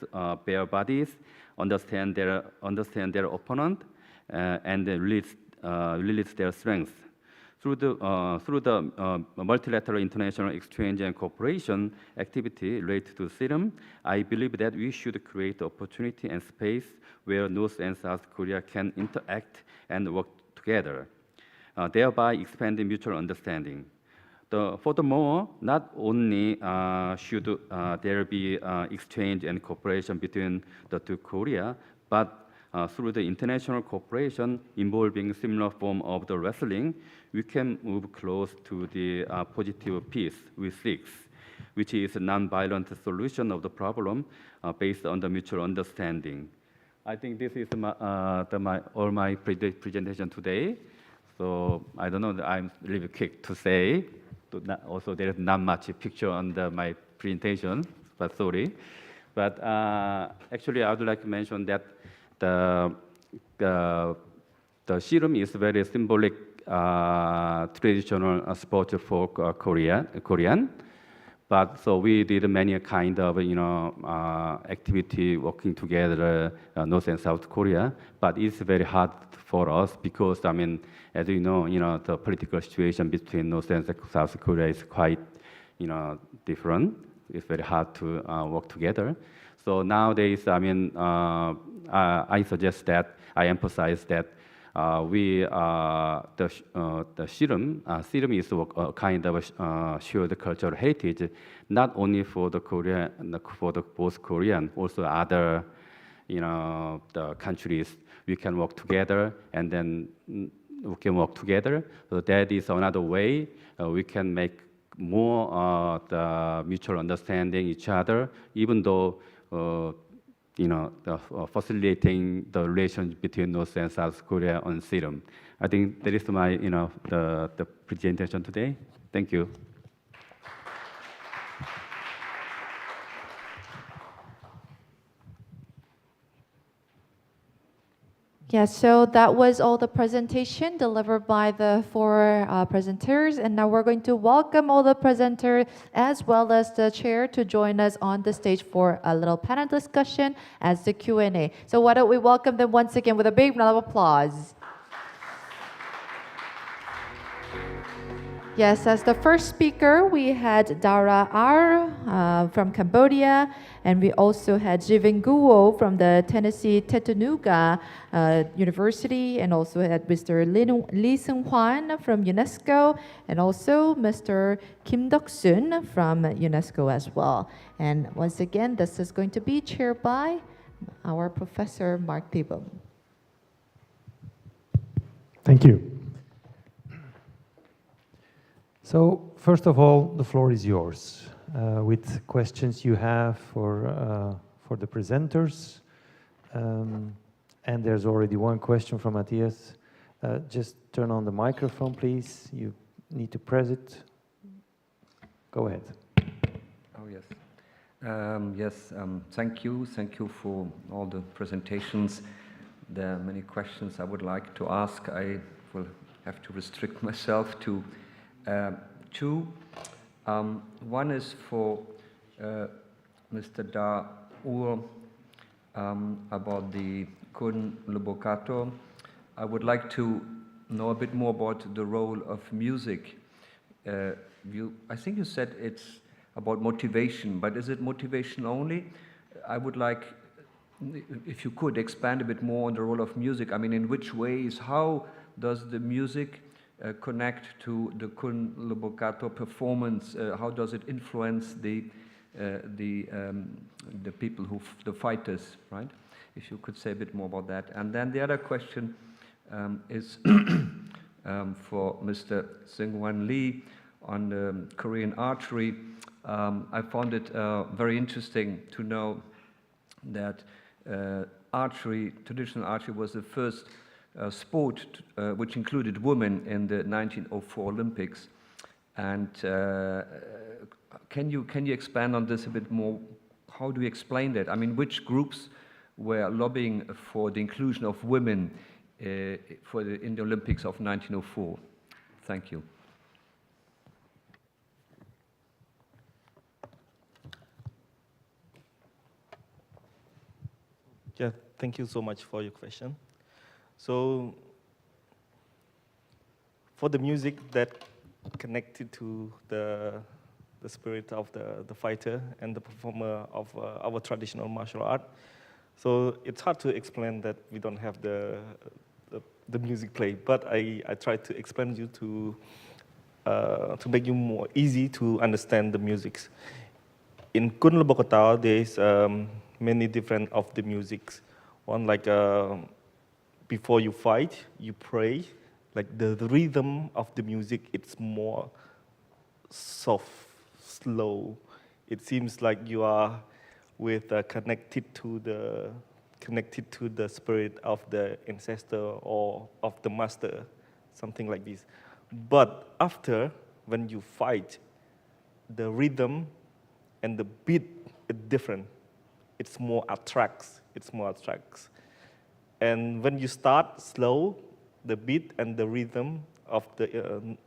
bare bodies, understand their opponent, and release their strength. Through the multilateral international exchange and cooperation activity related to serum, I believe that we should create opportunity and space where North and South Korea can interact and work together, thereby expanding mutual understanding. Furthermore, not only should there be exchange and cooperation between the two Korea, but through the international cooperation involving similar form of the wrestling, we can move close to the positive peace we seek, which is a non-violent solution of the problem based on the mutual understanding. I think this is all my presentation today. So I don't know, I'm really quick to say. Also, there is not much picture on my presentation, but sorry. But actually, I would like to mention that the serum is very symbolic traditional sport for Korean. But so we did many kind of activity working together, North and South Korea. But it's very hard for us because I mean, as you know, the political situation between North and South Korea is quite different. It's very hard to work together. So nowadays, I mean, I suggest that I emphasize that the serum is a kind of shared cultural heritage, not only for the both Korean, also other the countries. We can work together, and then we can work together. So that is another way we can make more the mutual understanding each other, even though facilitating the relations between North and South Korea on serum. I think that is my the presentation today. Thank you. Yeah, so that was all the presentation delivered by the 4 presenters, and now we're going to welcome all the presenters as well as the chair to join us on the stage for a little panel discussion as the Q&A. So why don't we welcome them once again with a big round of applause. Yes, as the first speaker, we had Dara R from Cambodia, and we also had Jivin Guo from the Tennessee Chattanooga University, and also had Mr. Lee Seung-hwan from UNESCO, and also Mr. Kim Dok-sun from UNESCO as well. And once again, this is going to be chaired by our Professor Mark Thibum. Thank you. So, first of all, the floor is yours. With questions you have for the presenters. And there's already one question from Matthias. Just turn on the microphone, please. You need to press it. Go ahead. Oh, yes. Thank you. Thank you for all the presentations. There are many questions I would like to ask. I will have to restrict myself to 2. One is for Mr. Da Ur about the Kun Lubokato. I would like to know a bit more about the role of music. I think you said it's about motivation, but is it motivation only? I would like, if you could expand a bit more on the role of music. I mean, in which ways, how does the music connect to the Kun Lubokato performance? How does it influence the people the fighters, right? If you could say a bit more about that. And then the other question is for Mr. Seung-hwan Lee on the Korean archery. I found it very interesting to know that archery, traditional archery, was the first sport which included women in the 1904 Olympics. And can you expand on this a bit more? How do you explain that? I mean, which groups were lobbying for the inclusion of women in the Olympics of 1904? Thank you. Yeah, thank you so much for your question. So, for the music that connected to the spirit of the fighter and the performer of our traditional martial art, so it's hard to explain that we don't have the music play. But I try to explain you to make you more easy to understand the music. In Kun Lebokotao, there is many different of the musics. One like before you fight, you pray. Like the rhythm of the music, it's more soft, slow. It seems like you are connected to the spirit of the ancestor or of the master, something like this. But after, when you fight, the rhythm and the beat is different. It's more attracts. And when you start slow, the beat and the rhythm of the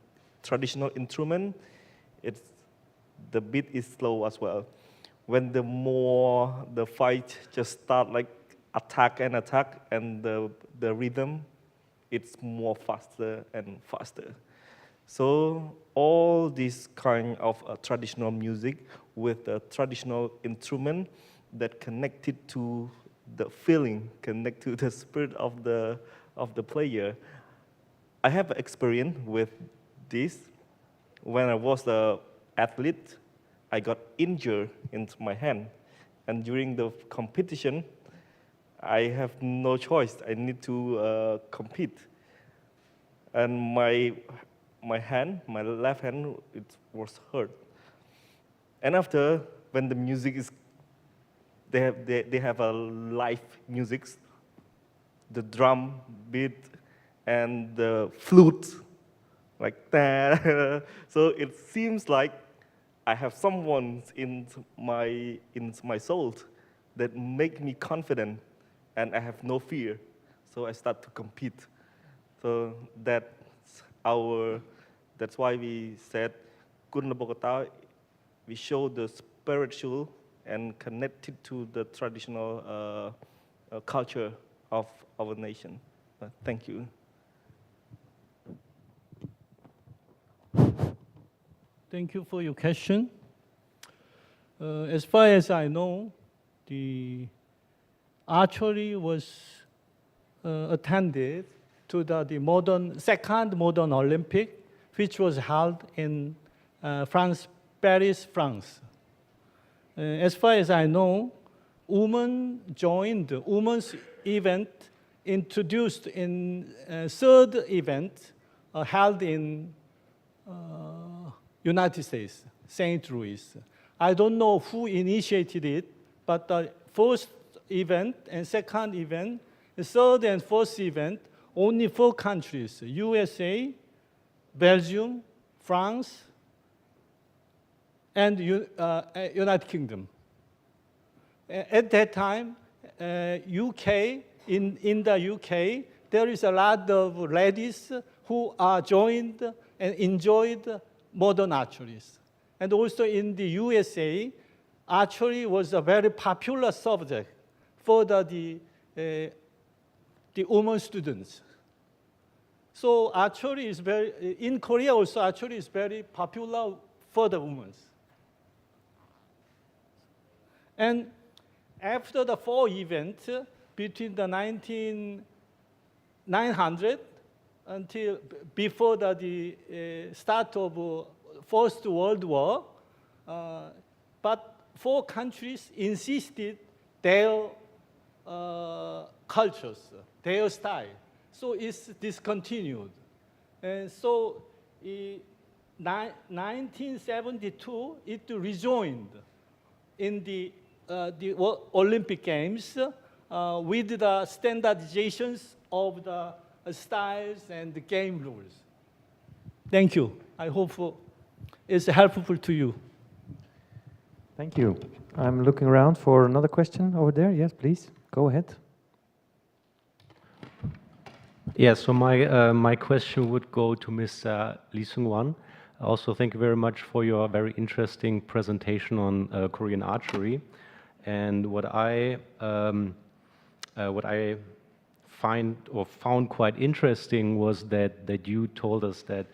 traditional instrument, the beat is slow as well. When the fight just start like attack, and the rhythm, it's more faster and faster. So all this kind of traditional music with a traditional instrument that connected to the feeling, connect to the spirit of the player. I have experience with this. When I was an athlete, I got injured in my hand. And during the competition, I have no choice. I need to compete. And my left hand, it was hurt. And after, when the music is, they have a live music, the drum beat and the flute, like that. So it seems like I have someone in my soul that make me confident, and I have no fear. So I start to compete. So that's why we said Kun Lebokotao. We show the spiritual and connected to the traditional culture of our nation. Thank you. Thank you for your question. As far as I know, the archery was attended to the second modern Olympic, which was held in France, Paris, France. As far as I know, women joined the women's event introduced in third event held in United States, St. Louis. I don't know who initiated it, but the first event and second event, the third and fourth event, only 4 countries, USA, Belgium, France, and United Kingdom. At that time, UK, in the UK, there is a lot of ladies who are joined and enjoyed modern archeries. And also in the USA, archery was a very popular subject for the women students. So archery is in Korea also, archery is very popular for the women. And after the 4 events, between the 900 until before the start of First World War, but 4 countries insisted their cultures, their style. So it's discontinued. And so 1972, it rejoined in the Olympic Games with the standardizations of the styles and the game rules. Thank you. I hope it's helpful to you. Thank you. I'm looking around for another question over there. Yes, please, go ahead. Yeah, so my question would go to Ms. Lee Seung-wan. Also, thank you very much for your very interesting presentation on Korean archery. And what I found quite interesting was that you told us that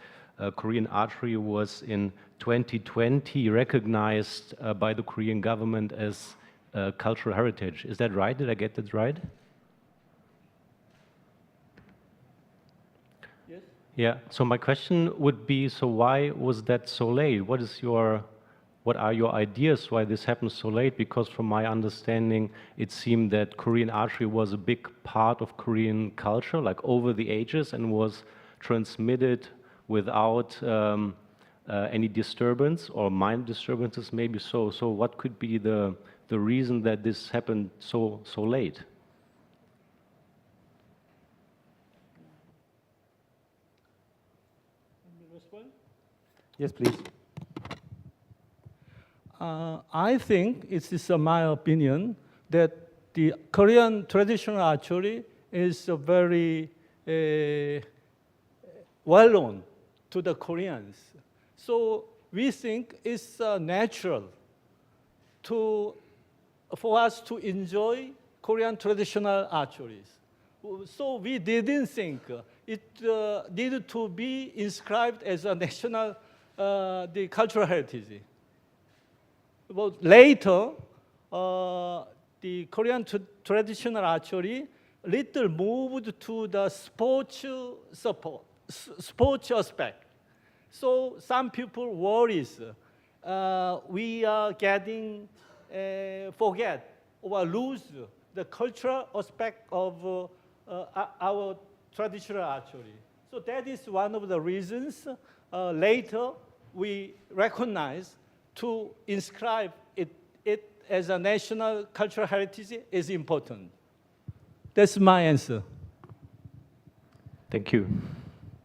Korean archery was in 2020 recognized by the Korean government as cultural heritage. Is that right? Did I get that right? Yes. Yeah. So my question would be: so why was that so late? What are your ideas why this happened so late? Because from my understanding, it seemed that Korean archery was a big part of Korean culture, like over the ages, and was transmitted without any disturbance or mind disturbances, maybe so. So what could be the reason that this happened so late? Yes, please. I think it is my opinion that the Korean traditional archery is very well known to the Koreans. So we think it's natural for us to enjoy Korean traditional archery. So we didn't think it needed to be inscribed as a national the cultural heritage. But later, the Korean traditional archery little moved to the sports aspect. So some people worries we are getting forget or lose the cultural aspect of our traditional archery. So that is one of the reasons later we recognize to inscribe it as a national cultural heritage is important. That's my answer. Thank you.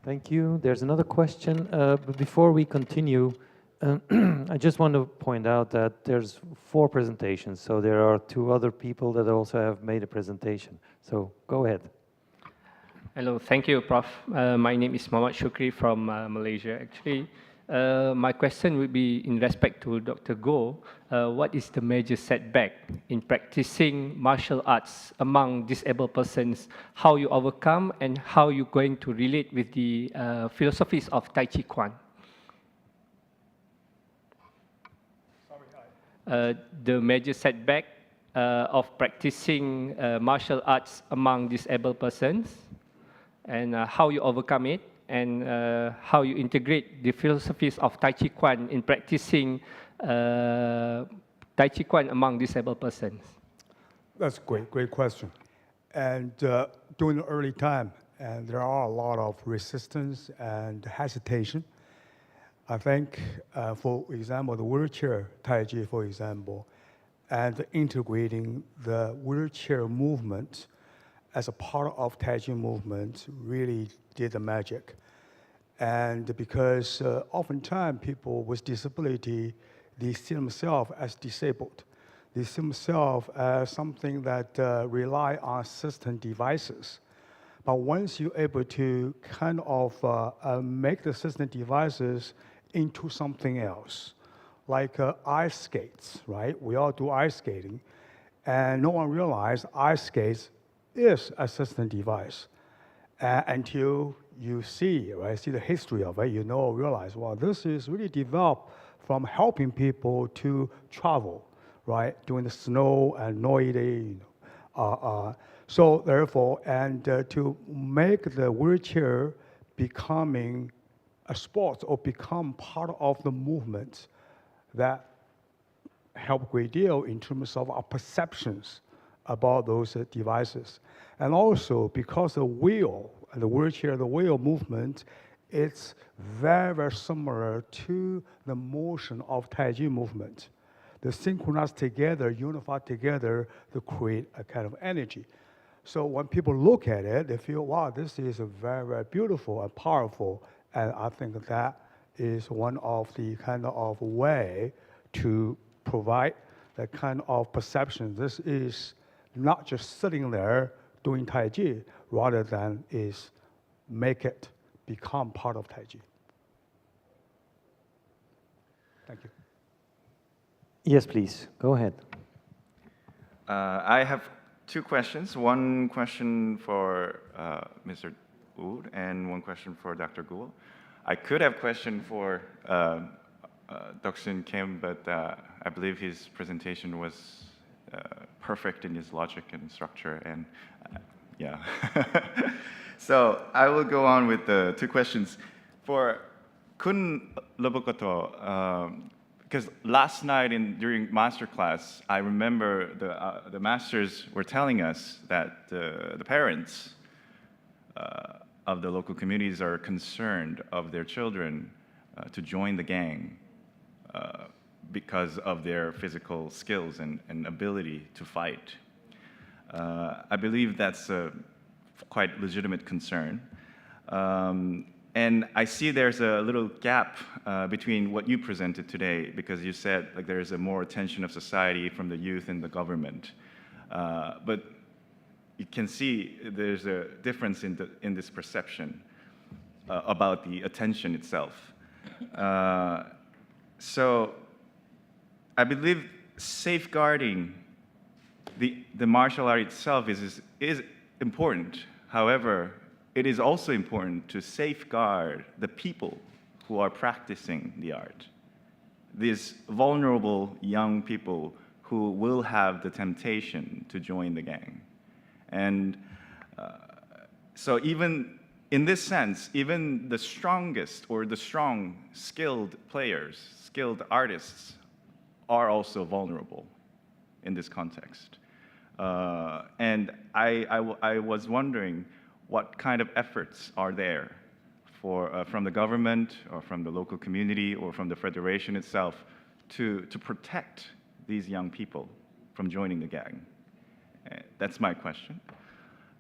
Thank you. There's another question. But before we continue, I just want to point out that there's 4 presentations. So there are 2 other people that also have made a presentation. So go ahead. Hello, thank you, Prof. My name is Muhammad Shukri from Malaysia. Actually, my question would be in respect to Dr. Goh. What is the major setback in practicing martial arts among disabled persons? How you overcome and how you going to relate with the philosophies of Tai Chi Quan? The major setback of practicing martial arts among disabled persons, and how you overcome it, and how you integrate the philosophies of Tai Chi Quan in practicing Tai Chi Quan among disabled persons? That's a great question. And during the early time, and there are a lot of resistance and hesitation. I think, for example, the wheelchair Tai Chi, for example, and integrating the wheelchair movement as a part of Tai Chi movement really did the magic. And because oftentimes people with disability, they see themselves as disabled. They see themselves as something that rely on assistant devices. But once you're able to kind of make the assistant devices into something else, like ice skates, right? We all do ice skating, and no one realized ice skates is assistant device until you see, right? See the history of it, you know, realize, well, this is really developed from helping people to travel, right? During the snow and noisy, so therefore, and to make the wheelchair becoming a sport or become part of the movement, that help a great deal in terms of our perceptions about those devices. And also because the wheel, the wheelchair, the wheel movement it's very, very similar to the motion of Tai Chi movement. They synchronize together, unify together to create a kind of energy. So when people look at it, they feel, wow, this is a very, very beautiful and powerful. And I think that is one of the kind of way to provide that kind of perception. This is not just sitting there doing Tai Chi, rather than is make it become part of Tai Chi. Thank you. Yes, please, go ahead. I have two questions. One question for Mr. Wood and one question for Dr. Guo. I could have a question for Dr. Kim, but I believe his presentation was perfect in his logic and structure, and yeah. So I will go on with the two questions. For Kun Lobokoto, because last night during master class, I remember the masters were telling us that the parents of the local communities are concerned of their children to join the gang because of their physical skills and ability to fight. I believe that's a quite legitimate concern. And I see there's a little gap between what you presented today, because you said like there's a more attention of society from the youth and the government. But you can see there's a difference in this perception about the attention itself. So I believe safeguarding the martial art itself is important. However, it is also important to safeguard the people who are practicing the art. These vulnerable young people who will have the temptation to join the gang. And so even in this sense, even the strongest or the strong, skilled players, skilled artists are also vulnerable in this context. And I was wondering what kind of efforts are there from the government or from the local community or from the federation itself to protect these young people from joining the gang? That's my question.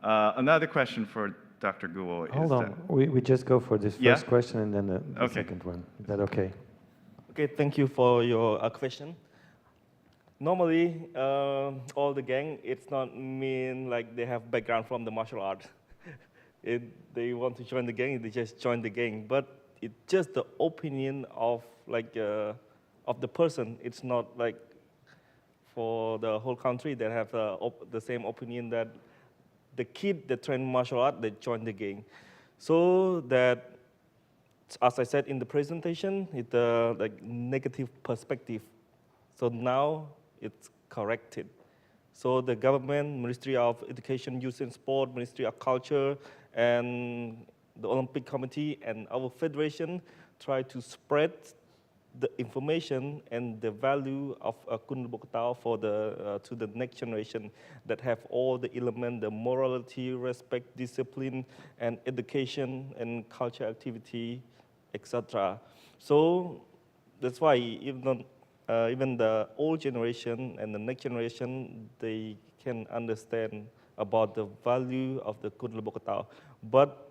Another question for Dr. Guo is Hold on, we just go for this first question and then the Okay. second one. Is that okay? Okay, thank you for your question. Normally, all the gang, it's not mean like they have background from the martial art. They want to join the gang, they just join the gang. But it's just the opinion of of the person. It's not like for the whole country that have the same opinion that the kid that train martial art, they join the gang. So that, as I said in the presentation, it's like negative perspective. So now it's corrected. So the government, Ministry of Education, Youth and Sport, Ministry of Culture, and the Olympic Committee and our federation try to spread the information and the value of Kun Lubok for to the next generation that have all the elements, the morality, respect, discipline, and education and culture activity, etc. So that's why even the old generation and the next generation, they can understand about the value of the Kun Lubok. But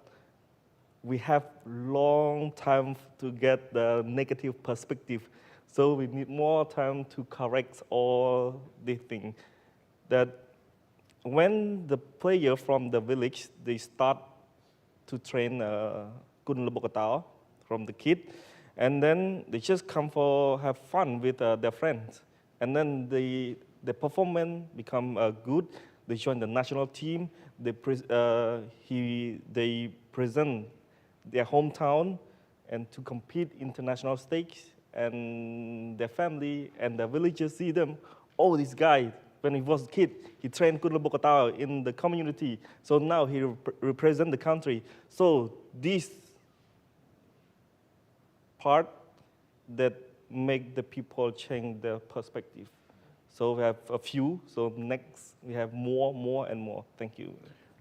we have long time to get the negative perspective. So we need more time to correct all these things. That when the player from the village, they start to train Kun Lubok from the kid, and then they just come for have fun with their friends. And then the performance become good. They join the national team. They present their hometown and to compete international stakes, and their family and the villagers see them. Oh, this guy, when he was a kid, he trained Kun Lubok in the community. So now he represent the country. So this part that make the people change their perspective. So we have a few. So next we have more and more. Thank you.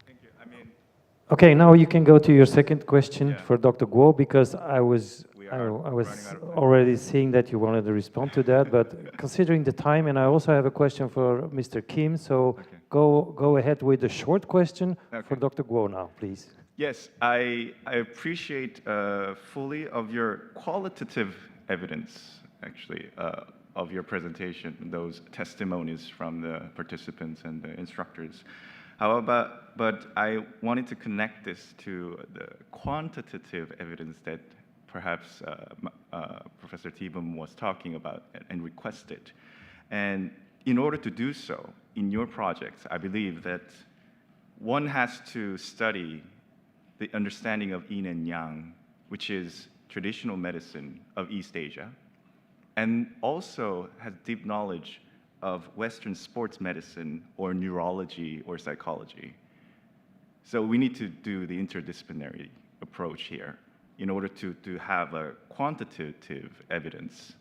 Thank you. I mean, Okay, now you can go to your second question Yeah. for Dr. Guo, because I was We are running was out of time. already seeing that you wanted to respond to that, but considering the time, and I also have a question for Mr. Kim, so Okay. go ahead with the short question for Okay. Dr. Guo now, please. Yes, I appreciate fully of your qualitative evidence, actually, of your presentation, those testimonies from the participants and the instructors. However, but I wanted to connect this to the quantitative evidence that perhaps Professor Tibum was talking about and requested. And in order to do so, in your projects, I believe that one has to study the understanding of yin and yang, which is traditional medicine of East Asia, and also has deep knowledge of Western sports medicine or neurology or psychology. So we need to do the interdisciplinary approach here in order to have a quantitative evidence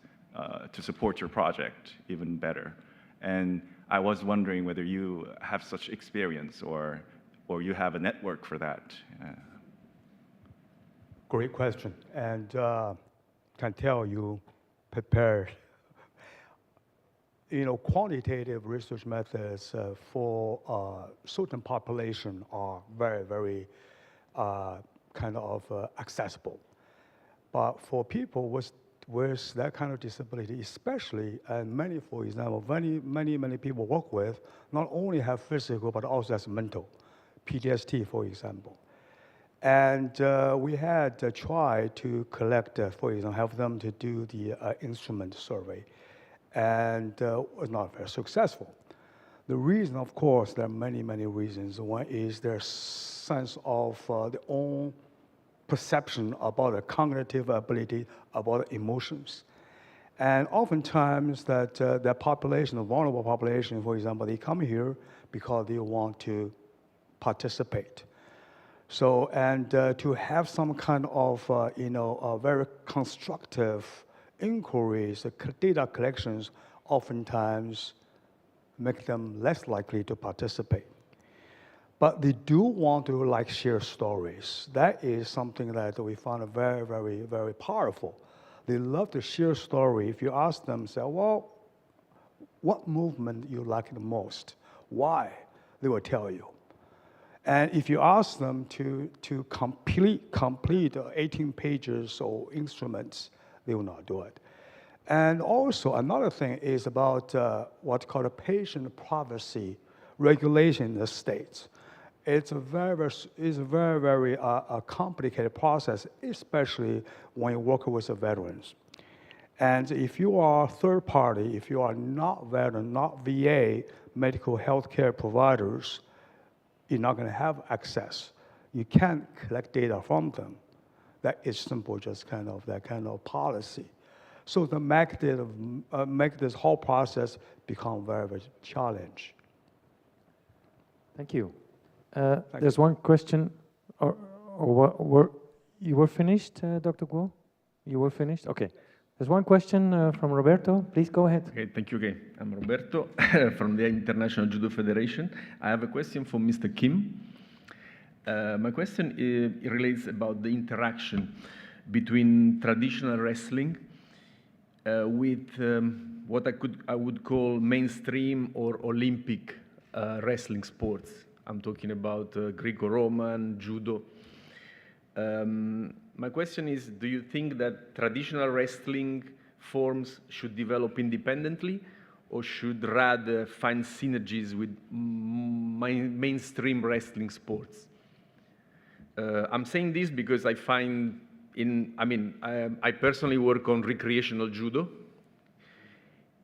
to support your project even better. And I was wondering whether you have such experience or you have a network for that. Great question, and can tell you prepared. You know, quantitative research methods for certain population are very, very kind of accessible. But for people with that kind of disability, especially, and many, for example, many people work with, not only have physical, but also has mental, PTSD, for example. And we had tried to collect, for example, help them to do the instrument survey, and was not very successful. The reason, of course, there are many reasons. One is their sense of their own perception about the cognitive ability, about emotions. And oftentimes that population, the vulnerable population, for example, they come here because they want to participate. So, and to have some kind of, very constructive inquiries, data collections, oftentimes make them less likely to participate. But they do want to share stories. That is something that we found very powerful. They love to share story. If you ask them, say, well, what movement you like the most? Why? They will tell you. And if you ask them to complete 18 pages or instruments, they will not do it. And also another thing is about what's called a patient privacy regulation in the States. It's a very complicated process, especially when you work with the veterans. And if you are third party, if you are not veteran, not VA medical healthcare providers, you're not going to have access. You can't collect data from them. That is simple, just that kind of policy. So to make this whole process become very challenging. Thank you. There's one question, you were finished, Dr. Guo? You were finished? Okay. There's one question from Roberto. Please go ahead. Okay, thank you again. I'm Roberto from the International Judo Federation. I have a question for Mr. Kim. My question relates about the interaction between traditional wrestling with what I would call mainstream or Olympic wrestling sports. I'm talking about Greco-Roman, judo. My question is, do you think that traditional wrestling forms should develop independently or should rather find synergies with mainstream wrestling sports? I'm saying this because I find I personally work on recreational judo,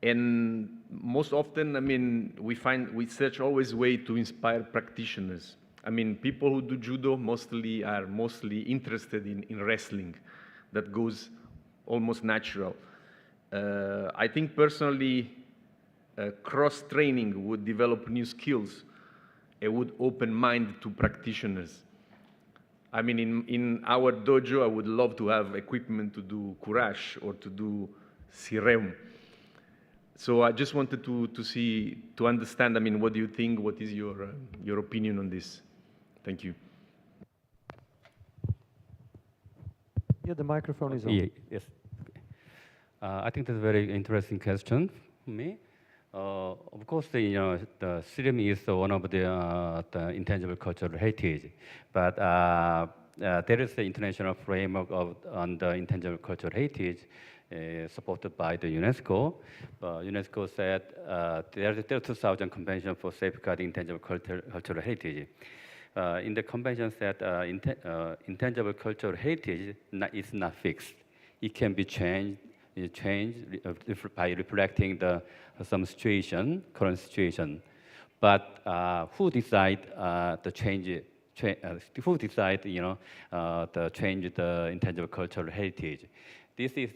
and most often, we search always way to inspire practitioners. People who do judo are mostly interested in wrestling. That goes almost natural. I think personally, cross-training would develop new skills. It would open mind to practitioners. In our dojo, I would love to have equipment to do courage or to do sirem. So I just wanted to understand, what do you think? What is your opinion on this? Thank you. Yeah, the microphone is on. Yes. I think that's a very interesting question for me. Of course, the film is one of the intangible cultural heritage, but there is the international framework on the intangible cultural heritage supported by the UNESCO. UNESCO said there is the 2000 Convention for Safeguarding Intangible Cultural Heritage. In the convention said intangible cultural heritage is not fixed. It can be changed by reflecting some situation, current situation. But who decide the change? Who decide the change the intangible cultural heritage? This is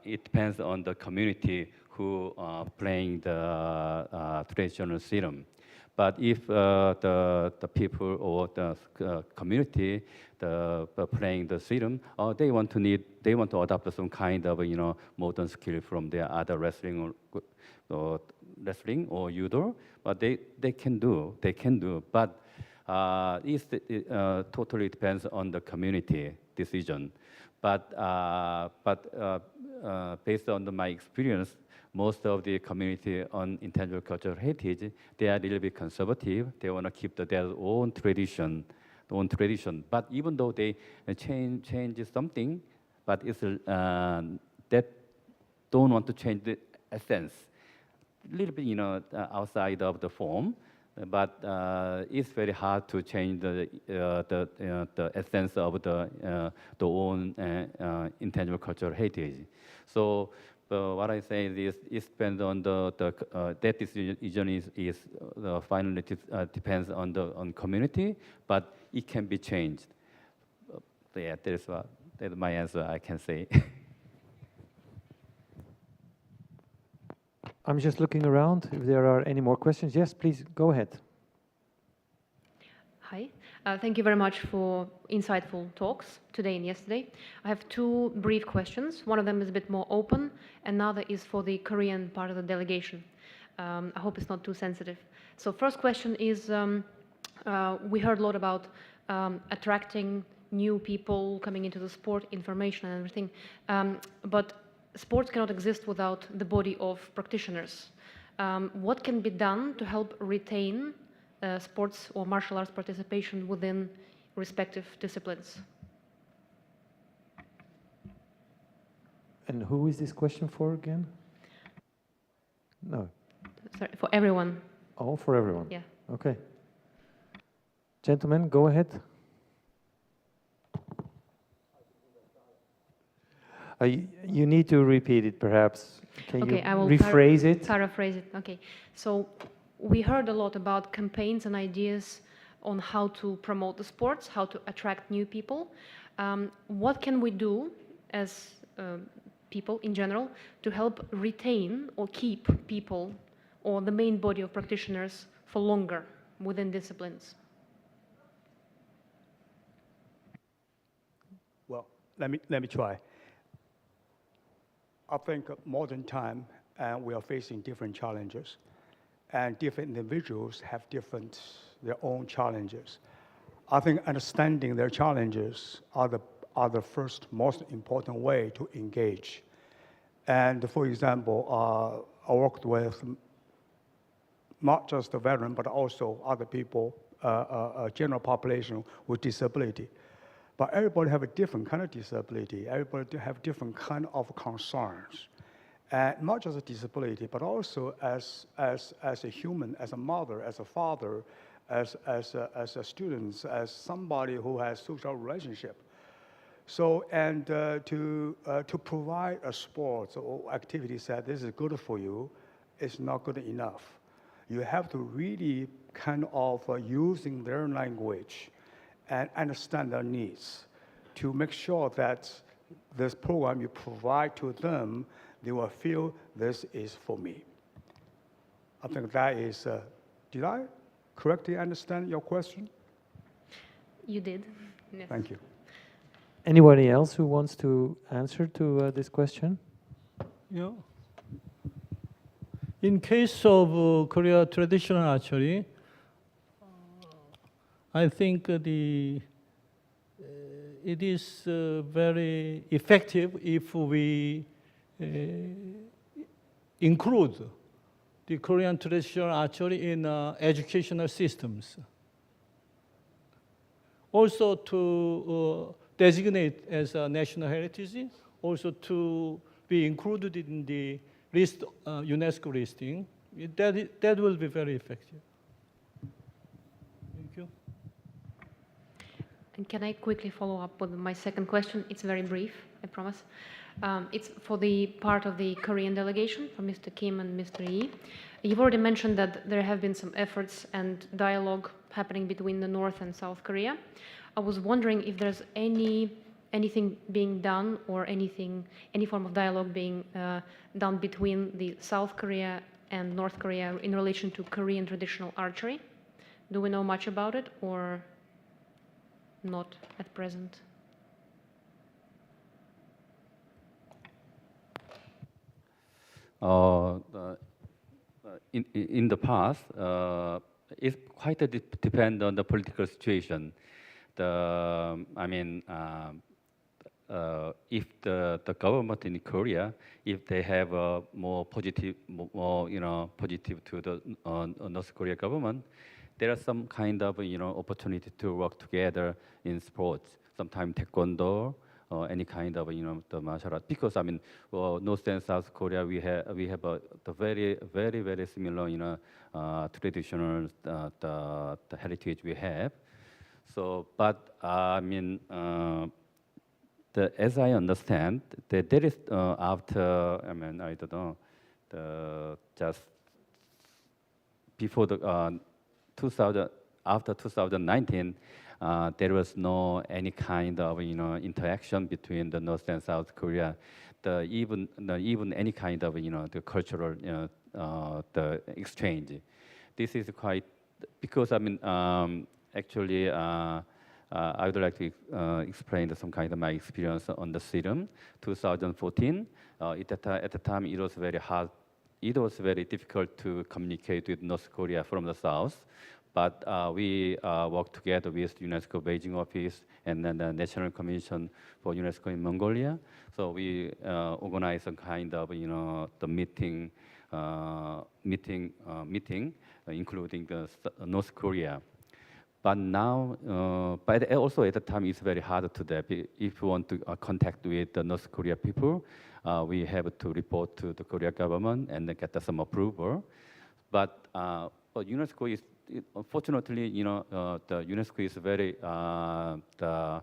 it depends on the community who playing the traditional theorem. But if the people or the community playing the theorem, they want to adopt some kind of modern skill from their other wrestling or judo, but they can do. But it totally depends on the community decision. But based on my experience, most of the community on intangible cultural heritage, they are a little bit conservative. They want to keep their own tradition. But even though they change something, but it's that don't want to change the essence. A little bit, outside of the form, but it's very hard to change the essence of the own intangible cultural heritage. So what I say is it depends on that decision is finally depends on community, but it can be changed. Yeah, that's my answer I can say. I'm just looking around if there are any more questions. Yes, please go ahead. Hi. Thank you very much for insightful talks today and yesterday. I have two brief questions. One of them is a bit more open, another is for the Korean part of the delegation. I hope it's not too sensitive. So first question is, we heard a lot about attracting new people coming into the sport, information and everything, but sports cannot exist without the body of practitioners. What can be done to help retain sports or martial arts participation within respective disciplines? And who is this question for again? No. Sorry, for everyone. Oh, for everyone. Yeah. Okay. Gentlemen, go ahead. You need to repeat it, perhaps. Can Okay, you I will rephrase it? Paraphrase it. Okay. So we heard a lot about campaigns and ideas on how to promote the sports, how to attract new people. What can we do as people in general to help retain or keep people or the main body of practitioners for longer within disciplines? Well, let me try. I think modern time, we are facing different challenges, and different individuals have their own challenges. I think understanding their challenges are the first most important way to engage. And for example, I worked with not just the veteran, but also other people, general population with disability. But everybody have a different kind of disability. Everybody have different kind of concerns. And not just a disability, but also as a human, as a mother, as a father, as a student, as somebody who has social relationship. So, and to provide a sport or activity that this is good for you is not good enough. You have to really kind of using their language and understand their needs to make sure that this program you provide to them, they will feel this is for me. I think that is, did I correctly understand your question? You did. Yes. Thank you. Anybody else who wants to answer to this question? Yeah. In case of Korea traditional archery, I think it is very effective if we include the Korean traditional archery in educational systems. Also to designate as a national heritage, also to be included in the list, UNESCO listing. That will be very effective. Thank you. And can I quickly follow up with my second question? It's very brief, I promise. It's for the part of the Korean delegation, from Mr. Kim and Mr. Yi. You've already mentioned that there have been some efforts and dialogue happening between the North and South Korea. I was wondering if there's anything being done or any form of dialogue being done between the South Korea and North Korea in relation to Korean traditional archery. Do we know much about it or not at present? In the past, it quite depend on the political situation. If the government in Korea, if they have a more positive, positive to the North Korea government, there are some kind of opportunity to work together in sports. Sometimes taekwondo or any kind of the martial art. Because North and South Korea we have the very similar traditional the heritage we have. So, but as I understand, there is after I don't know, just before the 2000 after 2019, there was no any kind of interaction between the North and South Korea. Even any kind of the cultural the exchange. This is quite because actually. I would like to explain some kind of my experience on the serum. 2014, at the time it was very hard. It was very difficult to communicate with North Korea from the south. But we worked together with UNESCO Beijing office and then the National Commission for UNESCO in Mongolia. So we organized some kind of the meeting, including the North Korea. But now, but also at the time, it's very hard to that. If you want to contact with the North Korea people, we have to report to the Korea government and then get some approval. But UNESCO is, unfortunately, the UNESCO is very the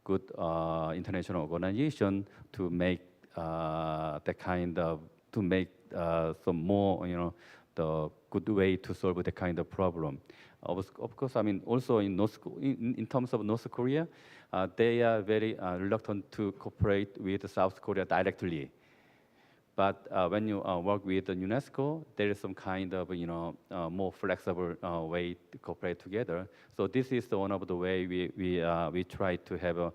good international organization to make the kind of some more, the good way to solve the kind of problem. Of course, also in terms of North Korea, they are very reluctant to cooperate with South Korea directly. But when you work with the UNESCO, there is some kind of more flexible way to cooperate together. So this is one of the way we try to have a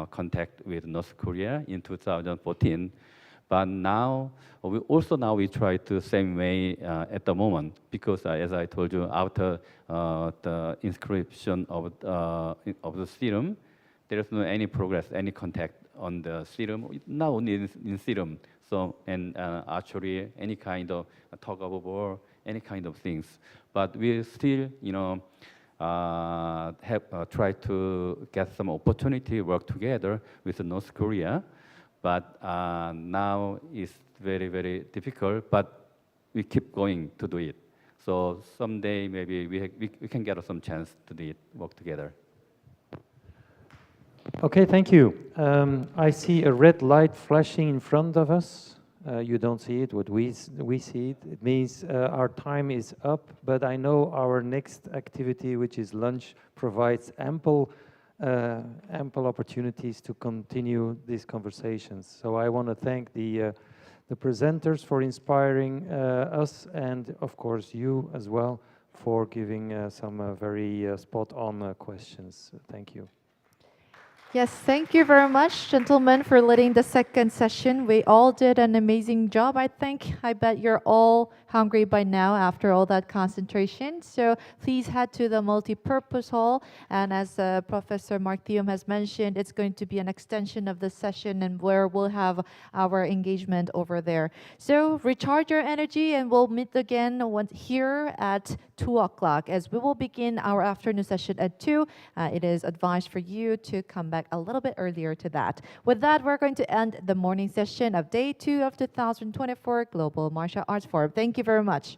contact with North Korea in 2014. But now, we try to same way at the moment, because as I told you, after the inscription of the serum, there is no any progress, any contact on the serum, not only in serum, so, and archery, any kind of tug of war, any kind of things. But we still, have tried to get some opportunity work together with North Korea. But now it's very difficult, but we keep going to do it. So someday maybe we can get some chance to do it, work together. Okay, thank you. I see a red light flashing in front of us. You don't see it, but we see it. It means our time is up, but I know our next activity, which is lunch, provides ample opportunities to continue these conversations. So I want to thank the presenters for inspiring us, and of course you as well for giving some very spot-on questions. Thank you. Yes, thank you very much, gentlemen, for leading the second session. We all did an amazing job, I think. I bet you're all hungry by now after all that concentration. So please head to the multi-purpose hall. And as Professor Mark Thium has mentioned, it's going to be an extension of the session and where we'll have our engagement over there. So recharge your energy and we'll meet again here at 2 o'clock as we will begin our afternoon session at 2. It is advised for you to come back a little bit earlier to that. With that, we're going to end the morning session of Day 2 of 2024 Global Martial Arts Forum. Thank you very much.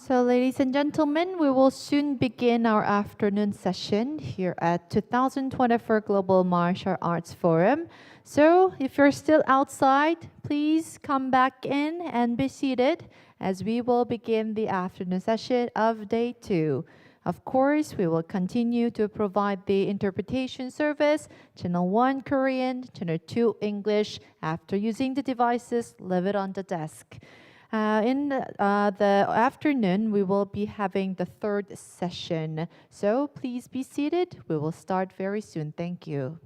So, ladies and gentlemen, we will soon begin our afternoon session here at 2024 Global Martial Arts Forum. So, if you're still outside, please come back in and be seated as we will begin the afternoon session of day 2. Of course, we will continue to provide the interpretation service, Channel 1 Korean, Channel 2 English. After using the devices, leave it on the desk. In the afternoon, we will be having the third session. So please be seated. We will start very soon. Thank you.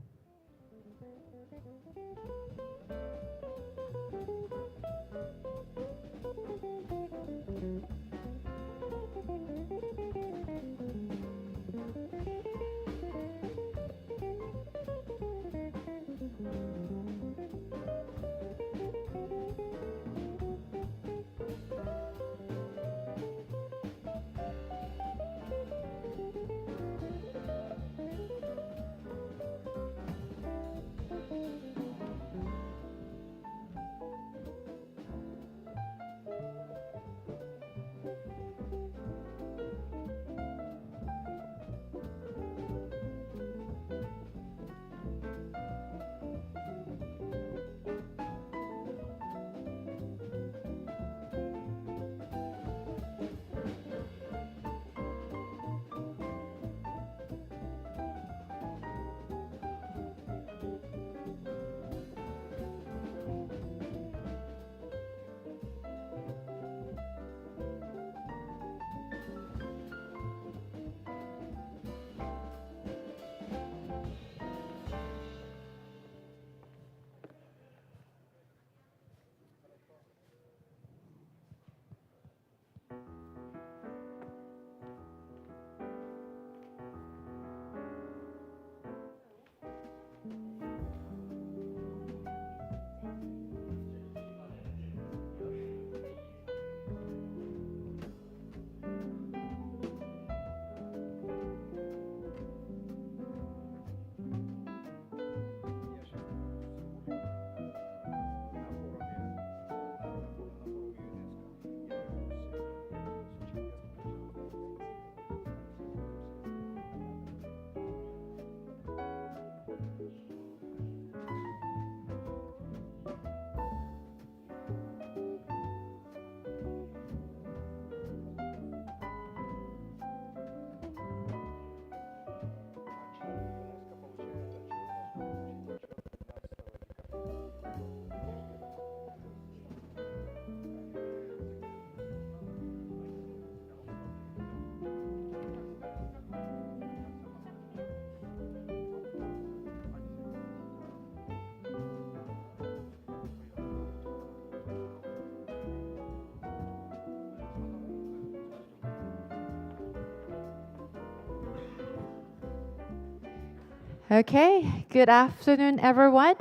Okay, good afternoon, everyone.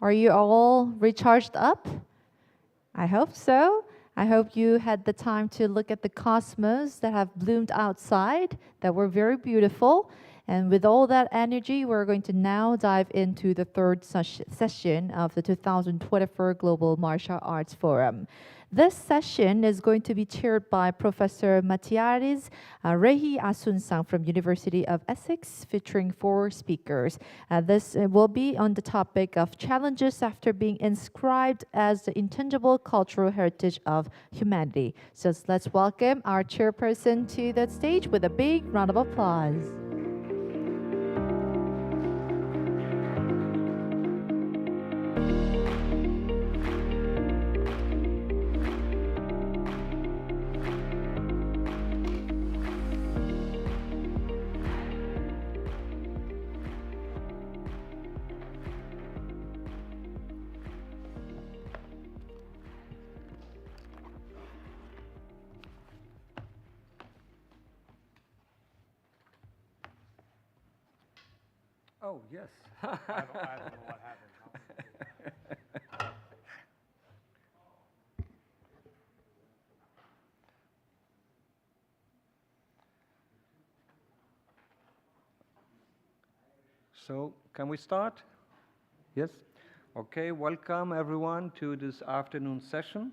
Are you all recharged up? I hope so. I hope you had the time to look at the cosmos that have bloomed outside, that were very beautiful. And with all that energy, we're going to now dive into the third session of the 2024 Global Martial Arts Forum. This session is going to be chaired by Professor Matiaris Rehi Asunsang from University of Essex, featuring 4 speakers. This will be on the topic of challenges after being inscribed as the intangible cultural heritage of humanity. So let's welcome our chairperson to the stage with a big round of applause. Oh, yes. I don't know what happened. So, can we start? Yes? Okay, welcome everyone to this afternoon session.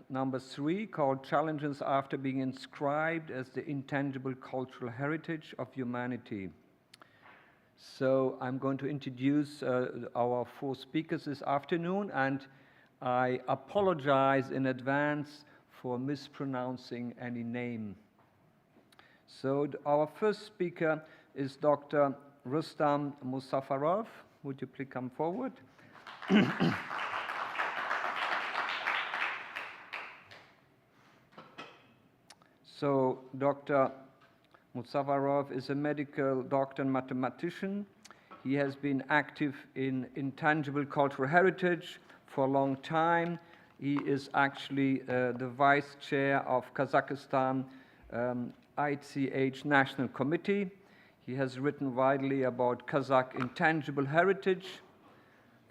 number 3, called Challenges After Being Inscribed as the Intangible Cultural Heritage of Humanity. So I'm going to introduce our 4 speakers this afternoon, and I apologize in advance for mispronouncing any name. So our first speaker is Dr. Rustam Musafarov. Would you please come forward? So Dr. Musafarov is a medical doctor and mathematician. He has been active in intangible cultural heritage for a long time. He is actually the vice chair of Kazakhstan ICH National Committee. He has written widely about Kazakh intangible heritage,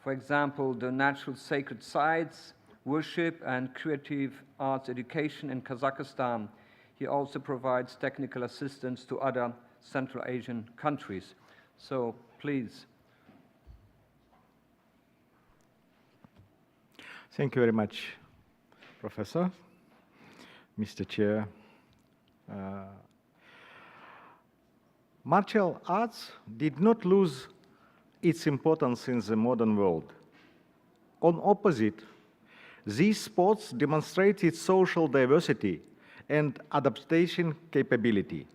for example, the natural sacred sites, worship, and creative arts education in Kazakhstan. He also provides technical assistance to other Central Asian countries. So, please. Thank you very much, Professor, Mr. Chair. Martial arts did not lose its importance in the modern world. On opposite, these sports demonstrate its social diversity and adaptation capability.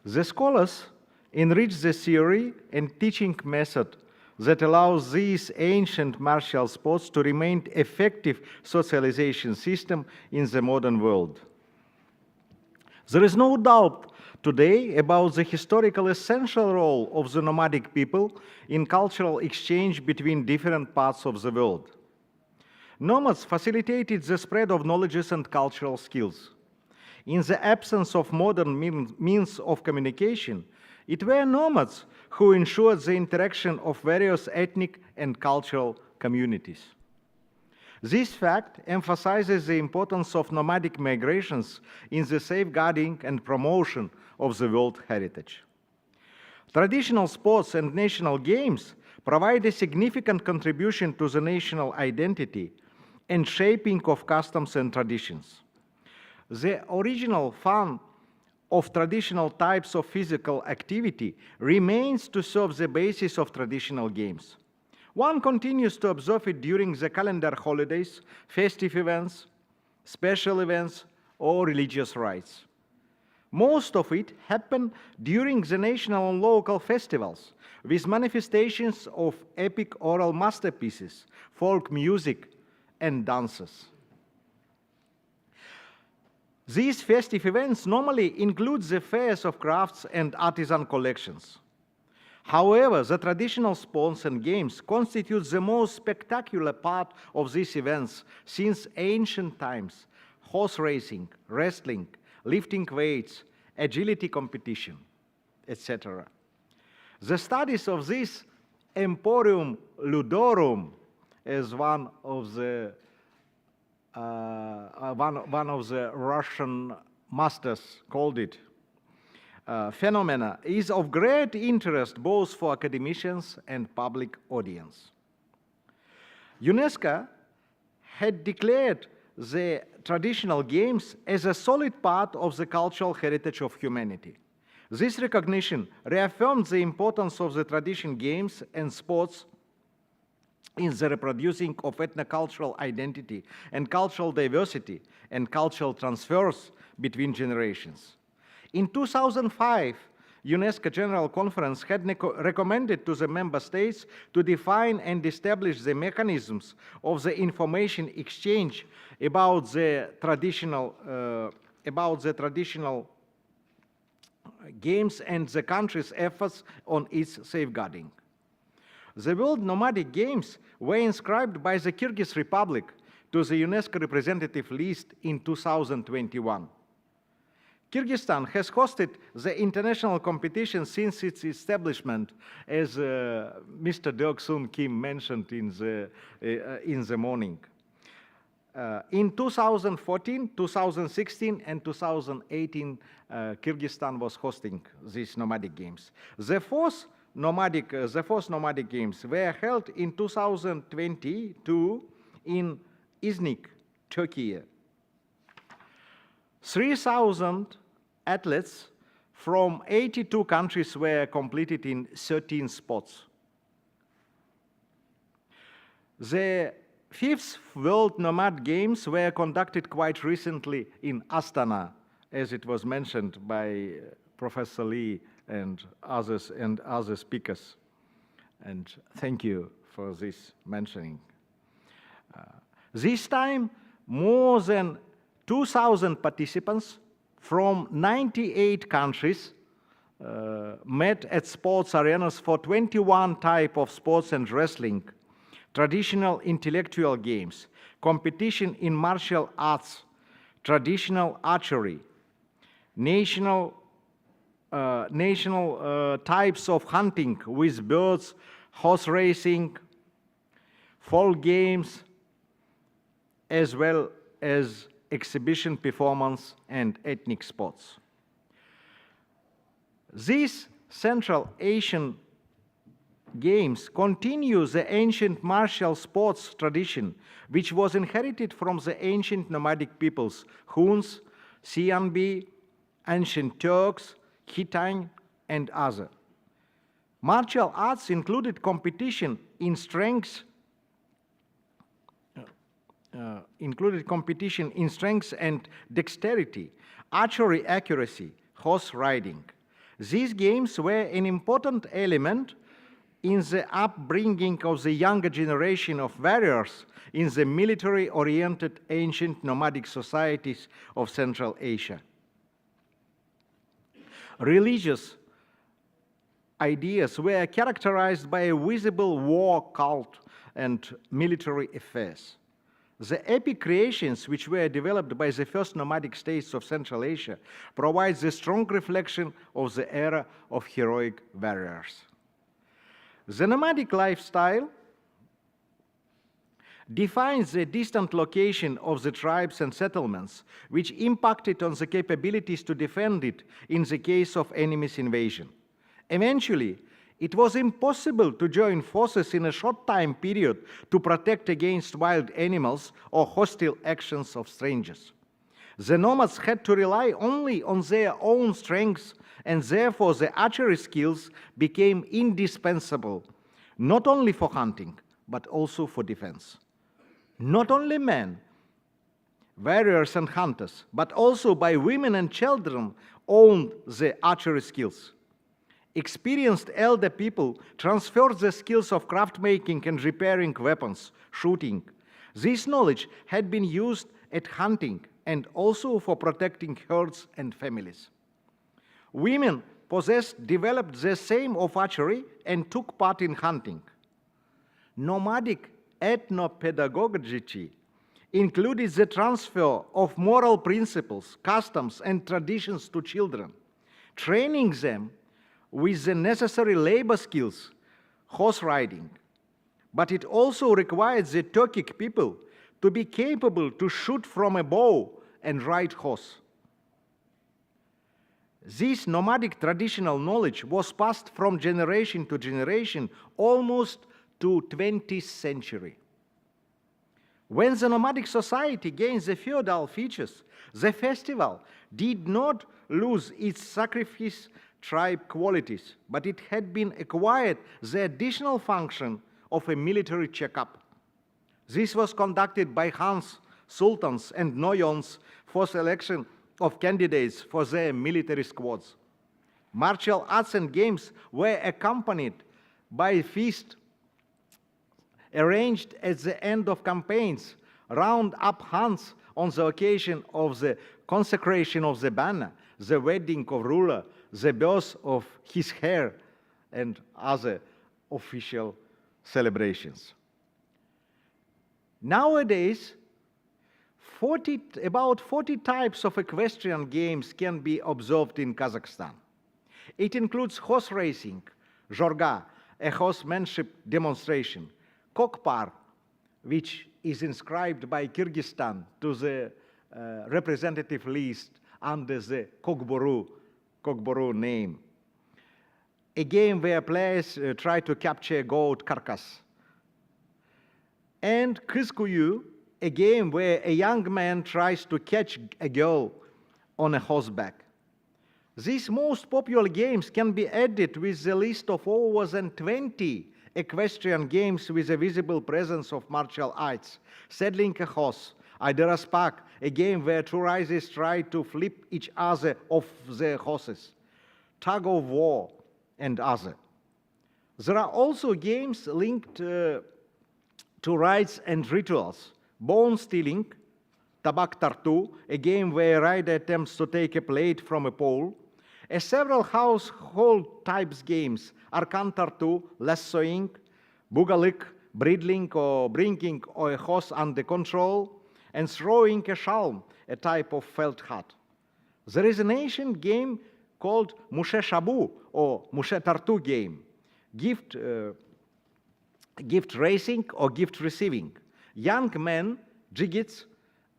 The scholars enrich the theory and teaching method that allows these ancient martial sports to remain effective socialization system in the modern world. There is no doubt today about the historical essential role of the nomadic people in cultural exchange between different parts of the world. Nomads facilitated the spread of knowledges and cultural skills. In the absence of modern means of communication, it were nomads who ensured the interaction of various ethnic and cultural communities. This fact emphasizes the importance of nomadic migrations in the safeguarding and promotion of the world heritage. Traditional sports and national games provide a significant contribution to the national identity and shaping of customs and traditions. The original fun of traditional types of physical activity remains to serve the basis of traditional games. One continues to observe it during the calendar holidays, festive events, special events, or religious rites. Most of it happen during the national and local festivals, with manifestations of epic oral masterpieces, folk music, and dances. These festive events normally include the fairs of crafts and artisan collections. However, the traditional sports and games constitute the most spectacular part of these events since ancient times: horse racing, wrestling, lifting weights, agility competition, etc. The studies of this Emporium Ludorum, as one of the Russian masters called it, phenomena is of great interest both for academicians and public audience. UNESCO had declared the traditional games as a solid part of the cultural heritage of humanity. This recognition reaffirmed the importance of the traditional games and sports in the reproducing of ethnocultural identity and cultural diversity and cultural transfers between generations. In 2005, UNESCO General Conference had recommended to the member states to define and establish the mechanisms of the information exchange about the traditional games and the country's efforts on its safeguarding. The World Nomadic Games were inscribed by the Kyrgyz Republic to the UNESCO representative list in 2021. Kyrgyzstan has hosted the international competition since its establishment, as Mr. Deok-sun Kim mentioned in the morning. In 2014, 2016, and 2018, Kyrgyzstan was hosting these nomadic games. The fourth nomadic games were held in 2022 in Iznik, Turkey. 3,000 athletes from 82 countries were completed in 13 sports. The 5th World Nomad Games were conducted quite recently in Astana, as it was mentioned by Professor Lee and other speakers. And thank you for this mentioning. This time, more than 2,000 participants from 98 countries met at sports arenas for 21 types of sports and wrestling, traditional intellectual games, competition in martial arts, traditional archery, national types of hunting with birds, horse racing, folk games, as well as exhibition performance and ethnic sports. These Central Asian Games continue the ancient martial sports tradition, which was inherited from the ancient nomadic peoples, Huns, Xianbi, ancient Turks, Hittite, and others. Martial arts included competition in strength and dexterity, archery accuracy, horse riding. These games were an important element in the upbringing of the younger generation of warriors in the military-oriented ancient nomadic societies of Central Asia. Religious ideas were characterized by a visible war cult and military affairs. The epic creations which were developed by the first nomadic states of Central Asia provides a strong reflection of the era of heroic warriors. The nomadic lifestyle defines the distant location of the tribes and settlements, which impacted on the capabilities to defend it in the case of enemy's invasion. Eventually, it was impossible to join forces in a short time period to protect against wild animals or hostile actions of strangers. The nomads had to rely only on their own strengths, and therefore the archery skills became indispensable, not only for hunting, but also for defense. Not only men, warriors and hunters, but also by women and children owned the archery skills. Experienced elder people transferred the skills of craft making and repairing weapons, shooting. This knowledge had been used at hunting and also for protecting herds and families. Women developed the same of archery and took part in hunting. Nomadic ethnopedagogy included the transfer of moral principles, customs, and traditions to children, training them with the necessary labor skills, horse riding. But it also required the Turkic people to be capable to shoot from a bow and ride horse. This nomadic traditional knowledge was passed from generation to generation almost to 20th century. When the nomadic society gained the feudal features, the festival did not lose its sacrifice tribe qualities, but it had been acquired the additional function of a military checkup. This was conducted by Khans, sultans, and noyons for selection of candidates for their military squads. Martial arts and games were accompanied by feasts arranged at the end of campaigns, round-up hunts on the occasion of the consecration of the banner, the wedding of ruler, the birth of his heir, and other official celebrations. Nowadays, about 40 types of equestrian games can be observed in Kazakhstan. It includes horse racing, jorga, a horsemanship demonstration, kokpar, which is inscribed by Kyrgyzstan to the representative list under the kokboru name, a game where players try to capture a goat carcass, and Krizkuyu, a game where a young man tries to catch a girl on a horseback. These most popular games can be added with the list of over than 20 equestrian games with a visible presence of martial arts. Saddling a horse, Idera Spark, a game where two riders try to flip each other off their horses, tug of war, and other. There are also games linked to rites and rituals. Bone stealing, Tabak Tartu, a game where a rider attempts to take a plate from a pole. Several household types games, Arkan Tartu, lassoing, Bugalik, bridling or bringing a horse under control, and throwing a shalm, a type of felt hat. There is an ancient game called Mushe Shabu or Mushe Tartu game, gift racing or gift receiving. Young men, jigits,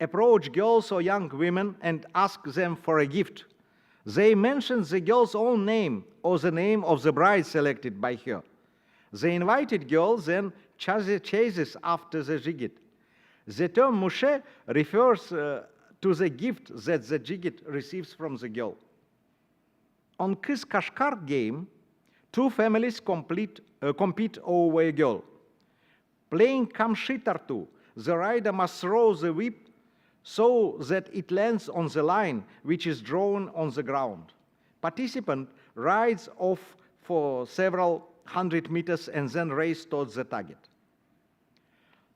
approach girls or young women and ask them for a gift. They mention the girl's own name or the name of the bride selected by her. The invited girl then chases after the jigit. The term Mushe refers to the gift that the jigit receives from the girl. On Kis Kashkar game, two families compete over a girl. Playing Kamshi Tartu, the rider must throw the whip so that it lands on the line which is drawn on the ground. Participant rides off for several hundred meters and then race towards the target.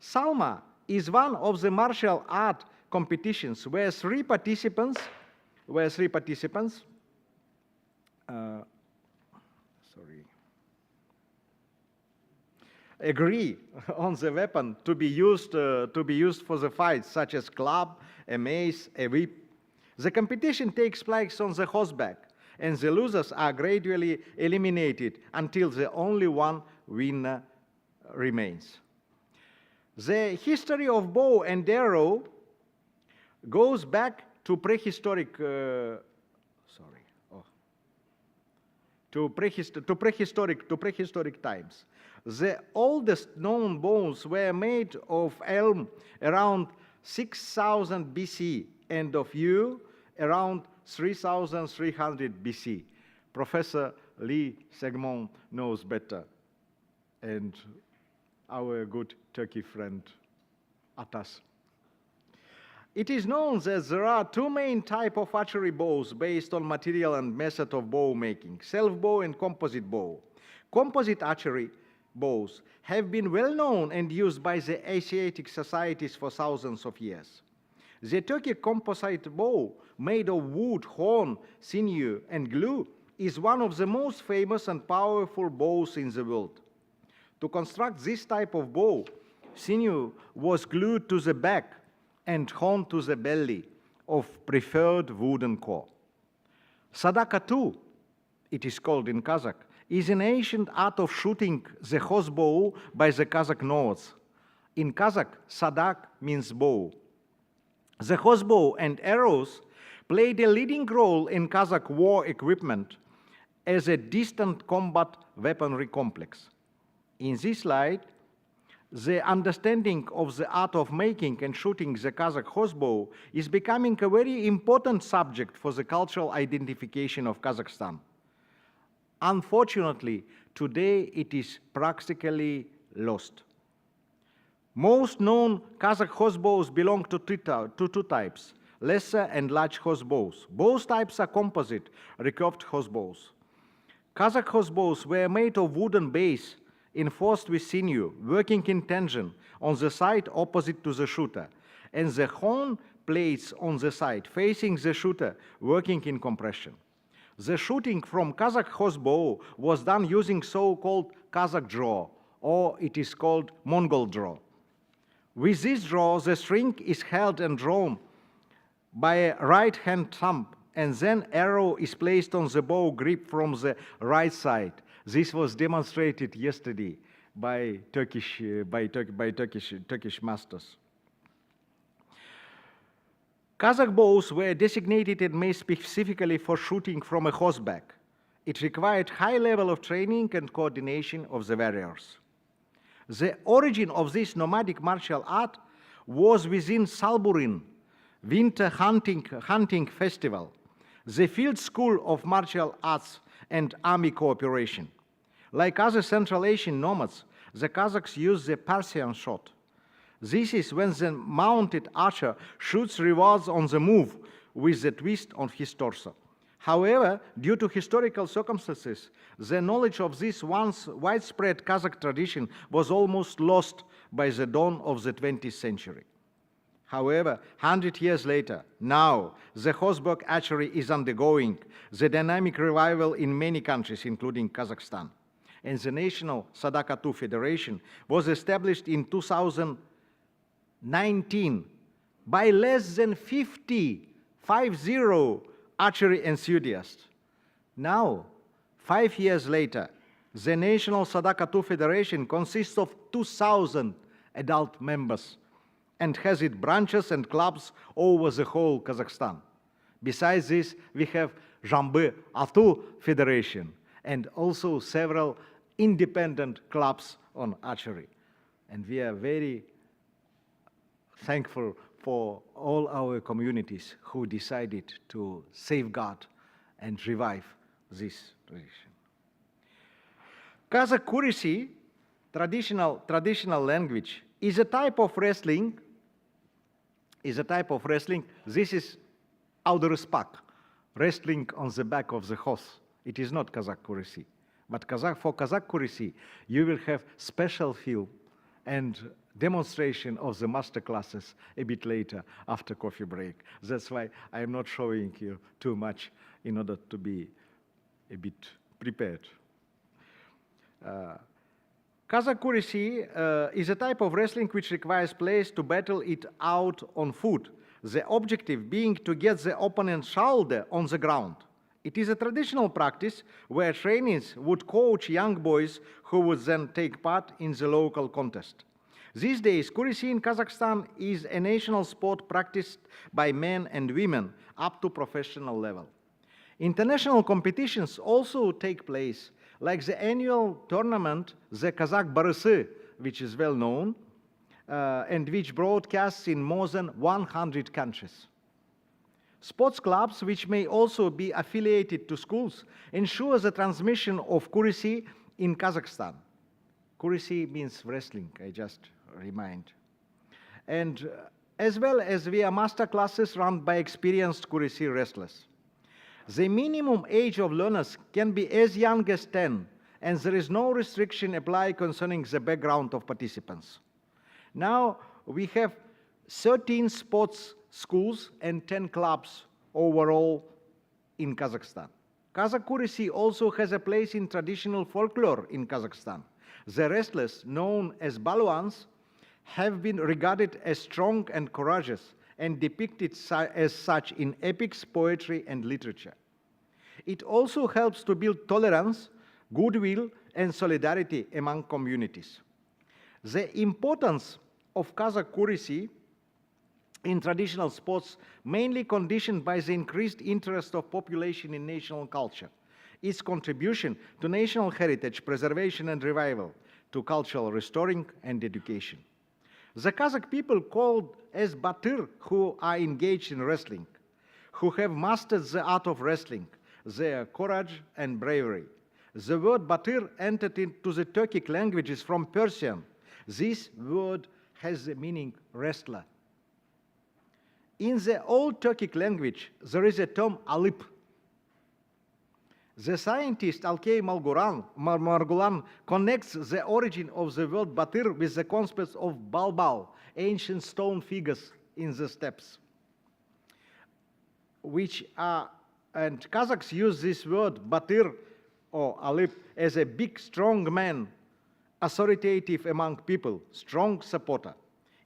Salma is one of the martial art competitions where three participants agree on the weapon to be used for the fight, such as club, a mace, a whip. The competition takes place on the horseback, and the losers are gradually eliminated until the only one winner remains. The history of bow and arrow goes back to prehistoric times. The oldest known bows were made of elm around 6000 BC and of yew around 3300 BC. Professor Lee Segmon knows better, and our good Turkey friend Atas. It is known that there are two main types of archery bows based on material and method of bow making, self-bow and composite bow. Composite archery bows have been well known and used by the Asiatic societies for thousands of years. The Turkish composite bow, made of wood, horn, sinew, and glue, is one of the most famous and powerful bows in the world. To construct this type of bow, sinew was glued to the back and horn to the belly of preferred wooden core. Sadaka, it is called in Kazakh, is an ancient art of shooting the crossbow by the Kazakh North. In Kazakh, sadak means bow. The crossbow and arrows played a leading role in Kazakh war equipment as a distant combat weaponry complex. In this light, the understanding of the art of making and shooting the Kazakh crossbow is becoming a very important subject for the cultural identification of Kazakhstan. Unfortunately, today it is practically lost. Most known Kazakh crossbows belong to two types, lesser and large crossbows. Both types are composite, recurved crossbows. Kazakh crossbows were made of wooden base enforced with sinew, working in tension on the side opposite to the shooter, and the horn plates on the side facing the shooter, working in compression. The shooting from Kazakh crossbow was done using so-called Kazakh draw, or it is called Mongol draw. With this draw, the string is held and drawn by a right-hand thumb, and then arrow is placed on the bow grip from the right side. This was demonstrated yesterday by Turkish masters. Kazakh bows were designated and made specifically for shooting from a horseback. It required high level of training and coordination of the warriors. The origin of this nomadic martial art was within Salburin Winter Hunting Festival, the Field School of Martial Arts and Army Cooperation. Like other Central Asian nomads, the Kazakhs use the Persian shot. This is when the mounted archer shoots rewards on the move with the twist on his torso. However, due to historical circumstances, the knowledge of this once widespread Kazakh tradition was almost lost by the dawn of the 20th century. However, 100 years later, now, the horseback archery is undergoing the dynamic revival in many countries, including Kazakhstan. And the National Sadaka II Federation was established in 2019 by less than 50 archery enthusiasts. Now, 5 years later, the National Sadaka II Federation consists of 2,000 adult members and has its branches and clubs over the whole Kazakhstan. Besides this, we have Jambı Atu Federation and also several independent clubs on archery. And we are very thankful for all our communities who decided to safeguard and revive this tradition. Kazakh Kurisi, traditional language, is a type of wrestling. This is Auderspak, wrestling on the back of the horse. It is not Kazakh Kurisi. But for Kazakh Kurisi, you will have special film and demonstration of the master classes a bit later after coffee break. That's why I am not showing you too much in order to be a bit prepared. Kazakh Kurisi is a type of wrestling which requires players to battle it out on foot, the objective being to get the opponent's shoulder on the ground. It is a traditional practice where trainees would coach young boys who would then take part in the local contest. These days, Kurisi in Kazakhstan is a national sport practiced by men and women up to professional level. International competitions also take place, like the annual tournament, the Kazakh Barысы, which is well known, and which broadcasts in more than 100 countries. Sports clubs, which may also be affiliated to schools, ensure the transmission of Kurisi in Kazakhstan. Kurisi means wrestling, I just remind. And as well as via master classes run by experienced Kurisi wrestlers. The minimum age of learners can be as young as 10, and there is no restriction applied concerning the background of participants. Now we have 13 sports schools and 10 clubs overall in Kazakhstan. Kazakh Kurisi also has a place in traditional folklore in Kazakhstan. The wrestlers, known as Balwans, have been regarded as strong and courageous and depicted as such in epics, poetry, and literature. It also helps to build tolerance, goodwill, and solidarity among communities. The importance of Kazakh Kurisi in traditional sports, mainly conditioned by the increased interest of population in national culture, its contribution to national heritage preservation and revival, to cultural restoring and education. The Kazakh people called as Batyr who are engaged in wrestling, who have mastered the art of wrestling, their courage and bravery. The word Batyr entered into the Turkic languages from Persian. This word has the meaning wrestler. In the old Turkic language, there is a term alip. The scientist Alkay Margulan connects the origin of the word Batyr with the concept of balbal, ancient stone figures in the steppes, and Kazakhs use this word Batyr or alip as a big, strong man, authoritative among people, strong supporter.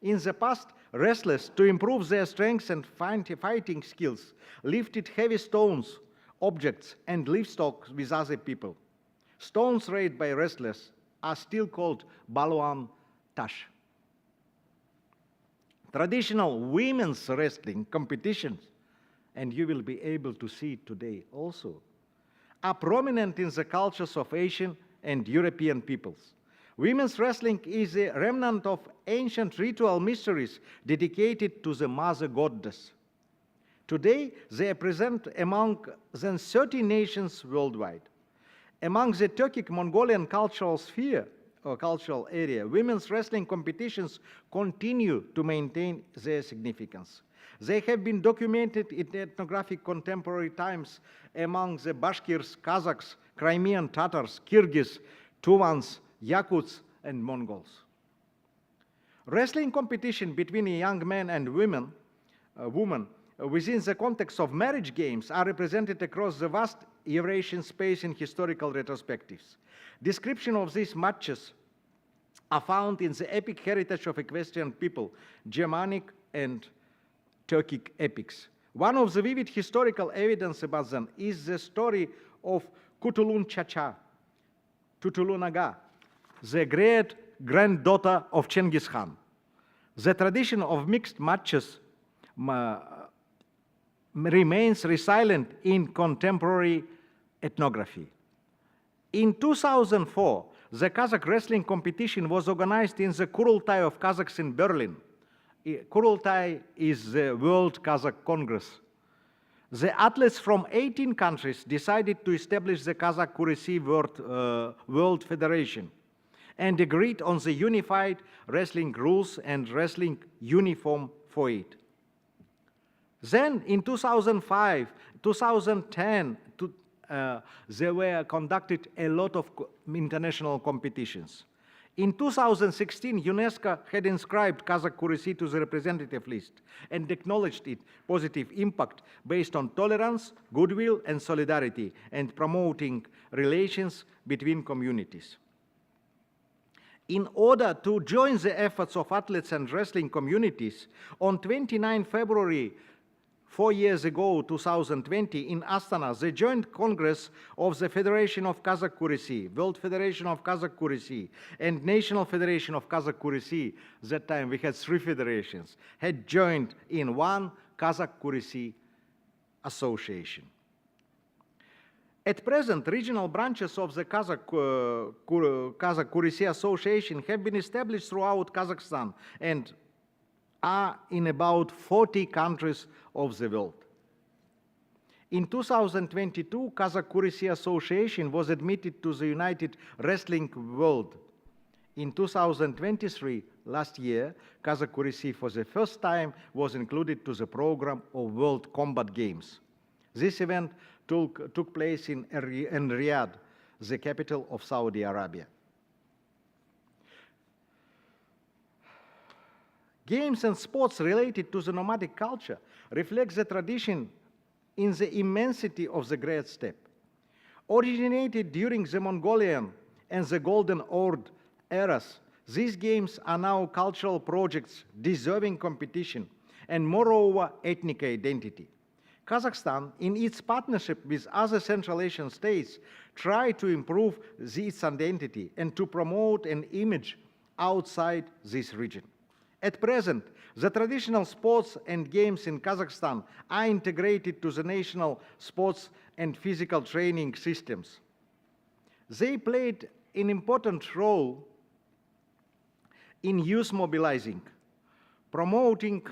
In the past, wrestlers, to improve their strength and fighting skills, lifted heavy stones, objects, and livestock with other people. Stones raised by wrestlers are still called Balwan Tash. Traditional women's wrestling competitions, and you will be able to see it today also, are prominent in the cultures of Asian and European peoples. Women's wrestling is a remnant of ancient ritual mysteries dedicated to the mother goddess. Today, they are present among than 30 nations worldwide. Among the Turkic-Mongolian cultural sphere or cultural area, women's wrestling competitions continue to maintain their significance. They have been documented in ethnographic contemporary times among the Bashkirs, Kazakhs, Crimean Tatars, Kyrgyz, Tuvans, Yakuts, and Mongols. Wrestling competition between young men and women within the context of marriage games are represented across the vast Eurasian space in historical retrospectives. Description of these matches are found in the epic heritage of equestrian people, Germanic and Turkic epics. One of the vivid historical evidence about them is the story of Kutulun Chacha, Tutulun Aga, the great granddaughter of Genghis Khan. The tradition of mixed matches remains resilient in contemporary ethnography. In 2004, the Kazakh wrestling competition was organized in the Kurultai of Kazakhs in Berlin. Kurultai is the World Kazakh Congress. The athletes from 18 countries decided to establish the Kazakh Kurisi World Federation and agreed on the unified wrestling rules and wrestling uniform for it. Then in 2005, 2010, there were conducted a lot of international competitions. In 2016, UNESCO had inscribed Kazakh Kurisi to the representative list and acknowledged its positive impact based on tolerance, goodwill, and solidarity, and promoting relations between communities. In order to join the efforts of athletes and wrestling communities, on 29 February 4 years ago, 2020, in Astana, the Joint Congress of the Federation of Kazakh Kurisi, World Federation of Kazakh Kurisi, and National Federation of Kazakh Kurisi, that time we had 3 federations, had joined in one Kazakh Kurisi association. At present, regional branches of the Kazakh Kurisi Association have been established throughout Kazakhstan and are in about 40 countries of the world. In 2022, Kazakh Kurisi Association was admitted to the United Wrestling World. In 2023, last year, Kazakh Kurisi for the first time was included to the program of World Combat Games. This event took place in Riyadh, the capital of Saudi Arabia. Games and sports related to the nomadic culture reflect the tradition in the immensity of the Great Steppe. Originated during the Mongolian and the Golden Horde eras, these games are now cultural projects deserving competition and moreover ethnic identity. Kazakhstan, in its partnership with other Central Asian states, tried to improve its identity and to promote an image outside this region. At present, the traditional sports and games in Kazakhstan are integrated to the national sports and physical training systems. They played an important role in youth mobilizing, promoting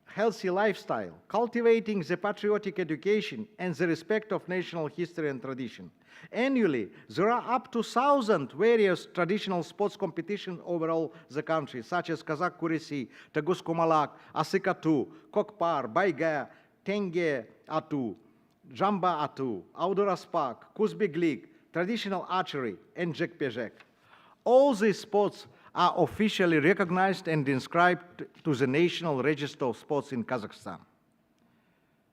healthy lifestyle, cultivating the patriotic education and the respect of national history and tradition. Annually, there are up to 1,000 various traditional sports competitions over all the country, such as Kazakh Kurisi, Tagus Kumalak, Asikatu, Kokpar, Baiga, Tenge Atu, Jamba Atu, Auduraspak, Kuzbeglik, traditional archery, and Jekpejek. All these sports are officially recognized and inscribed to the National Register of Sports in Kazakhstan.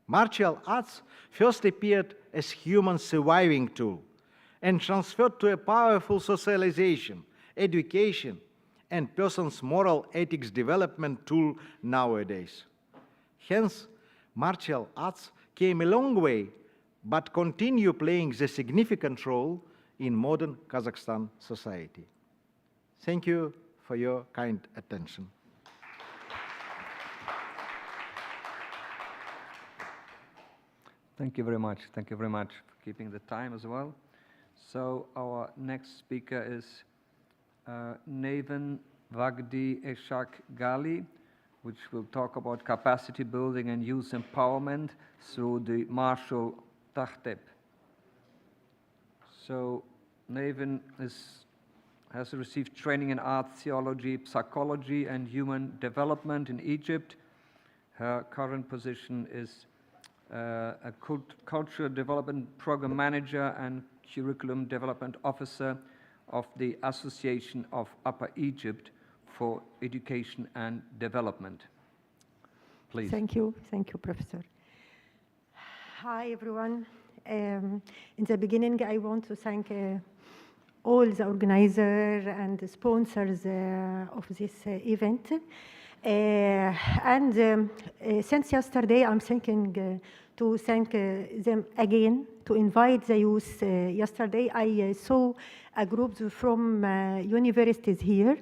Martial arts first appeared as human surviving tool and transferred to a powerful socialization, education, and person's moral ethics development tool nowadays. Hence, martial arts came a long way, but continue playing the significant role in modern Kazakhstan society. Thank you for your kind attention. Thank you very much. Thank you very much for keeping the time as well. So our next speaker is Neven Vagdi Eshak Gali, which will talk about capacity building and youth empowerment through the Marshall Tahteb. So Neven has received training in art, theology, psychology, and human development in Egypt. Her current position is a cultural development program manager and curriculum development officer of the Association of Upper Egypt for Education and Development. Please. Thank you, Professor. Hi, everyone. In the beginning, I want to thank all the organizers and the sponsors of this event. Since yesterday, I'm thinking to thank them again, to invite the youth. Yesterday, I saw a group from universities here,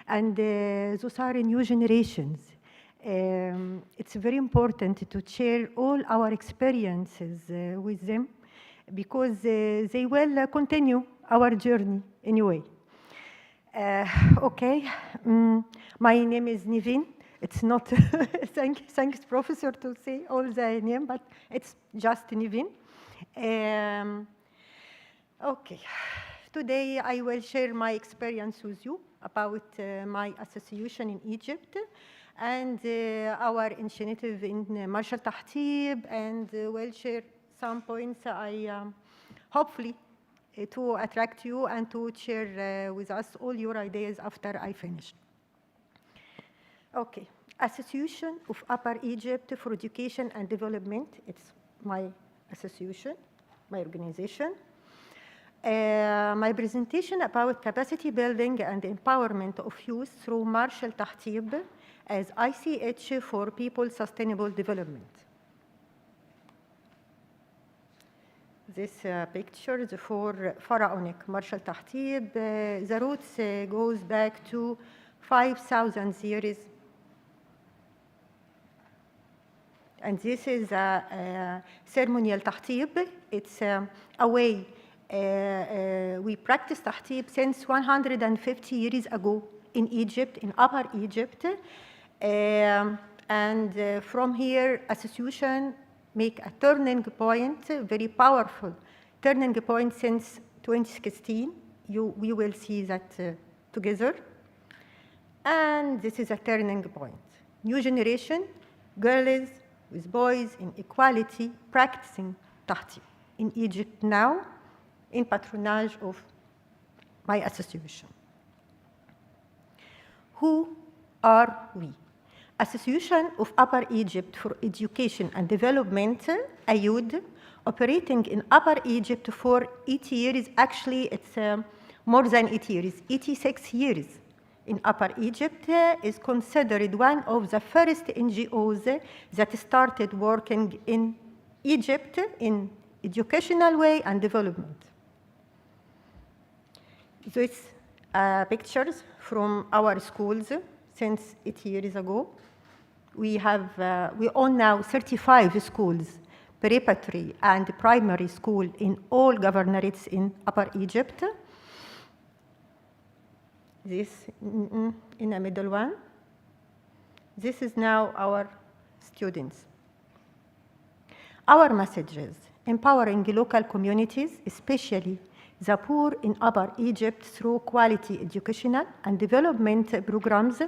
and those are new generations. It's very important to share all our experiences with them, because they will continue our journey anyway. Okay, my name is Nivin. It's not, thanks Professor to say all the name, but it's just Nivin. Okay, today I will share my experience with you about my association in Egypt and our initiative in Marshall Tahtib, and will share some points I hopefully to attract you and to share with us all your ideas after I finish. Okay, Association of Upper Egypt for Education and Development. It's my association, my organization. My presentation about capacity building and empowerment of youth through Marshall Tahtib as ICH for People Sustainable Development. This picture is for pharaonic Marshall Tahtib. The roots goes back to 5,000 years. And this is a ceremonial Tahtib. It's a way we practice Tahtib since 150 years ago in Egypt, in Upper Egypt. From here, association make a turning point, very powerful turning point since 2016. We will see that together. And this is a turning point. New generation, girls with boys in equality, practicing Tahtib in Egypt now, in patronage of my association. Who are we? Association of Upper Egypt for Education and Development, AYUD, operating in Upper Egypt for 80 years. Actually, it's more than 80 years, 86 years. In Upper Egypt is considered one of the first NGOs that started working in Egypt in educational way and development. These pictures from our schools since 8 years ago. We own now 35 schools, preparatory and primary school in all governorates in Upper Egypt. This in the middle one. This is now our students. Our messages: empowering local communities, especially the poor in Upper Egypt, through quality educational and development programs.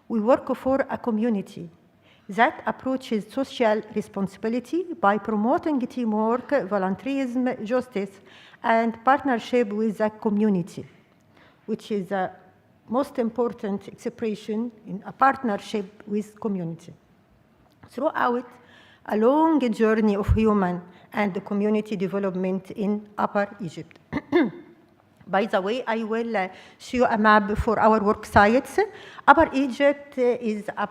We work for a community that approaches social responsibility by promoting teamwork, volunteerism, justice, and partnership with the community, which is the most important expression in a partnership with community. Throughout a long journey of human and community development in Upper Egypt. By the way, I will show you a map for our work sites. Upper Egypt is a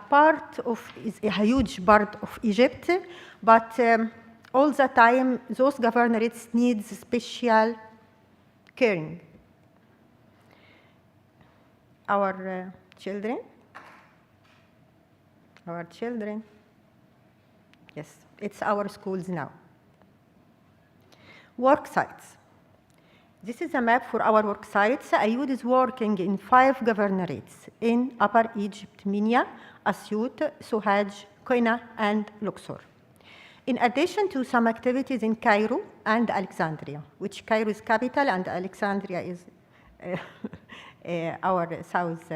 huge part of Egypt, but all the time those governorates need special caring. Our children, yes, it's our schools now. Work sites. This is a map for our work sites. Ayoud is working in 5 governorates in Upper Egypt, Minya, Asyut, Sohaj, Koina, and Luxor. In addition to some activities in Cairo and Alexandria, which Cairo is capital and Alexandria is our south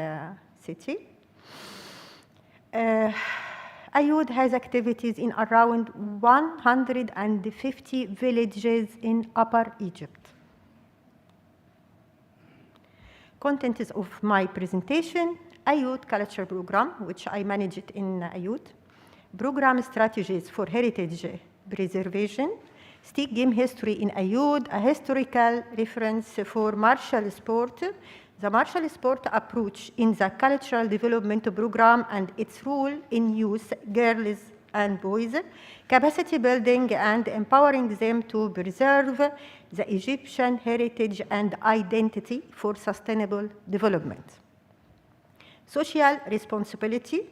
city. Ayoud has activities in around 150 villages in Upper Egypt. Content is of my presentation, Ayoud Culture Program, which I manage it in Ayoud. Program strategies for heritage preservation. Stick game history in Ayoud, a historical reference for martial sport. The martial sport approach in the cultural development program and its role in youth, girls and boys, capacity building and empowering them to preserve the Egyptian heritage and identity for sustainable development. Social responsibility,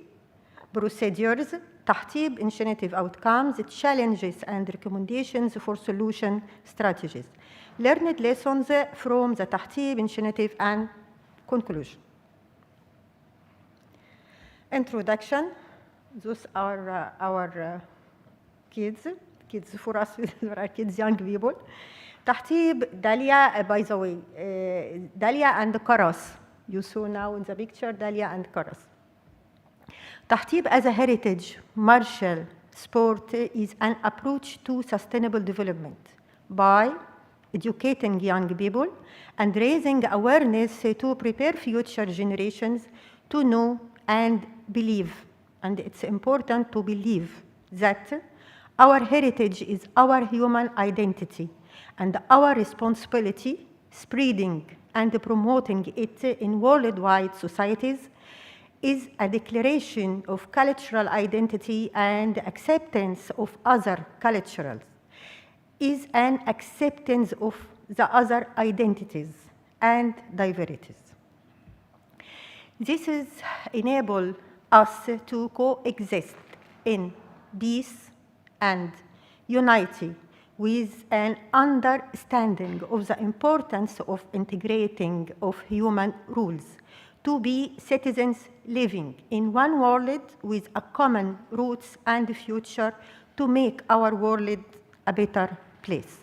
procedures, Tahtib initiative outcomes, challenges and recommendations for solution strategies. Learned lessons from the Tahtib initiative and conclusion. Introduction. Those are our kids for us, there are kids, young people. Tahtib, Dalia, by the way, Dalia and Karas. You saw now in the picture, Dalia and Karas. Tahtib as a heritage martial sport is an approach to sustainable development by educating young people and raising awareness to prepare future generations to know and believe. And it's important to believe that our heritage is our human identity and our responsibility spreading and promoting it in worldwide societies is a declaration of cultural identity and acceptance of other cultures, is an acceptance of the other identities and diversities. This is enable us to coexist in peace and unity with an understanding of the importance of integrating of human rules to be citizens living in one world with a common roots and future to make our world a better place.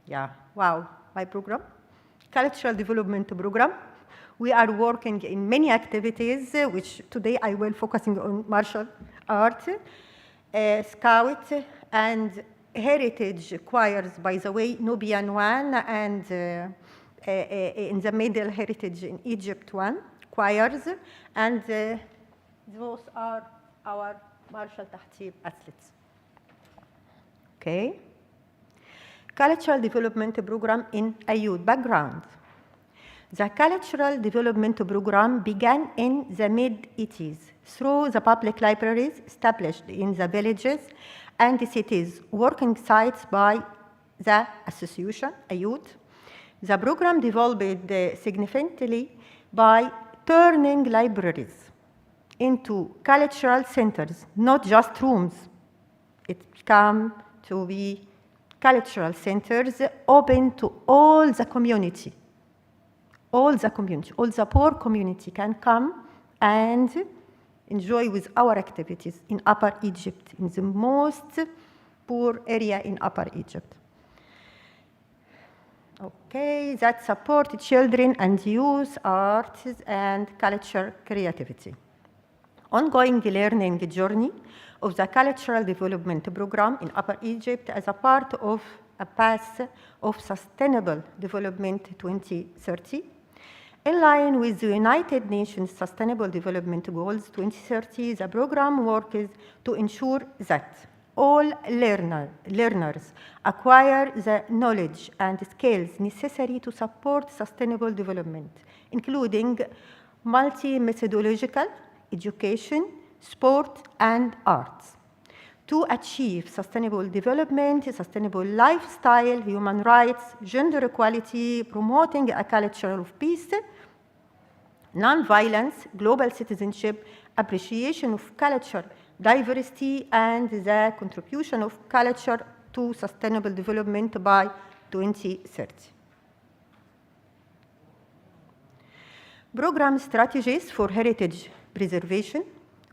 Yeah, wow, my program, cultural development program. We are working in many activities, which today I will focusing on martial art, scout, and heritage choirs, by the way, Nubian one, and in the middle heritage in Egypt one, choirs, and those are our martial Tahtib athletes. Okay. Cultural development program in Ayoud. Background. The cultural development program began in the mid-80s through the public libraries established in the villages and the cities, working sites by the association, Ayoud. The program developed significantly by turning libraries into cultural centers, not just rooms. It became to be cultural centers open to all the community. All the poor community can come and enjoy with our activities in Upper Egypt, in the most poor area in Upper Egypt. Okay, that support children and youth, arts and culture creativity. Ongoing learning journey of the cultural development program in Upper Egypt as a part of a path of sustainable development 2030. In line with the United Nations Sustainable Development Goals 2030, the program works to ensure that all learners acquire the knowledge and skills necessary to support sustainable development, including multi-methodological education, sport, and arts. To achieve sustainable development, sustainable lifestyle, human rights, gender equality, promoting a culture of peace, non-violence, global citizenship, appreciation of culture, diversity, and the contribution of culture to sustainable development by 2030. Program strategies for heritage preservation.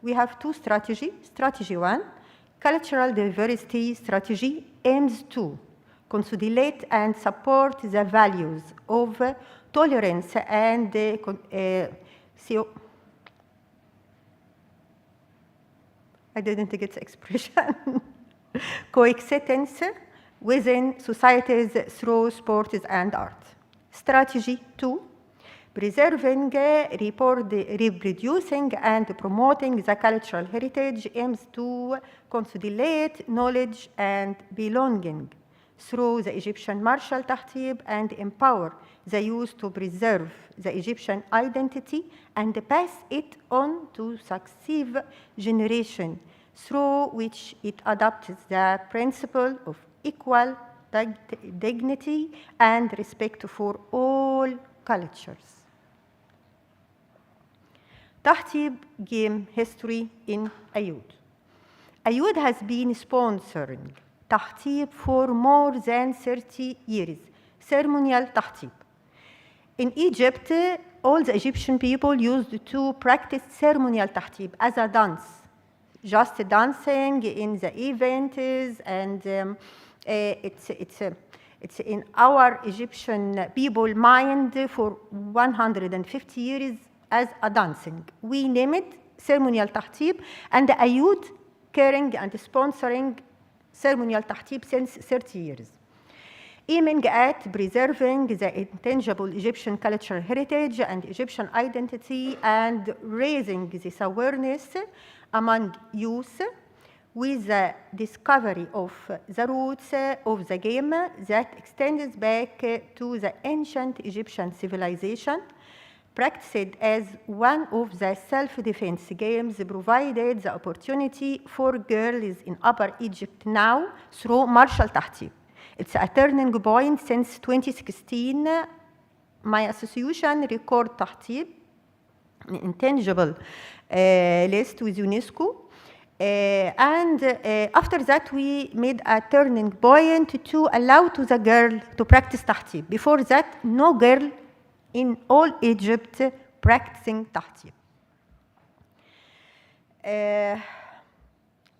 We have two strategies. Strategy 1, cultural diversity strategy, aims to consolidate and support the values of tolerance and I didn't get the expression. Coexistence within societies through sports and art. Strategy 2, preserving, reproducing, and promoting the cultural heritage aims to consolidate knowledge and belonging through the Egyptian martial tahtib and empower the youth to preserve the Egyptian identity and pass it on to successive generations, through which it adopts the principle of equal dignity and respect for all cultures. Tahtib game history in Ayud. Ayud has been sponsoring tahtib for more than 30 years, ceremonial tahtib. In Egypt, all the Egyptian people used to practice ceremonial tahtib as a dance, just dancing in the events, and it's in our Egyptian people mind for 150 years as a dancing. We name it ceremonial tahtib, and Ayud caring and sponsoring ceremonial tahtib since 30 years, aiming at preserving the intangible Egyptian cultural heritage and Egyptian identity and raising this awareness among youth with the discovery of the roots of the game that extends back to the ancient Egyptian civilization, practiced as one of the self-defense games, provided the opportunity for girls in Upper Egypt now through martial tahtib. It's a turning point since 2016. My association record tahtib, an intangible list with UNESCO. After that, we made a turning point to allow to the girl to practice tahtib. Before that, no girl in all Egypt practicing tahtib.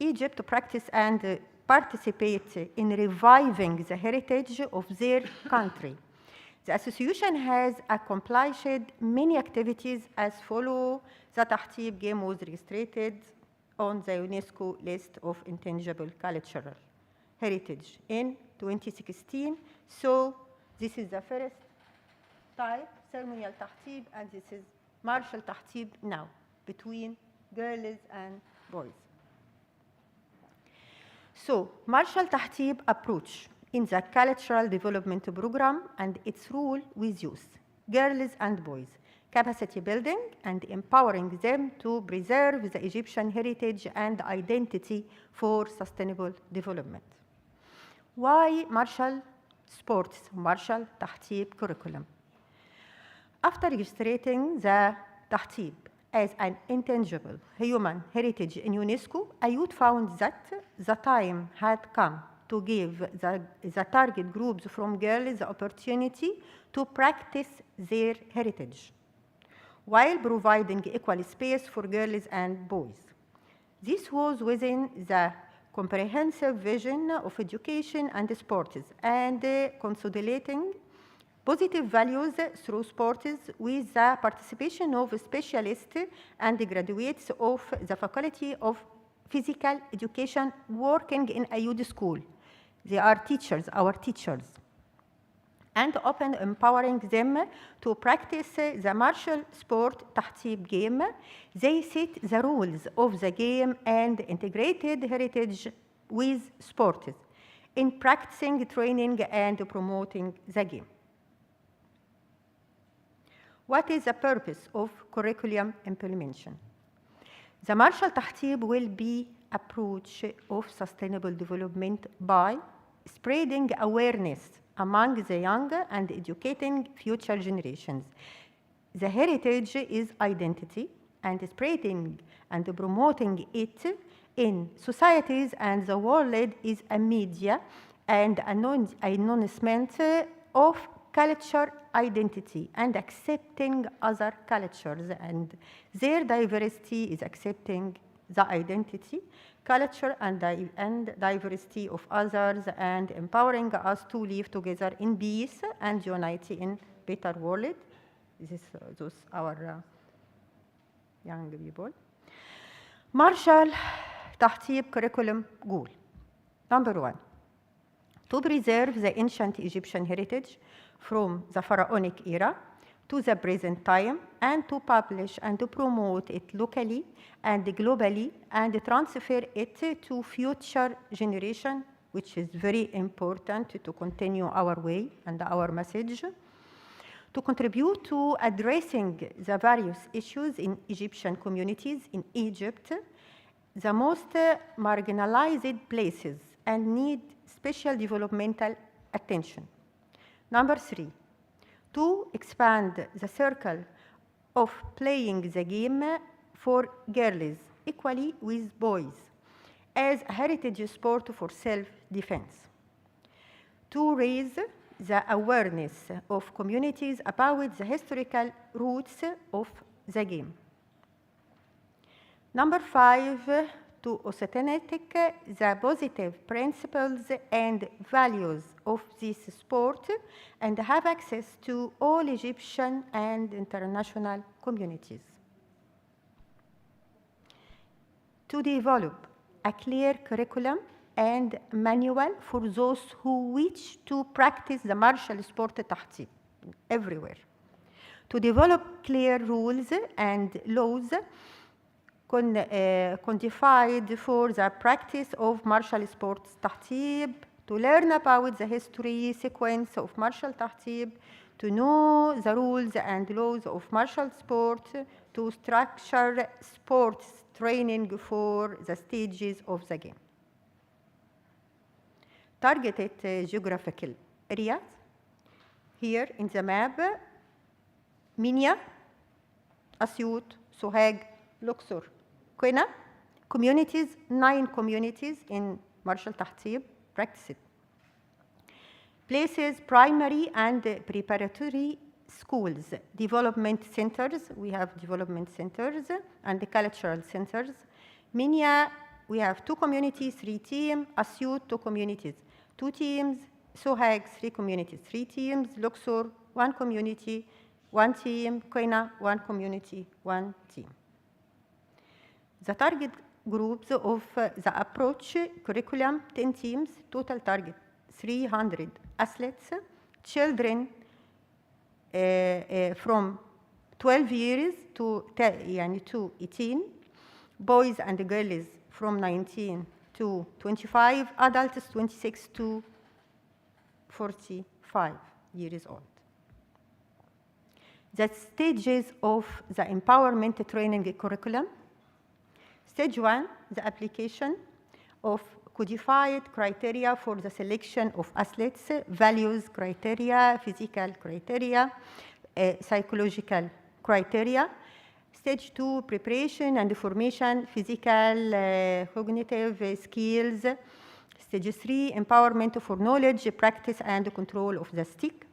Egypt practice and participate in reviving the heritage of their country. The association has accomplished many activities as follow. The tahtib game was registered on the UNESCO list of intangible cultural heritage in 2016. So this is the first type, ceremonial tahtib, and this is martial tahtib now, between girls and boys. So, martial tahtib approach in the cultural development program and its role with youth, girls and boys, capacity building and empowering them to preserve the Egyptian heritage and identity for sustainable development. Why martial sports, martial tahtib curriculum? After registering the tahtib as an intangible human heritage in UNESCO, Ayud found that the time had come to give the target groups from girls the opportunity to practice their heritage, while providing equal space for girls and boys. This was within the comprehensive vision of education and sports, and consolidating positive values through sports with the participation of specialists and graduates of the Faculty of Physical Education working in Ayud School. They are teachers, our teachers, and often empowering them to practice the martial sport tahtib game. They set the rules of the game and integrated heritage with sports in practicing, training, and promoting the game. What is the purpose of curriculum implementation? The martial tahtib will be approach of sustainable development by spreading awareness among the young and educating future generations. The heritage is identity, and spreading and promoting it in societies and the world is a media and announcement of culture identity and accepting other cultures, and their diversity is accepting the identity, culture, and diversity of others, and empowering us to live together in peace and unity in better world. Those our young people. Marshall تحطيب curriculum goal. Number 1, to preserve the ancient Egyptian heritage from the pharaonic era to the present time, and to publish and to promote it locally and globally, and transfer it to future generation, which is very important to continue our way and our message. To contribute to addressing the various issues in Egyptian communities in Egypt, the most marginalized places and need special developmental attention. Number 3, to expand the circle of playing the game for girls equally with boys as a heritage sport for self-defense. To raise the awareness of communities about the historical roots of the game. Number 5, to authentic the positive principles and values of this sport and have access to all Egyptian and international communities. To develop a clear curriculum and manual for those who wish to practice the martial sport تحطيب everywhere. To develop clear rules and laws codified for the practice of martial sports تحطيب, to learn about the history sequence of martial تحطيب, to know the rules and laws of martial sport, to structure sports training for the stages of the game. Targeted geographical areas. Here in the map, Minya, Asyut, Sohag, Luxor, Quina, communities, 9 communities in martial تحطيب practice it. Places, primary and preparatory schools, development centers, we have development centers and cultural centers. Minya, we have 2 communities, 3 teams, Asyut, 2 communities, 2 teams, Sohag, 3 communities, 3 teams, Luxor, 1 community, 1 team, Quina, 1 community, 1 team. The target groups of the approach curriculum, 10 teams, total target 300 athletes, children from 12 years to 18, boys and girls from 19 to 25, adults 26 to 45 years old. The stages of the empowerment training curriculum. Stage 1, the application of codified criteria for the selection of athletes, values criteria, physical criteria, psychological criteria. Stage 2, preparation and formation, physical, cognitive skills. Stage 3, empowerment for knowledge, practice, and control of the stick.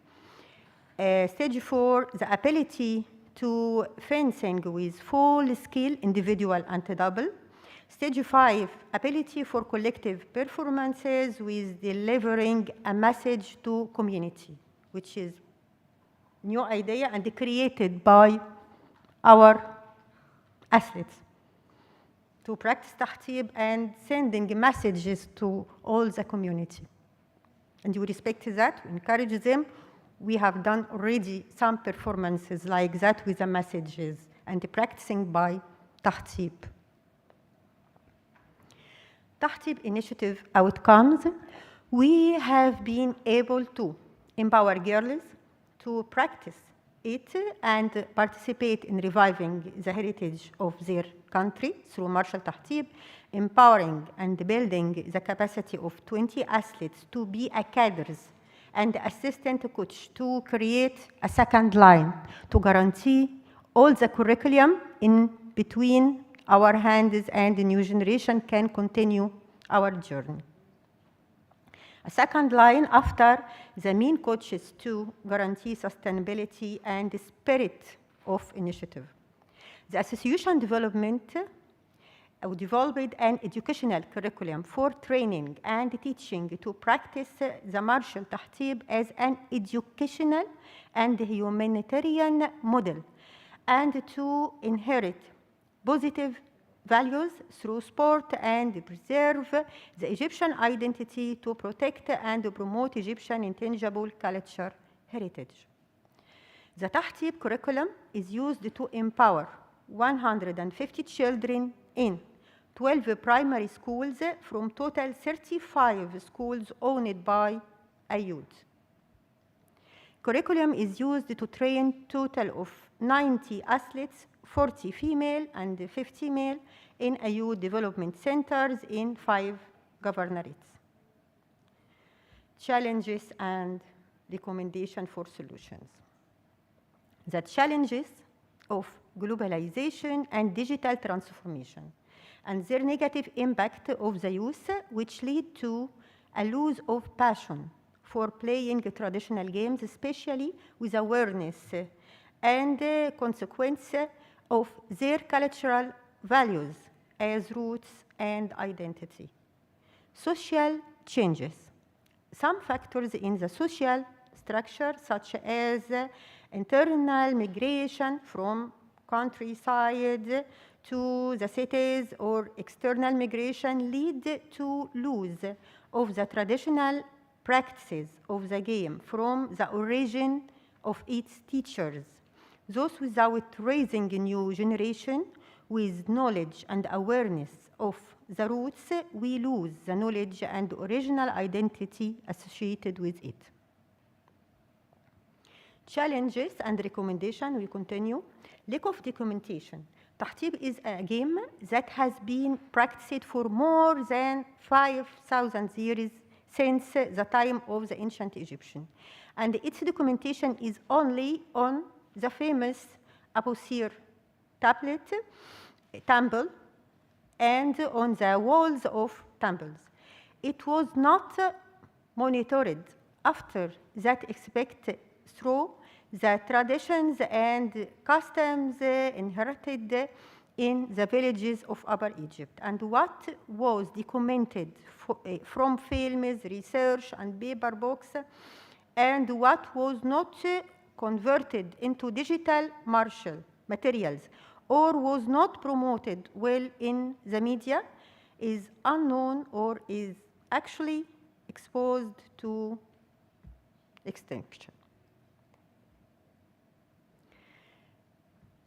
Stage 4, the ability to fencing with full skill, individual and double. Stage 5, ability for collective performances with delivering a message to community, which is new idea and created by our athletes to practice تحطيب and sending messages to all the community. And we respect that, we encourage them. We have done already some performances like that with the messages and practicing by تحطيب. تحطيب initiative outcomes. We have been able to empower girls to practice it and participate in reviving the heritage of their country through martial تحطيب, empowering and building the capacity of 20 athletes to be cadres and assistant coach to create a second line to guarantee all the curriculum in between our hands and the new generation can continue our journey. A second line after the main coaches to guarantee sustainability and the spirit of initiative. The association developed an educational curriculum for training and teaching to practice the martial tahtib as an educational and humanitarian model, and to inherit positive values through sport and preserve the Egyptian identity to protect and promote Egyptian intangible culture heritage. The tahtib curriculum is used to empower 150 children in 12 primary schools from total 35 schools owned by Ayud. Curriculum is used to train total of 90 athletes, 40 female and 50 male, in Ayud development centers in 5 governorates. Challenges and recommendation for solutions. The challenges of globalization and digital transformation and their negative impact of the youth, which lead to a loss of passion for playing traditional games, especially with awareness and consequence of their cultural values as roots and identity. Social changes. Some factors in the social structure, such as internal migration from countryside to the cities or external migration, lead to lose of the traditional practices of the game from the origin of its teachers. Those without raising a new generation with knowledge and awareness of the roots, we lose the knowledge and original identity associated with it. Challenges and recommendation, we continue. Lack of documentation. Tahtib is a game that has been practiced for more than 5,000 years since the time of the ancient Egyptian. And its documentation is only on the famous Abusir temple and on the walls of temples. It was not monitored after that aspect through the traditions and customs inherited in the villages of Upper Egypt. And what was documented from films, research, and paper books, and what was not converted into digital martial materials or was not promoted well in the media is unknown or is actually exposed to extinction.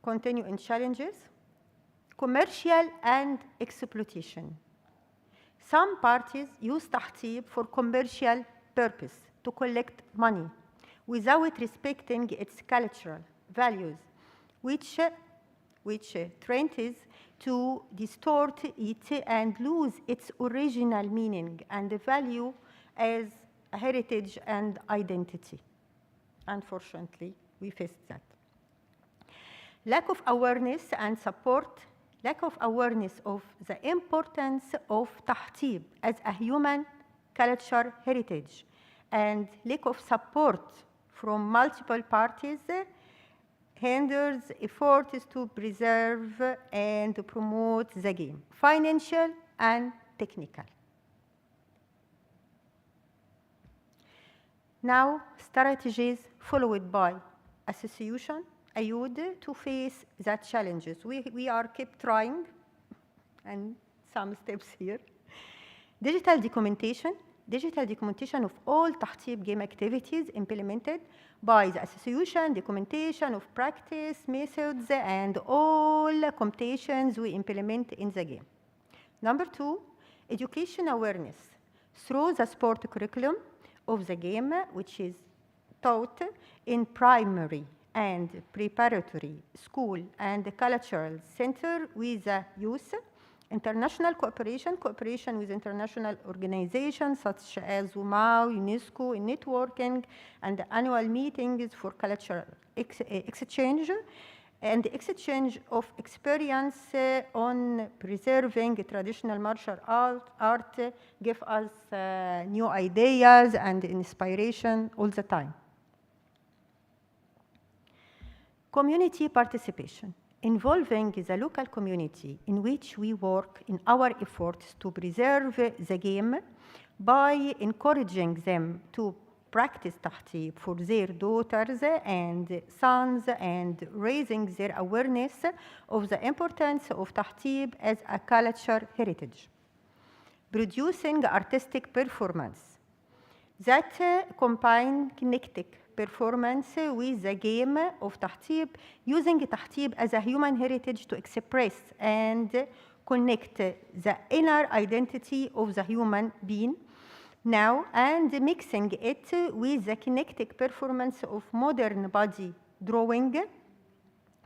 Continue in challenges. Commercial and exploitation. Some parties use tahtib for commercial purpose to collect money without respecting its cultural values, which threatens to distort it and lose its original meaning and value as a heritage and identity. Unfortunately, we face that. Lack of awareness and support, lack of awareness of the importance of tahtib as a human culture heritage, and lack of support from multiple parties hinders efforts to preserve and promote the game, financial and technical. Now, strategies followed by association, Ayud, to face that challenges. We are keep trying, and some steps here. Digital documentation of all tahtib game activities implemented by the association, documentation of practice methods, and all competitions we implement in the game. Number 2, education awareness through the sport curriculum of the game, which is taught in primary and preparatory school and cultural center with the youth. International cooperation with international organizations such as GMAF, UNESCO, in networking, and annual meetings for cultural exchange. and the exchange of experience on preserving traditional martial art give us new ideas and inspiration all the time. Community participation, involving the local community in which we work in our efforts to preserve the game by encouraging them to practice tahtib for their daughters and sons and raising their awareness of the importance of tahtib as a culture heritage. Producing artistic performance that combine kinetic performance with the game of tahtib, using tahtib as a human heritage to express and connect the inner identity of the human being now, and mixing it with the kinetic performance of modern body drawing,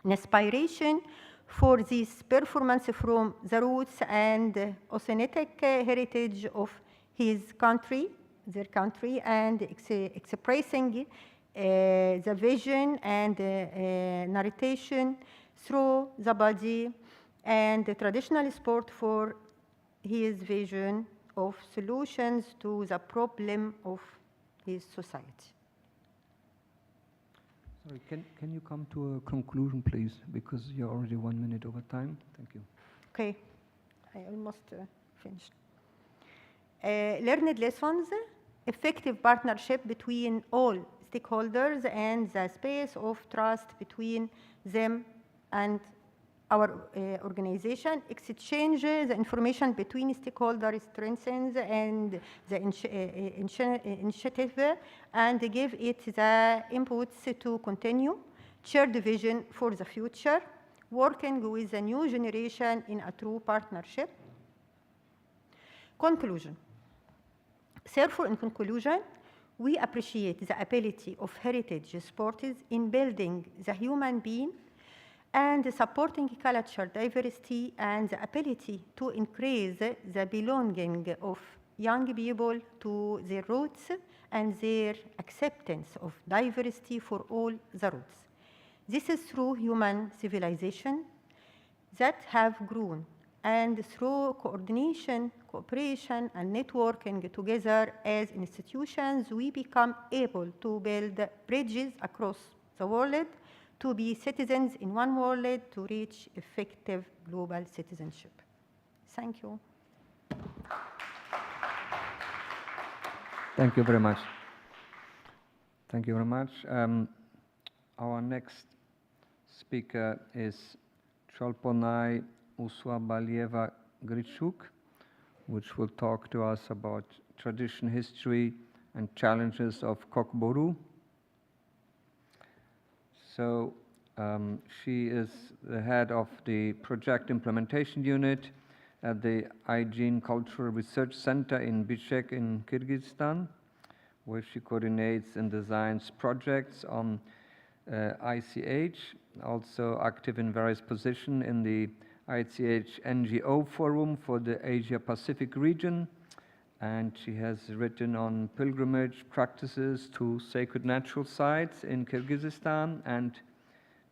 inspiration for this performance from the roots and authentic heritage of his country, their country, and expressing the vision and narration through the body and the traditional sport for his vision of solutions to the problem of his society. Sorry, can you come to a conclusion, please? Because you're already 1 minute over time. Thank you. Okay, I almost finished. Learned lessons, effective partnership between all stakeholders and the space of trust between them and our organization. Exchange the information between stakeholders strengthens and the initiative and give it the inputs to continue. Shared vision for the future, working with the new generation in a true partnership. Conclusion. Therefore, in conclusion, we appreciate the ability of heritage sports in building the human being and supporting cultural diversity and the ability to increase the belonging of young people to their roots and their acceptance of diversity for all the roots. This is through human civilization that have grown, and through coordination, cooperation, and networking together as institutions, we become able to build bridges across the world to be citizens in one world to reach effective global citizenship. Thank you. Thank you very much. Thank you very much. Our next speaker is Cholponai Uswabalieva Grichuk, which will talk to us about tradition, history, and challenges of Kokboru. So she is the head of the project implementation unit at the Aijin Cultural Research Center in Bishkek in Kyrgyzstan, where she coordinates and designs projects on ICH, also active in various positions in the ICH NGO Forum for the Asia-Pacific region, and she has written on pilgrimage practices to sacred natural sites in Kyrgyzstan and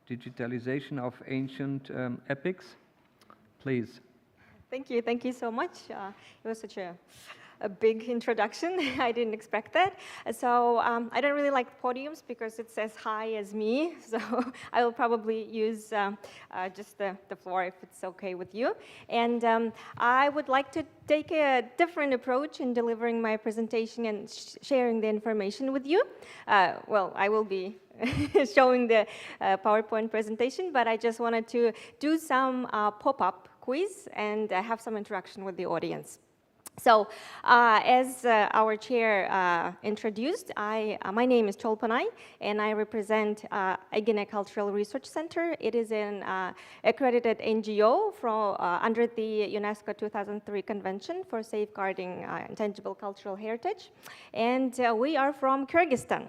digitalization of ancient epics. Please. Thank you so much. It was such a big introduction. I didn't expect that. So I don't really like podiums because it's as high as me. So I will probably use just the floor if it's okay with you. And I would like to take a different approach in delivering my presentation and sharing the information with you. Well, I will be showing the PowerPoint presentation, but I just wanted to do some pop-up quiz and have some interaction with the audience. So, as our chair introduced, my name is Cholponai, and I represent Aijin Cultural Research Center. It is an accredited NGO from, under the UNESCO 2003 Convention for Safeguarding Intangible Cultural Heritage, and we are from Kyrgyzstan.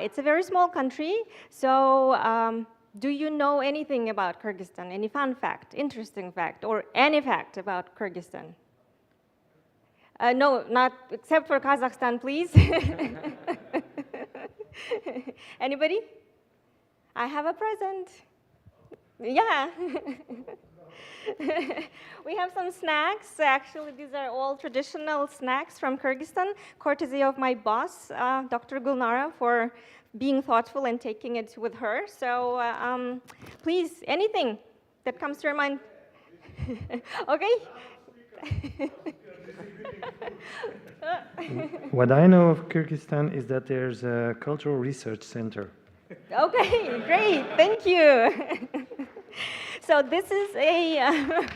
It's a very small country, so do you know anything about Kyrgyzstan? Any fun fact, interesting fact, or any fact about Kyrgyzstan? No, not except for Kazakhstan, please. Anybody? I have a present. Yeah. We have some snacks. Actually, these are all traditional snacks from Kyrgyzstan, courtesy of my boss, Dr. Gulnara, for being thoughtful and taking it with her. So please, anything that comes to your mind. Okay? What I know of Kyrgyzstan is that there's a cultural research center. Okay, great, thank you. So this is a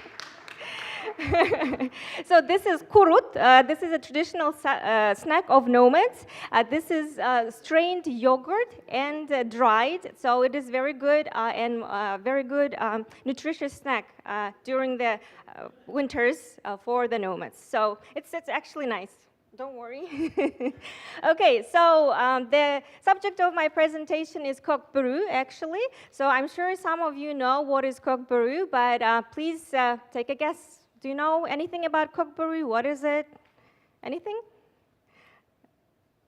so this is kurut. This is a traditional snack of nomads. This is strained yogurt and dried. So it is very good and very good nutritious snack during the winters for the nomads. So it's actually nice. Don't worry. Okay, so the subject of my presentation is kokburu, actually. So I'm sure some of you know what is kokburu, but please take a guess. Do you know anything about kokburu? What is it? Anything?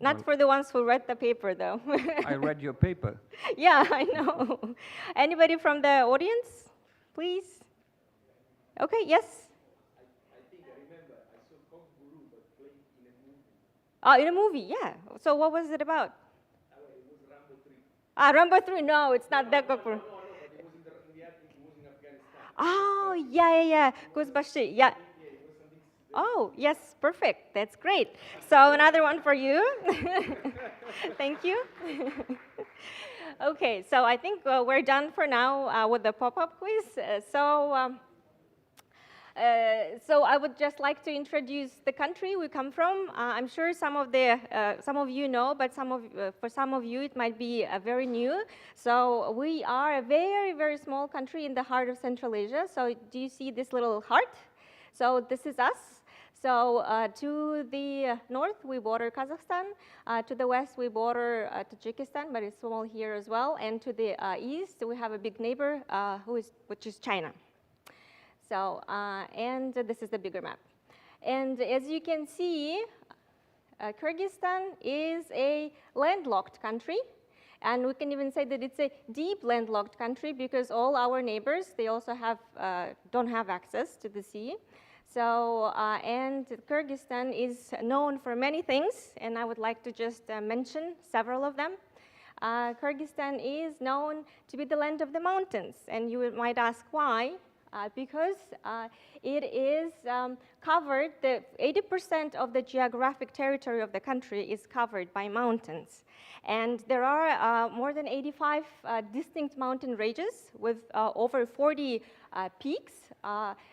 Not for the ones who read the paper, though. I read your paper. Yeah, I know. Anybody from the audience, please? Okay, yes? In a movie, yeah. So what was it about? Rambo 3. No, it's not that Kokburu. Oh, yeah. Ghostbusters, yeah. Oh, yes, perfect. That's great. So another one for you. Thank you. Okay, so I think we're done for now with the pop-up quiz. So I would just like to introduce the country we come from. I'm sure some of you know, but for some of you it might be very new. So we are a very, very small country in the heart of Central Asia. So do you see this little heart? So this is us. So to the north, we border Kazakhstan. To the west, we border Tajikistan, but it's small here as well. And to the east, we have a big neighbor, which is China. So, and this is the bigger map. And as you can see, Kyrgyzstan is a landlocked country. And we can even say that it's a deep landlocked country because all our neighbors, they also don't have access to the sea. So, and Kyrgyzstan is known for many things, and I would like to just mention several of them. Kyrgyzstan is known to be the land of the mountains, and you might ask why. Because it is covered, 80% of the geographic territory of the country is covered by mountains. And there are more than 85 distinct mountain ranges with over 40 peaks,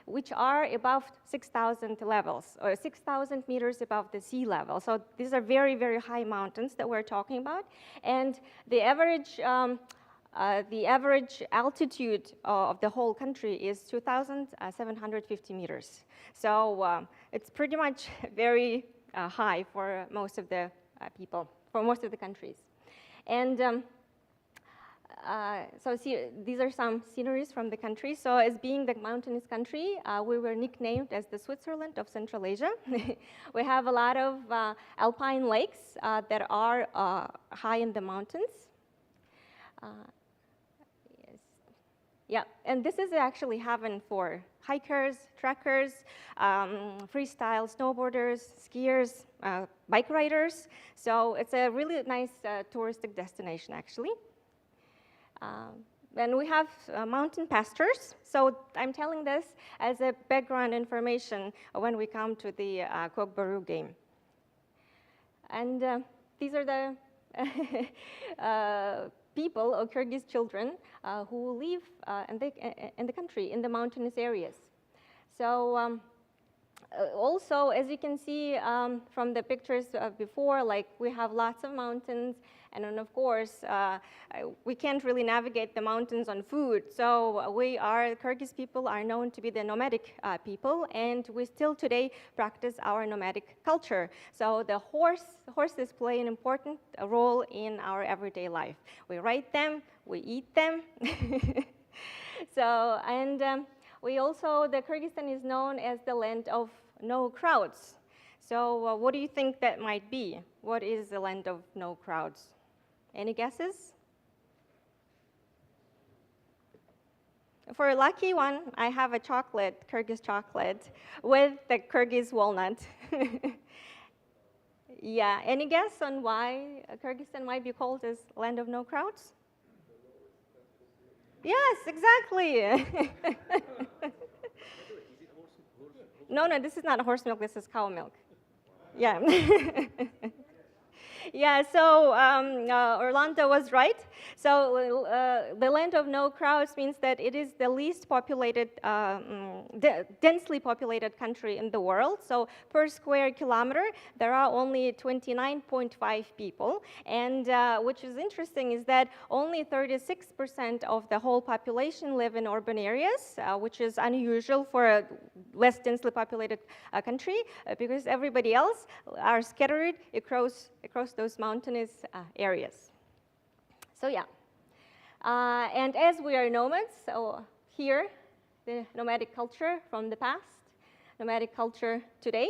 which are above 6,000 levels, or 6,000 meters above the sea level. So these are very, very high mountains that we're talking about. And the average altitude of the whole country is 2,750 meters. So it's pretty much very high for most of the people, for most of the countries. And so these are some sceneries from the country. So as being the mountainous country, we were nicknamed as the Switzerland of Central Asia. We have a lot of alpine lakes that are high in the mountains. Yeah, and this is actually heaven for hikers, trekkers, freestyle snowboarders, skiers, bike riders. So it's a really nice touristic destination, actually. Then we have mountain pastures. So I'm telling this as a background information when we come to the Kokburu game. And these are the people, or Kyrgyz children, who live in the country, in the mountainous areas. So also, as you can see from the pictures before, like we have lots of mountains, and then of course, we can't really navigate the mountains on food. So Kyrgyz people are known to be the nomadic people, and we still today practice our nomadic culture. So the horses play an important role in our everyday life. We ride them, we eat them. So, and we also, the Kyrgyzstan is known as the land of no crowds. So what do you think that might be? What is the land of no crowds? Any guesses? for a lucky one, I have a chocolate, Kyrgyz chocolate, with the Kyrgyz walnut. Yeah, any guess on why Kyrgyzstan might be called as land of no crowds? Yes, exactly. No, this is not horse milk, this is cow milk. Yeah. Yeah, so Orlando was right. So the land of no crowds means that it is the least populated, densely populated country in the world. So per square kilometer, there are only 29.5 people. And which is interesting is that only 36% of the whole population live in urban areas, which is unusual for a less densely populated country, because everybody else are scattered across those mountainous areas. So yeah, and as we are nomads, so here, the nomadic culture from the past, nomadic culture today.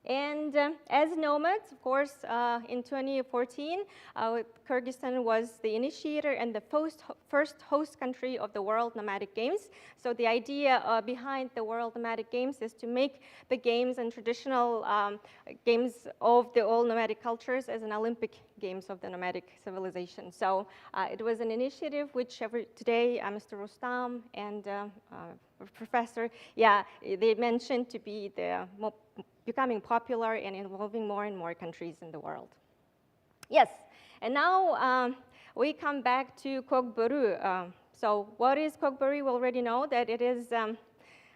And as nomads, of course, in 2014, Kyrgyzstan was the initiator and the first host country of the World Nomadic Games. So the idea behind the World Nomadic Games is to make the games and traditional games of the all nomadic cultures as an Olympic games of the nomadic civilization. So it was an initiative which today Mr. Rustam and Professor, yeah, they mentioned to be becoming popular and involving more and more countries in the world. Yes, and now we come back to Kokboru. So what is Kokboru? We already know that it is,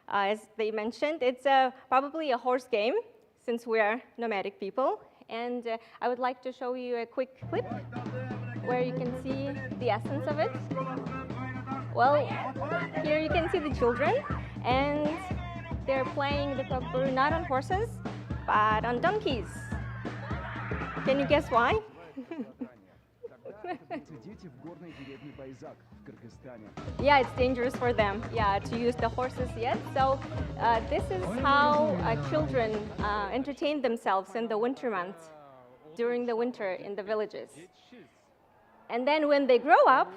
as they mentioned, it's probably a horse game since we are nomadic people. And I would like to show you a quick clip where you can see the essence of it. Well, here you can see the children, and they're playing the Kokboru not on horses, but on donkeys. Can you guess why? Yeah, it's dangerous for them, yeah, to use the horses yet. So this is how children entertain themselves in the winter months, during the winter in the villages. And then when they grow up,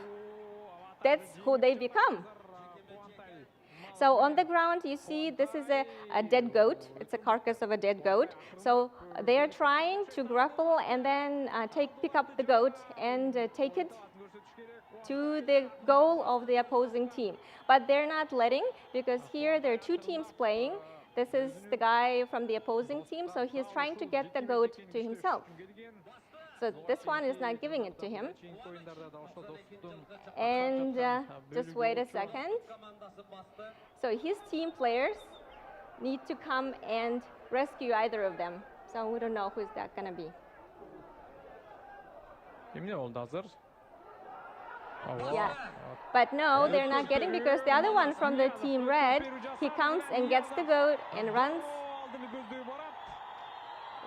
that's who they become. So on the ground, you see this is a dead goat. It's a carcass of a dead goat. So they are trying to grapple and then pick up the goat and take it to the goal of the opposing team. But they're not letting, because here there are two teams playing. This is the guy from the opposing team, so he's trying to get the goat to himself. So this one is not giving it to him. And just wait a second. So his team players need to come and rescue either of them. So we don't know who's that going to be. Yeah, but no, they're not getting, because the other one from the team red, he comes and gets the goat and runs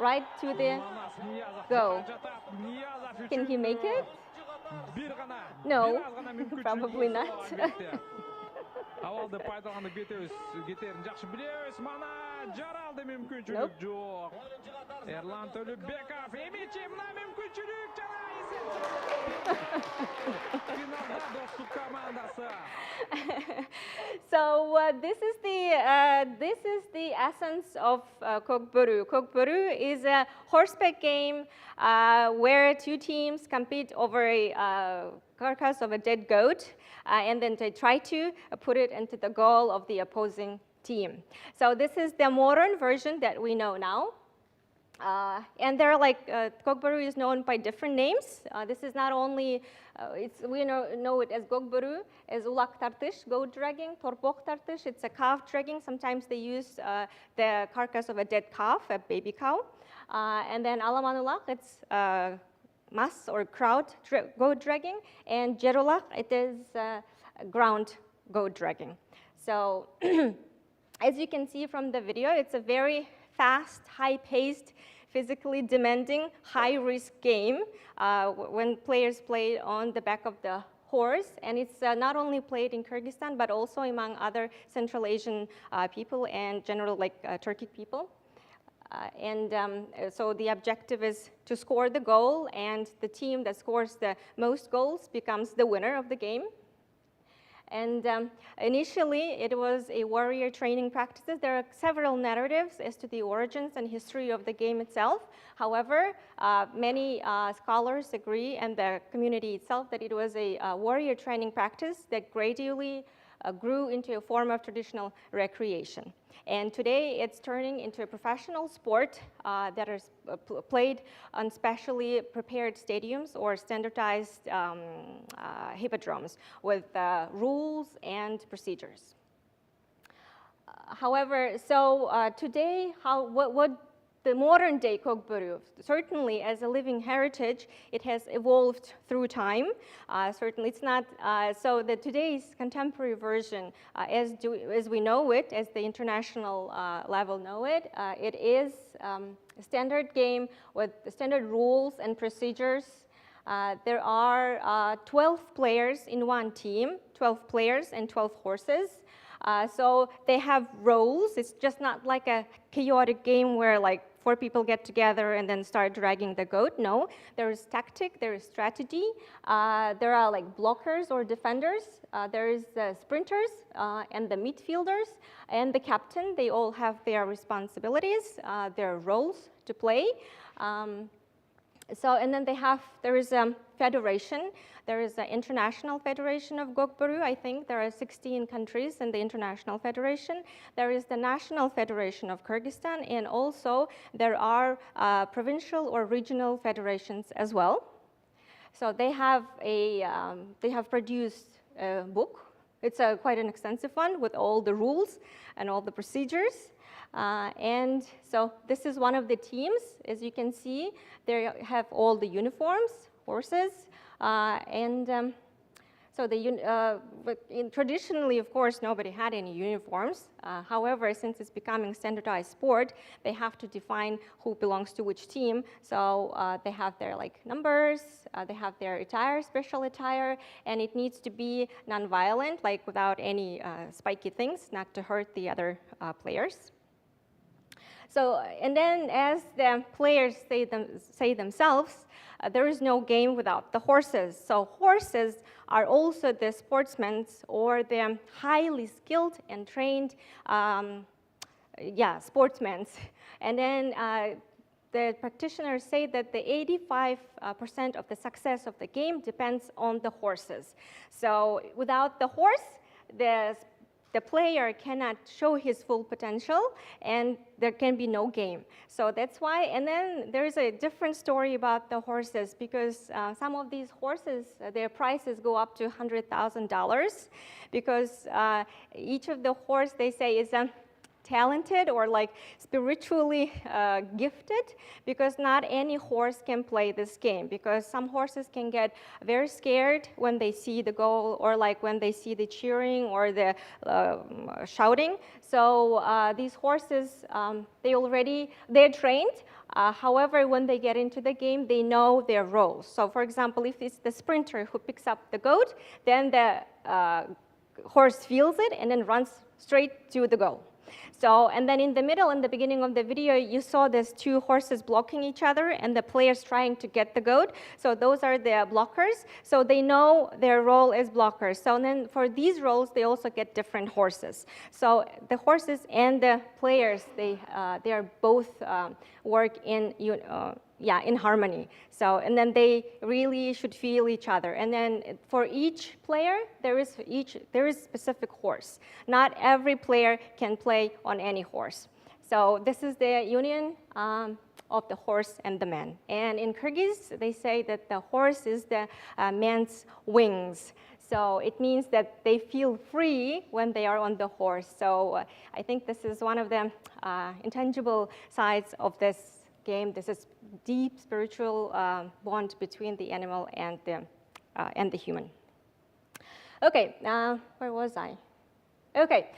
right to the goal. Can he make it? No, probably not. So this is the essence of Kokboru. Kokboru is a horseback game where two teams compete over a carcass of a dead goat, and then they try to put it into the goal of the opposing team. So this is the modern version that we know now. And there are Kokboru is known by different names. This is not only, we know it as Kokboru, as ulak tartış, goat dragging, torpok tartış, it's a calf dragging. Sometimes they use the carcass of a dead calf, a baby cow. And then alamanulak, it's mass or crowd goat dragging. And jerulak, it is ground goat dragging. So as you can see from the video, it's a very fast, high-paced, physically demanding, high-risk game when players play on the back of the horse. And it's not only played in Kyrgyzstan, but also among other Central Asian people and general Turkic people. So the objective is to score the goal, and the team that scores the most goals becomes the winner of the game. And initially, it was a warrior training practices. There are several narratives as to the origins and history of the game itself. However, many scholars agree, and the community itself, that it was a warrior training practice that gradually grew into a form of traditional recreation. And today, it's turning into a professional sport that is played on specially prepared stadiums or standardized hippodromes with rules and procedures. However, so today, what the modern day Kogburu, certainly as a living heritage, it has evolved through time. Certainly it's not, so that today's contemporary version, as we know it, as the international level know it, it is a standard game with standard rules and procedures. There are 12 players in one team, 12 players and 12 horses. So they have roles. It's just not like a chaotic game where like 4 people get together and then start dragging the goat. No, there is tactic, there is strategy. There are like blockers or defenders. There is the sprinters and the midfielders and the captain. They all have their responsibilities, their roles to play. So, and then there is a federation. There is an International Federation of Gokboru. I think there are 16 countries in the International Federation. There is the National Federation of Kyrgyzstan, and also there are provincial or regional federations as well. So they have produced a book. It's quite an extensive one with all the rules and all the procedures. And so this is one of the teams. As you can see, they have all the uniforms, horses, so traditionally, of course, nobody had any uniforms. However, since it's becoming standardized sport, they have to define who belongs to which team. So they have their like numbers, they have their attire, special attire, and it needs to be non-violent, like without any spiky things, not to hurt the other players. So, and then as the players say themselves, there is no game without the horses. So horses are also the sportsmen or the highly skilled and trained sportsmen. And then the practitioners say that the 85% of the success of the game depends on the horses. So without the horse, the player cannot show his full potential, and there can be no game. So that's why, and then there is a different story about the horses, because some of these horses, their prices go up to $100,000, because each of the horse, they say, is talented or like spiritually gifted, because not any horse can play this game, because some horses can get very scared when they see the goal, or like when they see the cheering or the shouting. So these horses, they're trained. However, when they get into the game, they know their roles. So for example, if it's the sprinter who picks up the goat, then the horse feels it and then runs straight to the goal. So, and then in the middle, in the beginning of the video, you saw these 2 horses blocking each other and the players trying to get the goat. So those are the blockers. So they know their role as blockers. So then for these roles, they also get different horses. So the horses and the players, they are both work in harmony. So, and then they really should feel each other. And then for each player, there is specific horse. Not every player can play on any horse. So this is the union of the horse and the man. And in Kyrgyz, they say that the horse is the man's wings. So it means that they feel free when they are on the horse. So I think this is one of the intangible sides of this game. This is deep spiritual bond between the animal and the human. Okay, where was I? Okay,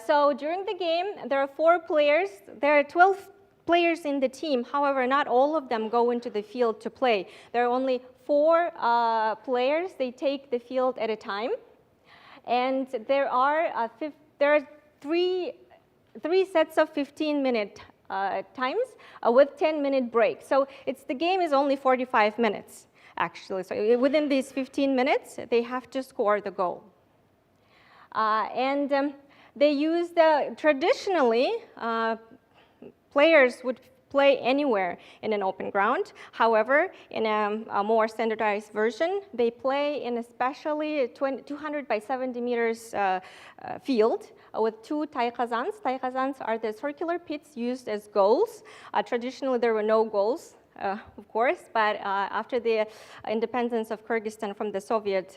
so during the game, there are 4 players. There are 12 players in the team. However, not all of them go into the field to play. There are only 4 players. They take the field at a time. And there are 3 sets of 15-minute times with 10-minute break. So the game is only 45 minutes, actually. So within these 15 minutes, they have to score the goal. And they used, traditionally, players would play anywhere in an open ground. However, in a more standardized version, they play in a specially 200 by 70 meters field with two taikazans. Taikazans are the circular pits used as goals. Traditionally, there were no goals. Of course, but after the independence of Kyrgyzstan from the Soviet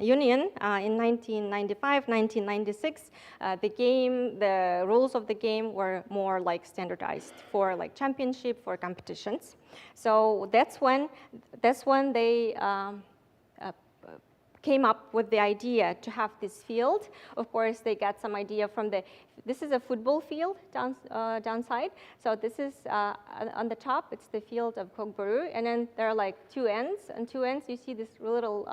Union in 1995, 1996, the rules of the game were more like standardized for like championship, for competitions. So that's when they came up with the idea to have this field. Of course, they got some idea from this is a football field downside. So this is, on the top, it's the field of Kogburu. And then there are like two ends. On two ends, you see these little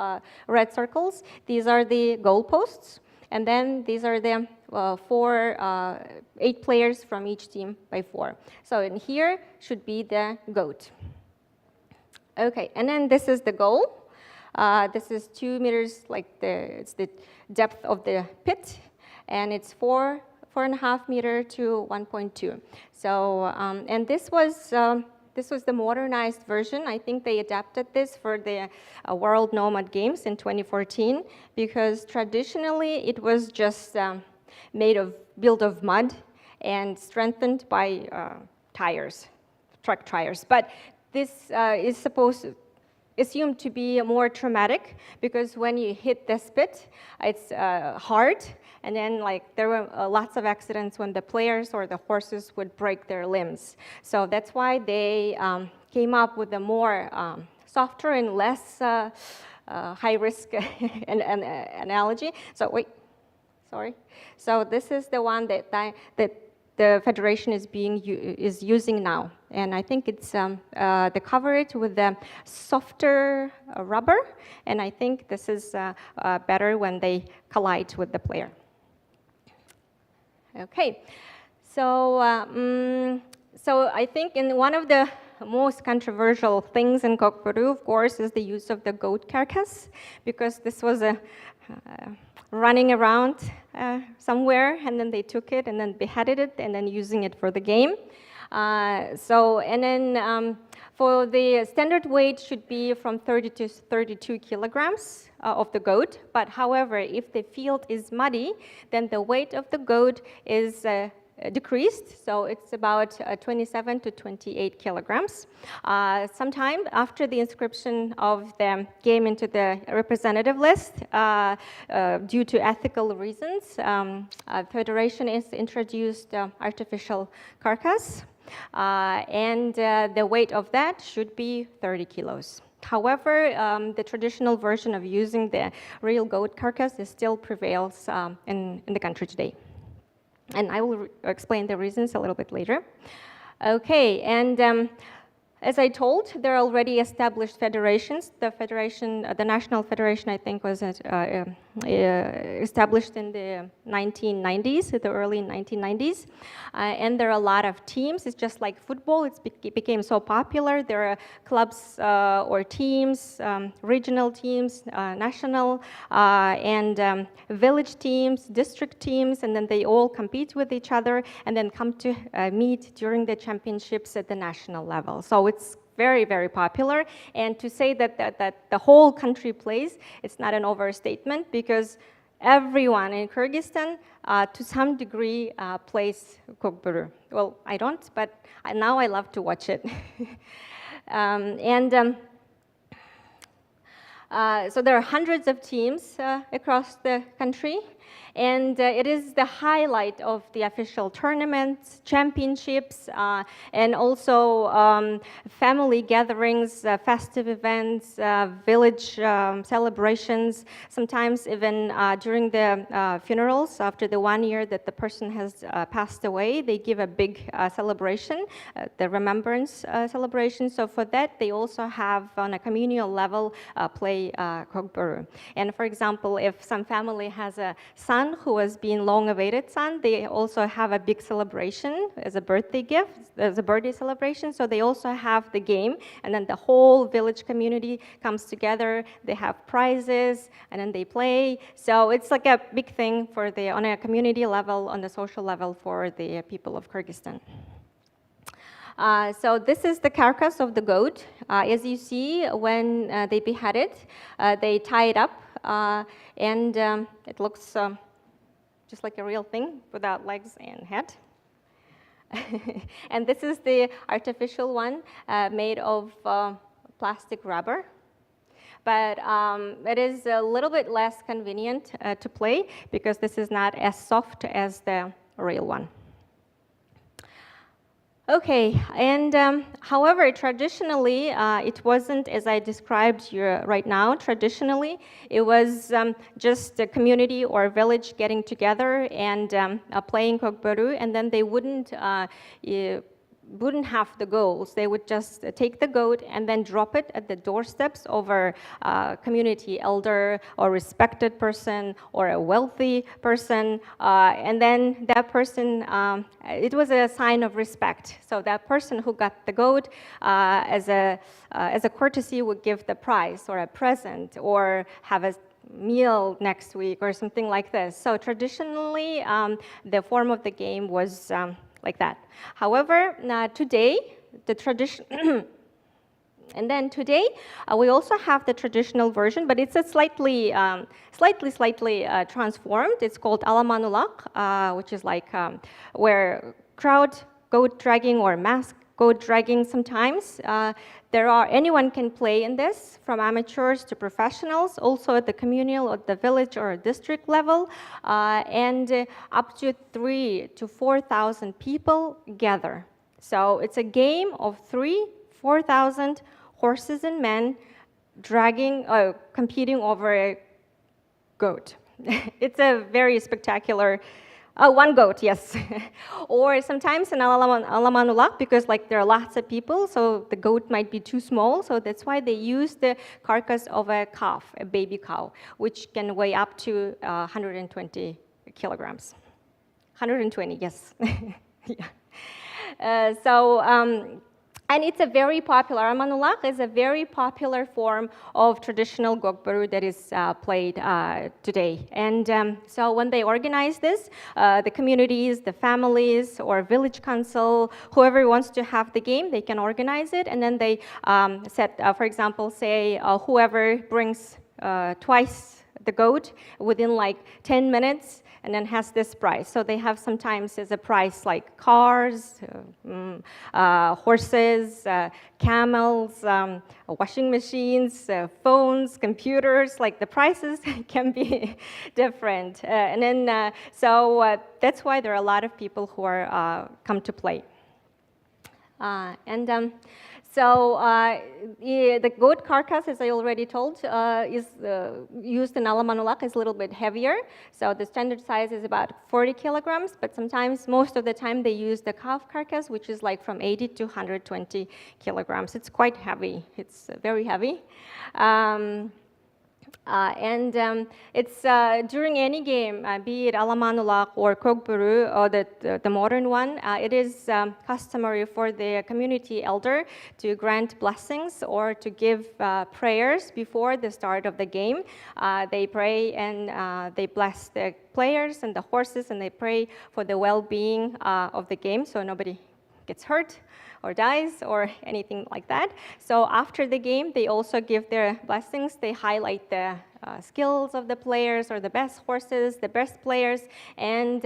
red circles. These are the goalposts. And then these are the 8 players from each team by 4. So in here should be the goat. Okay, and then this is the goal. This is 2 meters, like it's the depth of the pit, and it's 4.5 meter to 1.2. So, and this was the modernized version. I think they adapted this for the World Nomad Games in 2014, because traditionally it was just built of mud and strengthened by truck tires. But this is assumed to be more traumatic, because when you hit the spit, it's hard, and then like there were lots of accidents when the players or the horses would break their limbs. So that's why they came up with a more softer and less high risk analogy. So wait, sorry. So this is the one that the federation is using now, and I think it's they cover it with the softer rubber, and I think this is better when they collide with the player. Okay, so so I think in one of the most controversial things in Kogburu, of course, is the use of the goat carcass, because this was a running around somewhere, and then they took it and then beheaded it and then using it for the game. And then for the standard weight should be from 30 to 32 kilograms of the goat. But however, if the field is muddy, then the weight of the goat is decreased, so it's about 27 to 28 kilograms. Sometime after the inscription of the game into the representative list, due to ethical reasons, Federation is introduced artificial carcass, and the weight of that should be 30 kilos. However, the traditional version of using the real goat carcass still prevails in the country today. And I will explain the reasons a little bit later. Okay, and as I told, there are already established federations. The National Federation, I think, was established in the 1990s, the early 1990s. And there are a lot of teams. It's just like football. It became so popular. There are clubs or teams, regional teams, national, and village teams, district teams, and then they all compete with each other and then come to meet during the championships at the national level. So it's very, very popular. And to say that the whole country plays, it's not an overstatement, because everyone in Kyrgyzstan, to some degree, plays Kogburu. Well, I don't, but now I love to watch it. So there are hundreds of teams across the country, and it is the highlight of the official tournaments, championships, and also family gatherings, festive events, village celebrations, sometimes even during the funerals, after the 1 year that the person has passed away, they give a big celebration, the remembrance celebration. So for that, they also have, on a communal level, play Kogburu. And for example, if some family has a son who was being long-awaited son, they also have a big celebration as a birthday gift, as a birthday celebration. So they also have the game, and then the whole village community comes together. They have prizes, and then they play. So it's like a big thing for on a community level, on the social level for the people of Kyrgyzstan. So this is the carcass of the goat. As you see, when they behead it, they tie it up, and it looks just like a real thing without legs and head. And this is the artificial one made of plastic rubber. But it is a little bit less convenient to play because this is not as soft as the real one. Okay, and however, traditionally, it wasn't as I described here right now. Traditionally, it was just a community or a village getting together and playing kokboru, and then they wouldn't have the goals. They would just take the goat and then drop it at the doorsteps of a community elder or respected person or a wealthy person. And then that person, it was a sign of respect. So that person who got the goat as a courtesy would give the prize or a present or have a meal next week or something like this. So traditionally, the form of the game was like that. However, today, the tradition, and then today, we also have the traditional version, but it's a slightly transformed. It's called Alamanulak, which is like where crowd goat dragging or mass goat dragging sometimes. Anyone can play in this, from amateurs to professionals, also at the communal or the village or district level, and up to 3,000 to 4,000 people gather. So it's a game of 4,000 horses and men competing over a goat. It's a very spectacular. One goat, yes. Or sometimes an Alamanulak, because like there are lots of people, so the goat might be too small, so that's why they use the carcass of a calf, a baby cow, which can weigh up to 120 kilograms. 120, yes. Yeah. And it's a very popular, Alamanulak is a very popular form of traditional gokbaru that is played today. And so when they organize this, the communities, the families, or village council, whoever wants to have the game, they can organize it. And then they set, for example, say whoever brings twice the goat within like 10 minutes, and then has this price. So they have sometimes as a price like cars, horses, camels, washing machines, phones, computers, like the prices can be different. And then, so that's why there are a lot of people who are come to play. So the goat carcass, as I already told, is used in Alamanulak is a little bit heavier. So the standard size is about 40 kilograms, but sometimes, most of the time, they use the calf carcass, which is like from 80 to 120 kilograms. It's quite heavy. It's very heavy. It's during any game, be it Alamanulak or Kokburu or the modern one, it is customary for the community elder to grant blessings or to give prayers before the start of the game. They pray and they bless the players and the horses, and they pray for the well-being of the game so nobody gets hurt or dies or anything like that. So after the game, they also give their blessings. They highlight the skills of the players or the best horses, the best players, and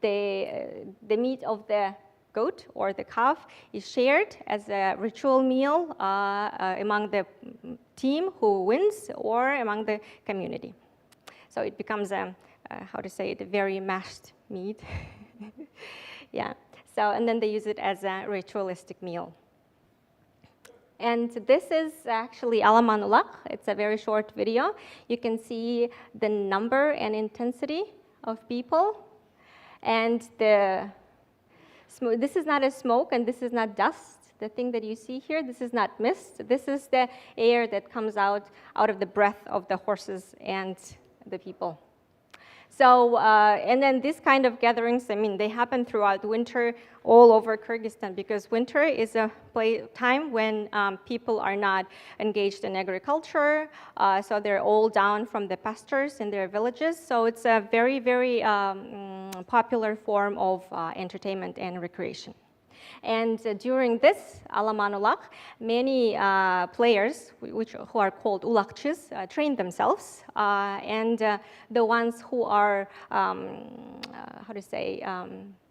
the meat of the goat or the calf is shared as a ritual meal among the team who wins or among the community. So it becomes a, a very mashed meat. Yeah. So, and then they use it as a ritualistic meal. And this is actually Alamanulak. It's a very short video. You can see the number and intensity of people. And this is not a smoke and this is not dust. The thing that you see here, this is not mist. This is the air that comes out of the breath of the horses and the people. So, and then this kind of gatherings, I mean, they happen throughout winter all over Kyrgyzstan, because winter is a time when people are not engaged in agriculture, so they're all down from the pastures in their villages. So it's a very, very popular form of entertainment and recreation. And during this Alaman Ulak, many players, who are called ulakchis, train themselves. And the ones who are, how to say,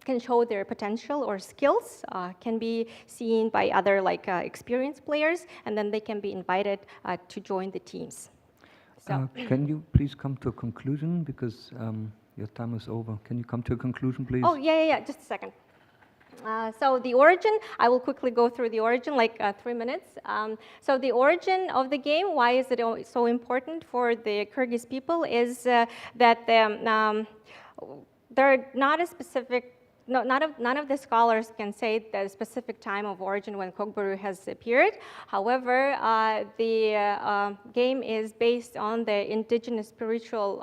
can show their potential or skills can be seen by other experienced players, and then they can be invited to join the teams. So. Can you please come to a conclusion, because your time is over. Can you come to a conclusion, please? Oh, yeah, just a second. So the origin, I will quickly go through the origin, 3 minutes. So the origin of the game, why is it so important for the Kyrgyz people, is that they're not a specific, none of the scholars can say the specific time of origin when Kokboru has appeared. However, the game is based on the indigenous spiritual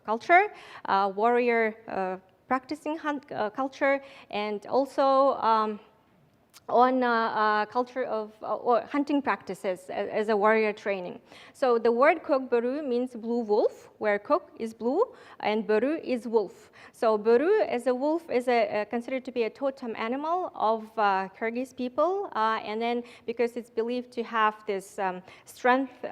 culture, warrior practicing culture, and also on culture of hunting practices as a warrior training. So the word Kokboru means blue wolf, where Kok is blue and Boru is wolf. So Boru as a wolf is considered to be a totem animal of Kyrgyz people, and then because it's believed to have this strength,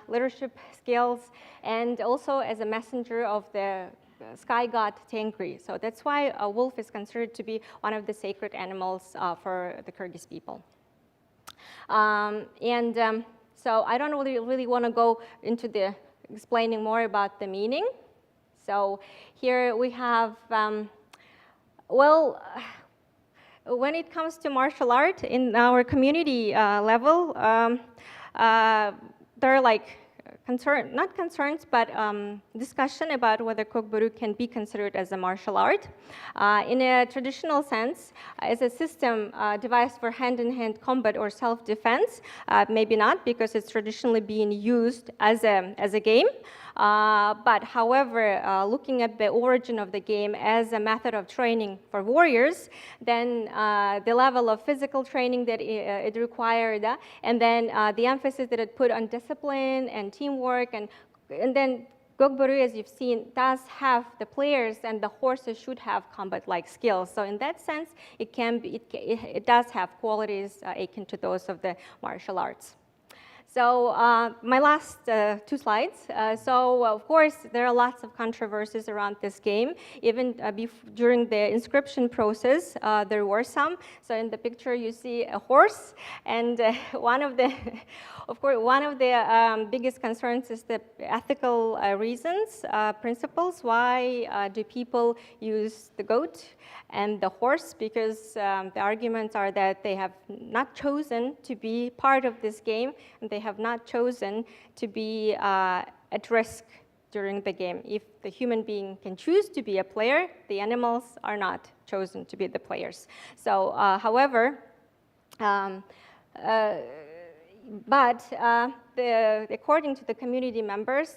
leadership skills, and also as a messenger of the sky god Tengri. So that's why a wolf is considered to be one of the sacred animals for the Kyrgyz people. So I don't really want to go into the explaining more about the meaning. So here we have, well, when it comes to martial art in our community level, there are not concerns, but discussion about whether Kokboru can be considered as a martial art. In a traditional sense, as a system devised for hand-in-hand combat or self-defense, maybe not, because it's traditionally being used as a game. But however, looking at the origin of the game as a method of training for warriors, then the level of physical training that it required, and then the emphasis that it put on discipline and teamwork, and then Kokboru, as you've seen, does have the players and the horses should have combat-like skills. So in that sense, it does have qualities akin to those of the martial arts. So my last 2 slides. So of course, there are lots of controversies around this game. Even during the inscription process, there were some. So in the picture, you see a horse, and one of the biggest concerns is the ethical reasons, principles. Why do people use the goat and the horse? Because the arguments are that they have not chosen to be part of this game, and they have not chosen to be at risk during the game. If the human being can choose to be a player, the animals are not chosen to be the players. So, however, according to the community members,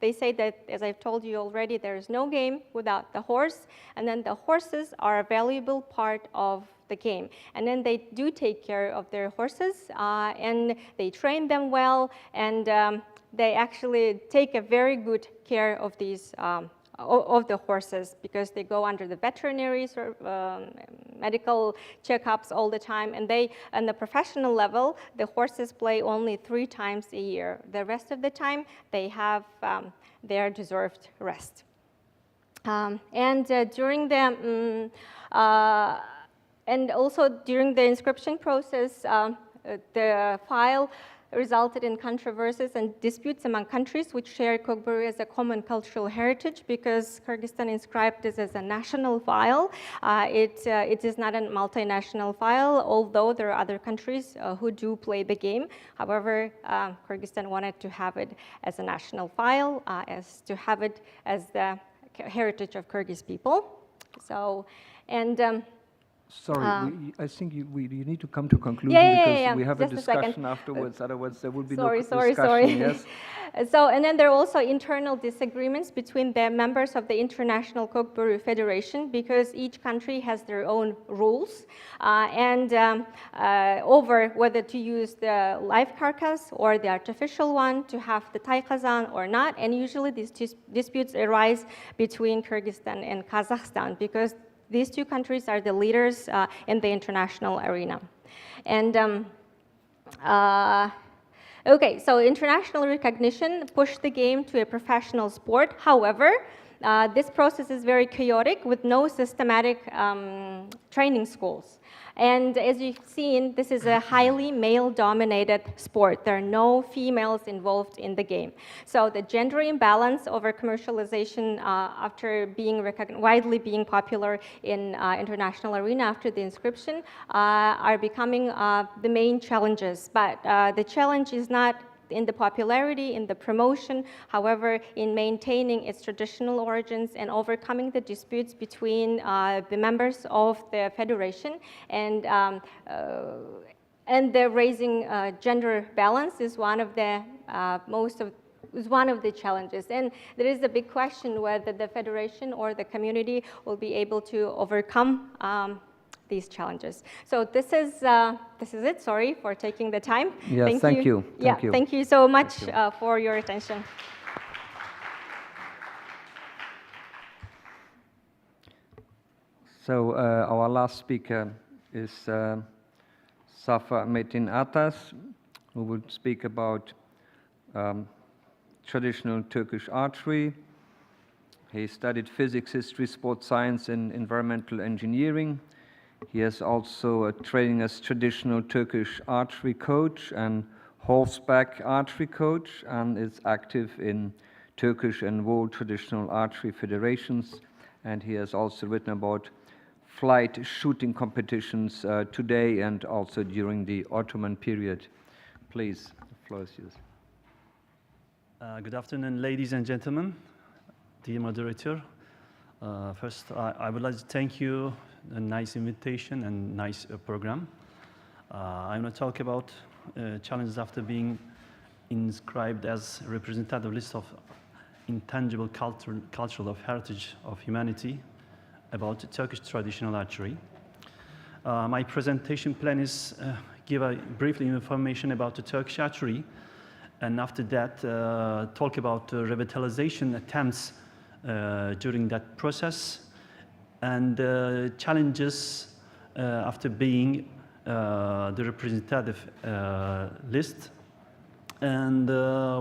they say that, as I've told you already, there is no game without the horse, and then the horses are a valuable part of the game. And then they do take care of their horses, and they train them well, and they actually take a very good care of these of the horses, because they go under the veterinary medical checkups all the time, and on the professional level, the horses play only 3 times a year. The rest of the time, they have their deserved rest. During the and also during the inscription process, the file resulted in controversies and disputes among countries which share Kokboru as a common cultural heritage, because Kyrgyzstan inscribed this as a national file. It is not a multinational file, although there are other countries who do play the game. However, Kyrgyzstan wanted to have it as a national file, to have it as the heritage of Kyrgyz people. So, Sorry, I think you need to come to conclusion yeah. we have Just a a second. discussion afterwards. Otherwise, there will be Sorry, no discussion. sorry. Yes. So, and then there are also internal disagreements between the members of the International Kokubu Federation because each country has their own rules over whether to use the live carcass or the artificial one, to have the taikazan or not. And usually these disputes arise between Kyrgyzstan and Kazakhstan because these two countries are the leaders in the international arena. And okay, so international recognition pushed the game to a professional sport. However, this process is very chaotic with no systematic training schools. And as you've seen, this is a highly male-dominated sport. There are no females involved in the game. So the gender imbalance over commercialization after being widely being popular in international arena after the inscription are becoming the main challenges. But the challenge is not in the popularity, in the promotion, however, in maintaining its traditional origins and overcoming the disputes between the members of the federation, and the raising gender balance is one of the challenges. And there is a big question whether the federation or the community will be able to overcome these challenges. So this is it. Sorry for taking the time. Yes, thank you. Thank you so much for your attention. So our last speaker is Safa Metin Atas, who will speak about traditional Turkish archery. He studied physics, history, sports science, and environmental engineering. He has also a training as traditional Turkish archery coach and horseback archery coach, and is active in Turkish and world traditional archery federations. And he has also written about flight shooting competitions today and also during the Ottoman period. Please, the floor is yours. Good afternoon, ladies and gentlemen, dear moderator. First, I would like to thank you. A nice invitation and nice program. I'm going to talk about challenges after being inscribed as representative list of intangible cultural heritage of humanity about Turkish traditional archery. My presentation plan is give a briefly information about the Turkish archery, and after that talk about revitalization attempts during that process, and challenges after being the representative list. And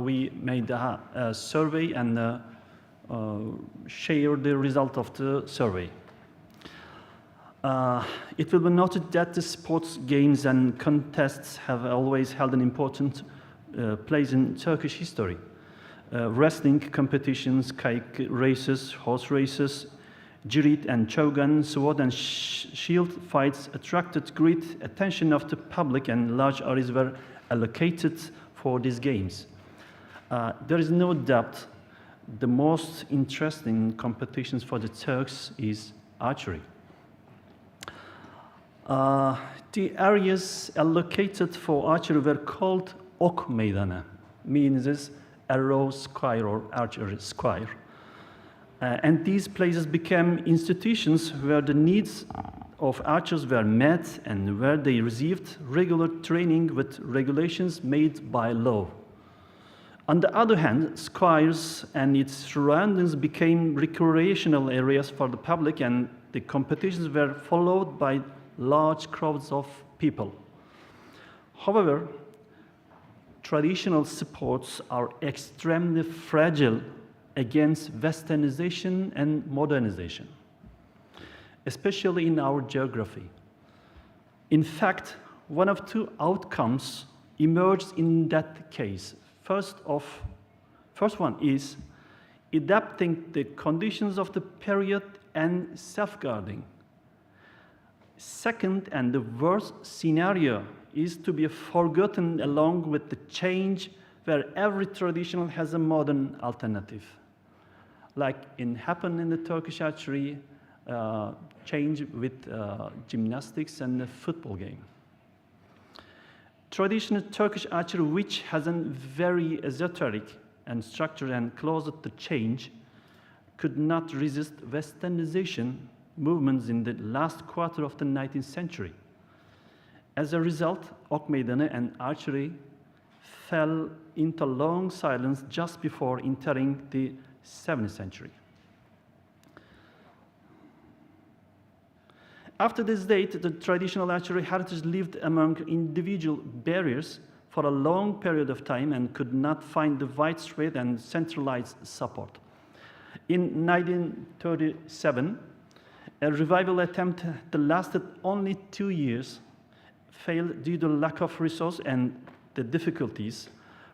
we made a survey and shared the result of the survey. It will be noted that the sports games and contests have always held an important place in Turkish history. Wrestling competitions, kayak races, horse races, Jirit and Chogan, sword and shield fights attracted great attention of the public, and large areas were allocated for these games. There is no doubt the most interesting competitions for the Turks is archery. The areas allocated for archery were called Ok Meydanı, means arrow square or archery square. And these places became institutions where the needs of archers were met and where they received regular training with regulations made by law. On the other hand, squares and its surroundings became recreational areas for the public, and the competitions were followed by large crowds of people. However, traditional sports are extremely fragile against westernization and modernization, especially in our geography. In fact, one of two outcomes emerged in that case. First one is adapting the conditions of the period and safeguarding. Second, and the worst scenario, is to be forgotten along with the change, where every traditional has a modern alternative. Like happened in the Turkish archery change with gymnastics and the football game. Traditional Turkish archery, which has a very esoteric and structured and closet to change, could not resist westernization movements in the last quarter of the 19th century. As a result, Ok Meydanı and archery fell into long silence just before entering the 17th century. After this date, the traditional archery heritage lived among individual barriers for a long period of time and could not find the widespread and centralized support. In 1937, a revival attempt that lasted only 2 years failed due to lack of resource and the difficulties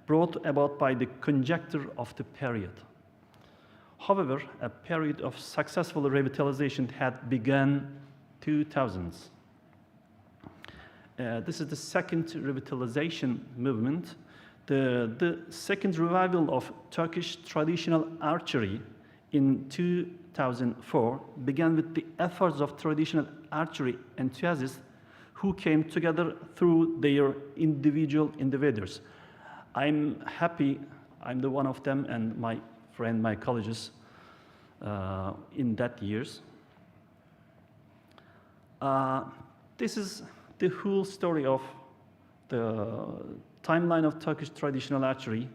brought about by the conjuncture of the period. However, a period of successful revitalization had begun 2000s. This is the second revitalization movement. The second revival of Turkish traditional archery in 2004 began with the efforts of traditional archery enthusiasts who came together through their individual endeavors. I'm happy I'm the one of them and my friend, my colleagues in that years. This is the whole story of the timeline of Turkish traditional archery.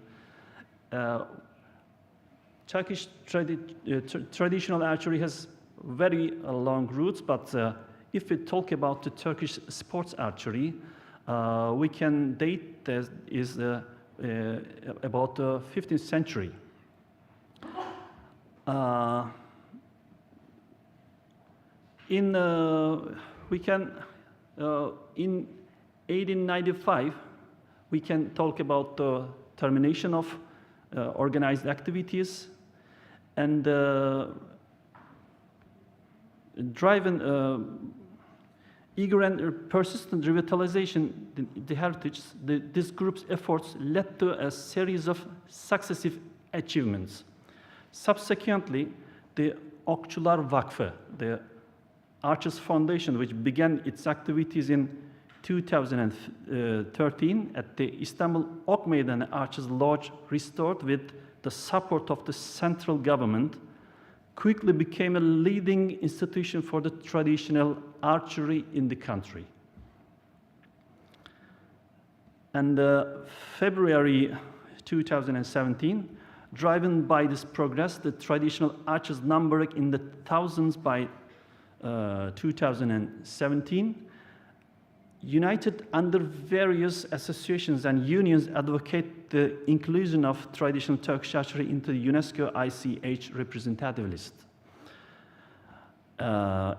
Turkish traditional archery has very long roots, but if we talk about the Turkish sports archery, we can date that is about the 15th century. In 1895, we can talk about the termination of organized activities and driven eager and persistent revitalization, the heritage, this group's efforts led to a series of successive achievements. Subsequently, the Okçular Vakfı, the Archers Foundation, which began its activities in 2013 at the Istanbul Ok Meydanı Archers Lodge, restored with the support of the central government, quickly became a leading institution for the traditional archery in the country. And February 2017, driven by this progress, the traditional archers numbered in the thousands by 2017, united under various associations and unions, advocate the inclusion of traditional Turkish archery into the UNESCO ICH representative list.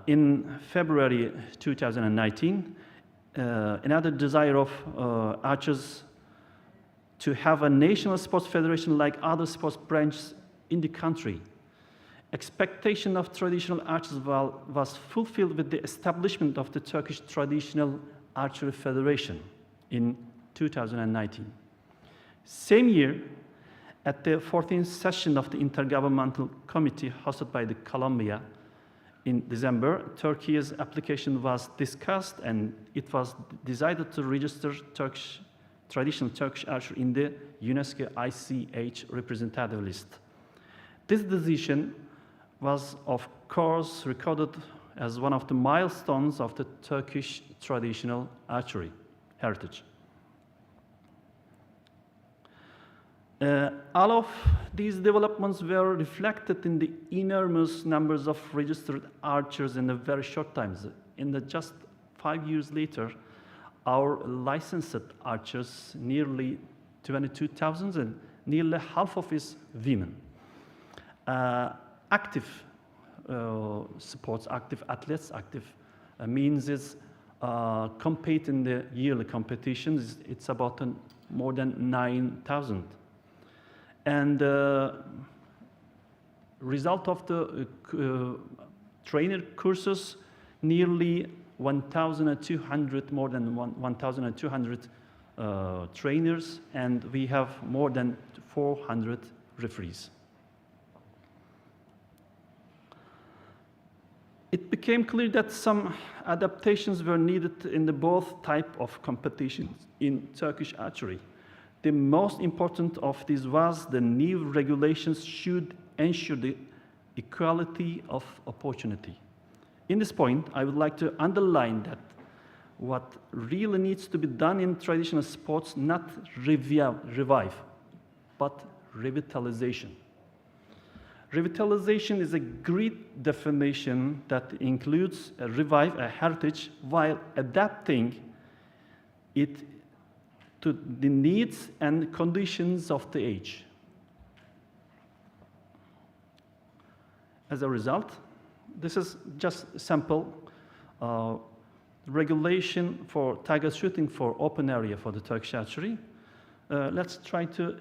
In February 2019, another desire of archers to have a national sports federation like other sports branches in the country. Expectation of traditional archers was fulfilled with the establishment of the Turkish Traditional Archery Federation in 2019. Same year, at the 14th session of the Intergovernmental Committee hosted by the Colombia in December, Turkey's application was discussed and it was decided to register traditional Turkish archery in the UNESCO ICH representative list. This decision was, of course, recorded as one of the milestones of the Turkish traditional archery heritage. All of these developments were reflected in the enormous numbers of registered archers in a very short time. Just 5 years later, our licensed archers, nearly 22,000, and nearly half of is women. Active sports, active athletes, active means is compete in the yearly competitions. It's about more than 9,000. And result of the trainer courses, nearly 1,200, more than 1,200 trainers, and we have more than 400 referees. it became clear that some adaptations were needed in the both type of competitions in Turkish archery. The most important of this was the new regulations should ensure the equality of opportunity. In this point, I would like to underline that what really needs to be done in traditional sports, not revive, but revitalization. Revitalization is a great definition that includes a revive a heritage while adapting it to the needs and conditions of the age. As a result, this is just sample regulation for target shooting for open area for the Turkish archery. Let's try to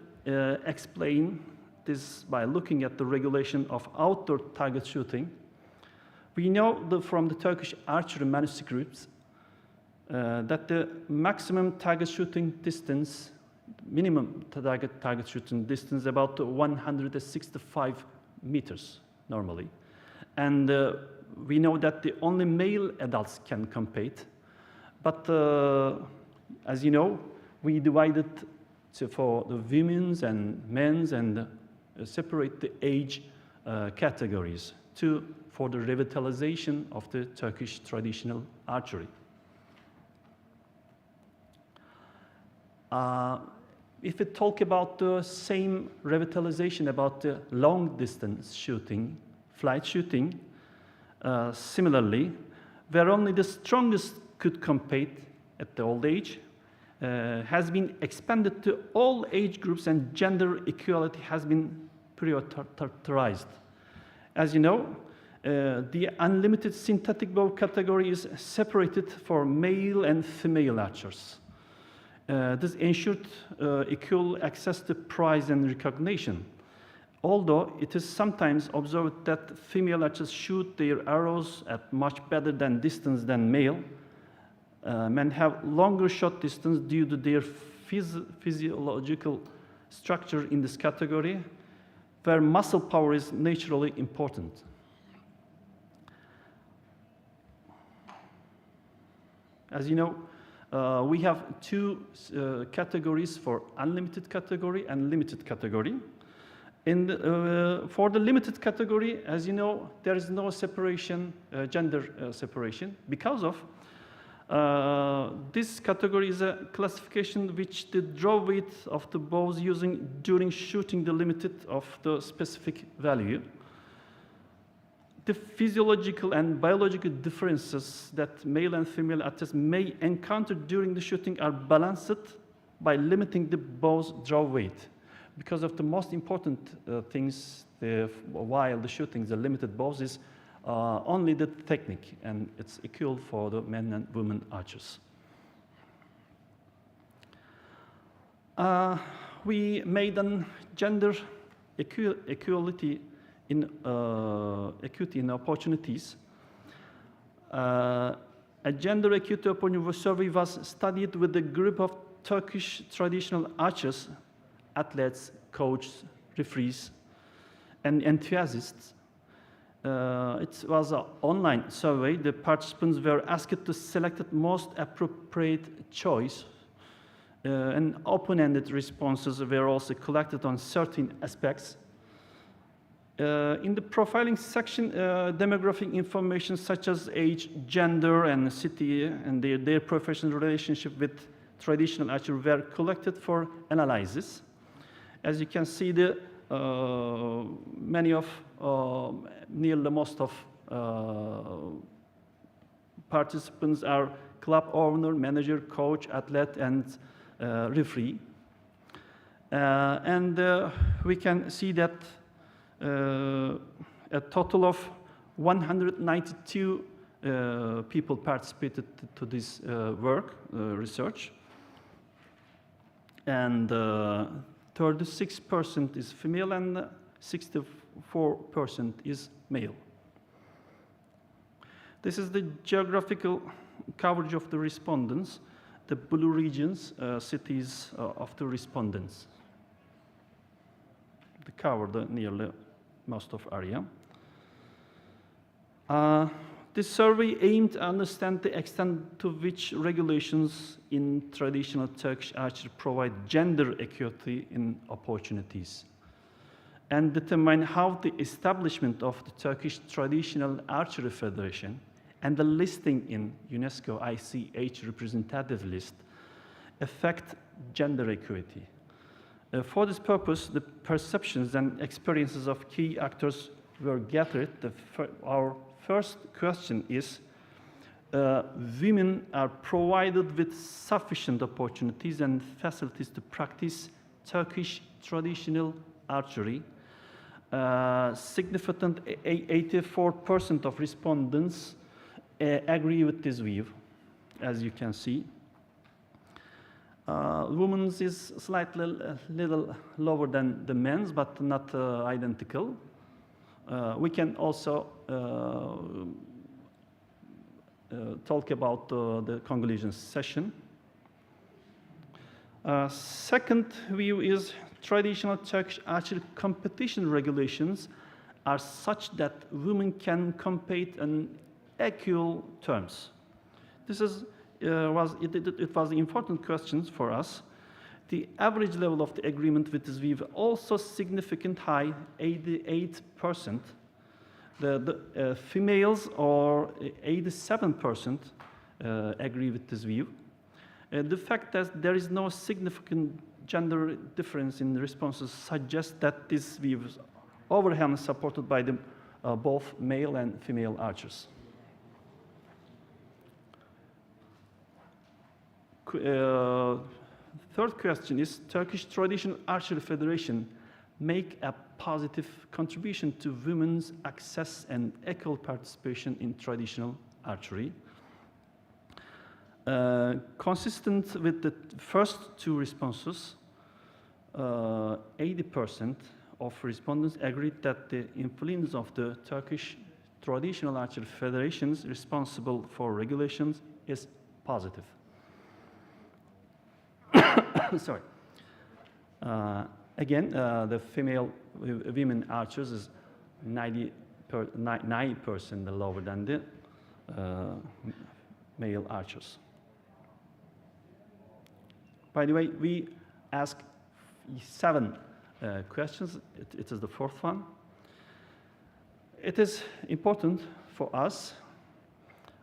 explain this by looking at the regulation of outdoor target shooting. We know from the Turkish archery manuscripts that the maximum target shooting distance, minimum target shooting distance, about 165 meters normally. And we know that the only male adults can compete. But as you know, we divided for the women's and men's and separate the age categories for the revitalization of the Turkish traditional archery. If we talk about the same revitalization about the long distance shooting, flight shooting, similarly, where only the strongest could compete at the old age, has been expanded to all age groups and gender equality has been prioritized. As you know, the unlimited synthetic bow category is separated for male and female archers. This ensured equal access to prize and recognition. Although it is sometimes observed that female archers shoot their arrows at much better distance than male, men have longer shot distance due to their physiological structure in this category, where muscle power is naturally important. As you know, we have two categories for unlimited category and limited category. For the limited category, as you know, there is no separation, gender separation, because of this category is a classification which the draw weight of the bows using during shooting the limited of the specific value. The physiological and biological differences that male and female artists may encounter during the shooting are balanced by limiting the bow's draw weight. Because of the most important things while the shooting the limited bows is only the technique, and it's equal for the men and women archers. We made a gender equality in equity in opportunities. A gender equity opportunity survey was studied with a group of Turkish traditional archers, athletes, coaches, referees, and enthusiasts. It was an online survey. The participants were asked to select the most appropriate choice, and open-ended responses were also collected on certain aspects. In the profiling section, demographic information such as age, gender, and city, and their professional relationship with traditional archery were collected for analysis. As you can see, nearly most of participants are club owner, manager, coach, athlete, and referee. We can see that a total of 192 people participated to this research. And 36% is female and 64% is male. This is the geographical coverage of the respondents, the blue regions, cities of the respondents. They cover nearly most of area. This survey aimed to understand the extent to which regulations in traditional Turkish archery provide gender equality in opportunities, and determine how the establishment of the Turkish Traditional Archery Federation and the listing in UNESCO ICH representative list affect gender equity. For this purpose, the perceptions and experiences of key actors were gathered. Our first question is, women are provided with sufficient opportunities and facilities to practice Turkish traditional archery. Significant 84% of respondents agree with this view, as you can see. Women's is slightly little lower than the men's, but not identical. We can also talk about the conclusion session. Second view is traditional Turkish archery competition regulations are such that women can compete in equal terms. This is it was important questions for us. The average level of the agreement with this view also significant high, 88%. The females are 87% agree with this view. The fact that there is no significant gender difference in the responses suggests that this view is overwhelmingly supported by the, both male and female archers. Third question is, Turkish Traditional Archery Federation make a positive contribution to women's access and equal participation in traditional archery? Consistent with the first two responses, 80% of respondents agreed that the influence of the Turkish Traditional Archery Federations responsible for regulations is positive. Sorry. Again, the women archers is 9% lower than the male archers. By the way, we asked 7 questions. It is the fourth one. It is important for us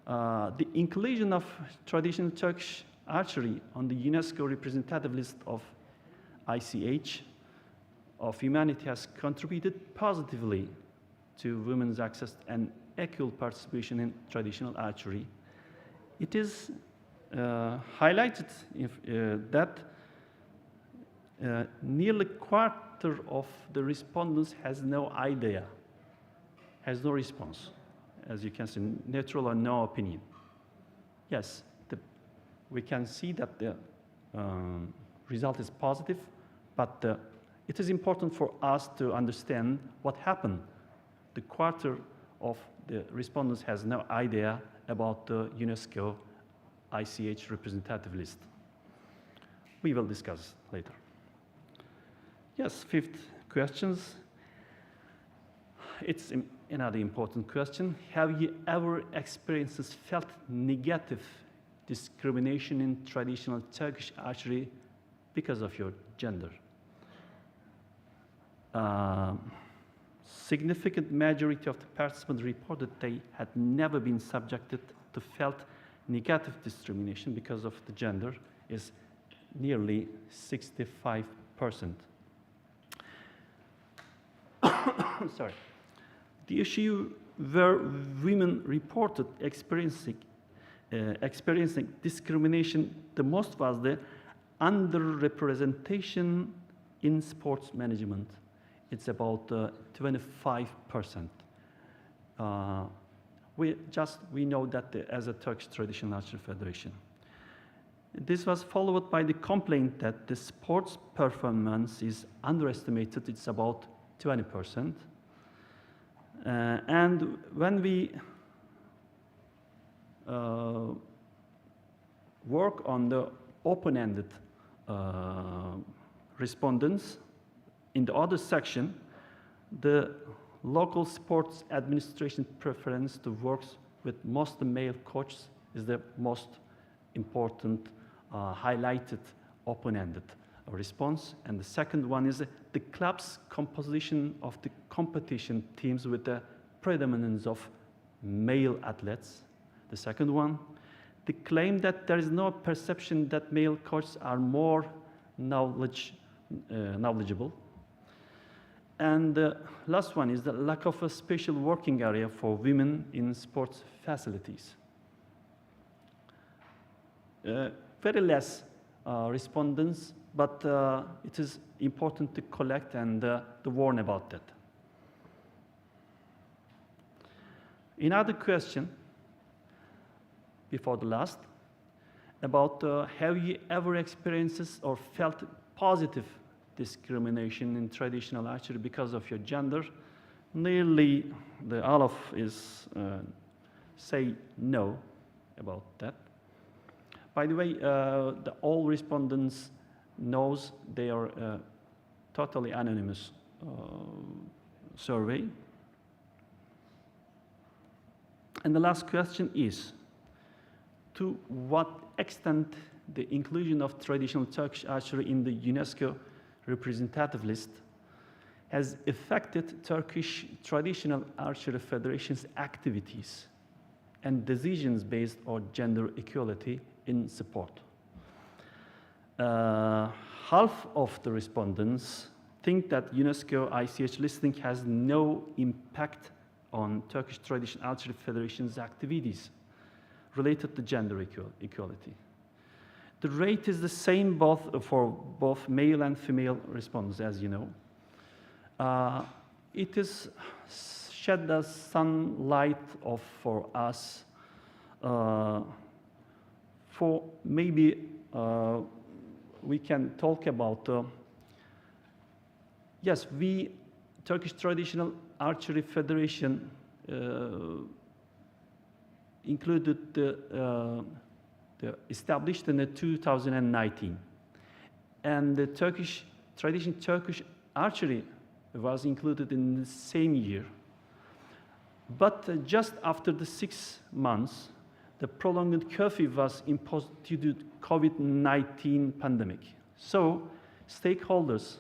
the inclusion of traditional Turkish archery on the UNESCO representative list of ICH of humanity has contributed positively to women's access and equal participation in traditional archery. It is highlighted that nearly a quarter of the respondents has no idea, has no response. As you can see, neutral or no opinion. Yes, we can see that the result is positive, but it is important for us to understand what happened. The quarter of the respondents has no idea about the UNESCO ICH representative list. We will discuss later. Yes, fifth questions. It's another important question. Have you ever experienced felt negative discrimination in traditional Turkish archery because of your gender? Significant majority of the participants reported they had never been subjected to felt negative discrimination because of the gender, is nearly 65%. Sorry. The issue where women reported experiencing discrimination the most was the underrepresentation in sports management. It's about 25%. We know that as a Turkish Traditional Archery Federation. This was followed by the complaint that the sports performance is underestimated. It's about 20%. And when we work on the open-ended respondents, in the other section, the local sports administration preference to work with most male coaches is the most important highlighted open-ended response. And the second one is the club's composition of the competition teams with the predominance of male athletes. The second one, the claim that there is no perception that male coaches are more knowledgeable. And the last one is the lack of a special working area for women in sports facilities. Very less respondents, but it is important to collect and to warn about that. Another question, before the last, about have you ever experienced or felt positive discrimination in traditional archery because of your gender? Nearly all of is say no about that. By the way, all respondents knows they are totally anonymous survey. And the last question is, to what extent the inclusion of traditional Turkish archery in the UNESCO representative list has affected Turkish Traditional Archery Federation's activities and decisions based on gender equality in sport? Half of the respondents think that UNESCO ICH listing has no impact on Turkish Traditional Archery Federation's activities related to gender equality. The rate is the same for both male and female respondents, as you know. It is shed some light for us for maybe we can talk about, yes, Turkish Traditional Archery Federation included established in 2019, and the Turkish archery was included in the same year. But just after the 6 months, the prolonged curfew was imposed due to COVID-19 pandemic. So stakeholders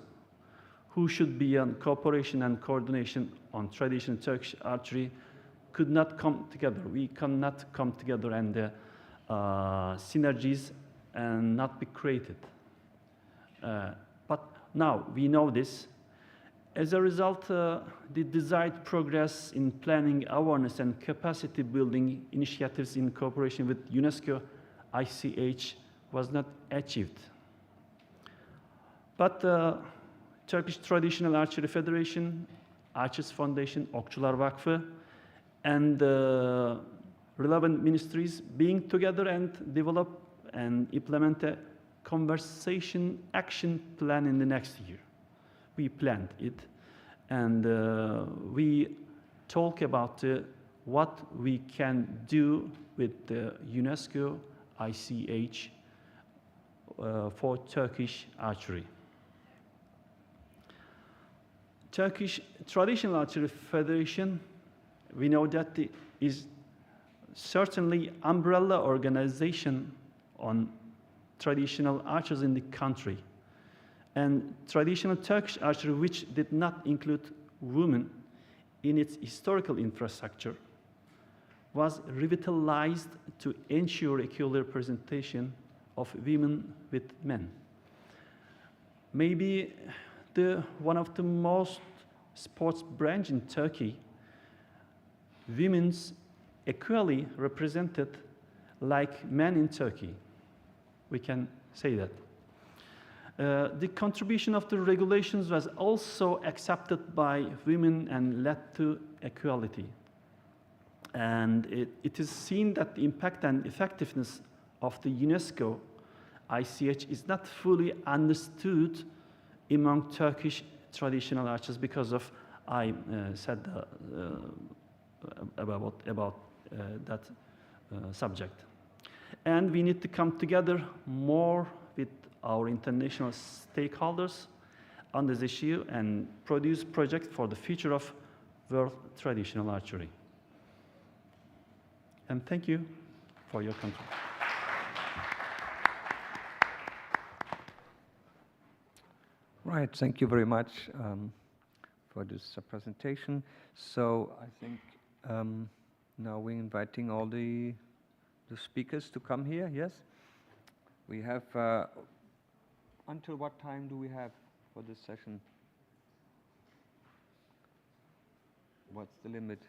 who should be on cooperation and coordination on traditional Turkish archery could not come together. We cannot come together and synergies and not be created. But now we know this. As a result, the desired progress in planning, awareness, and capacity building initiatives in cooperation with UNESCO ICH was not achieved. But Turkish Traditional Archery Federation, Archers Foundation, Okçular Vakfı, and relevant ministries being together and develop and implement a conversation action plan in the next year. We planned it, and we talk about what we can do with the UNESCO ICH for Turkish archery. Turkish Traditional Archery Federation, we know that it is certainly umbrella organization on traditional archers in the country. And traditional Turkish archery, which did not include women in its historical infrastructure, was revitalized to ensure equal representation of women with men. Maybe one of the most sports branch in Turkey, women's equally represented like men in Turkey. We can say that. The contribution of the regulations was also accepted by women and led to equality. And it is seen that the impact and effectiveness of the UNESCO ICH is not fully understood among Turkish traditional archers because of I said about that subject. And we need to come together more with our international stakeholders on this issue and produce projects for the future of world traditional archery. And thank you for your contribution. Right, thank you very much for this presentation. So I think now we're inviting all the speakers to come here, yes? We have, until what time do we have for this session? What's the limit?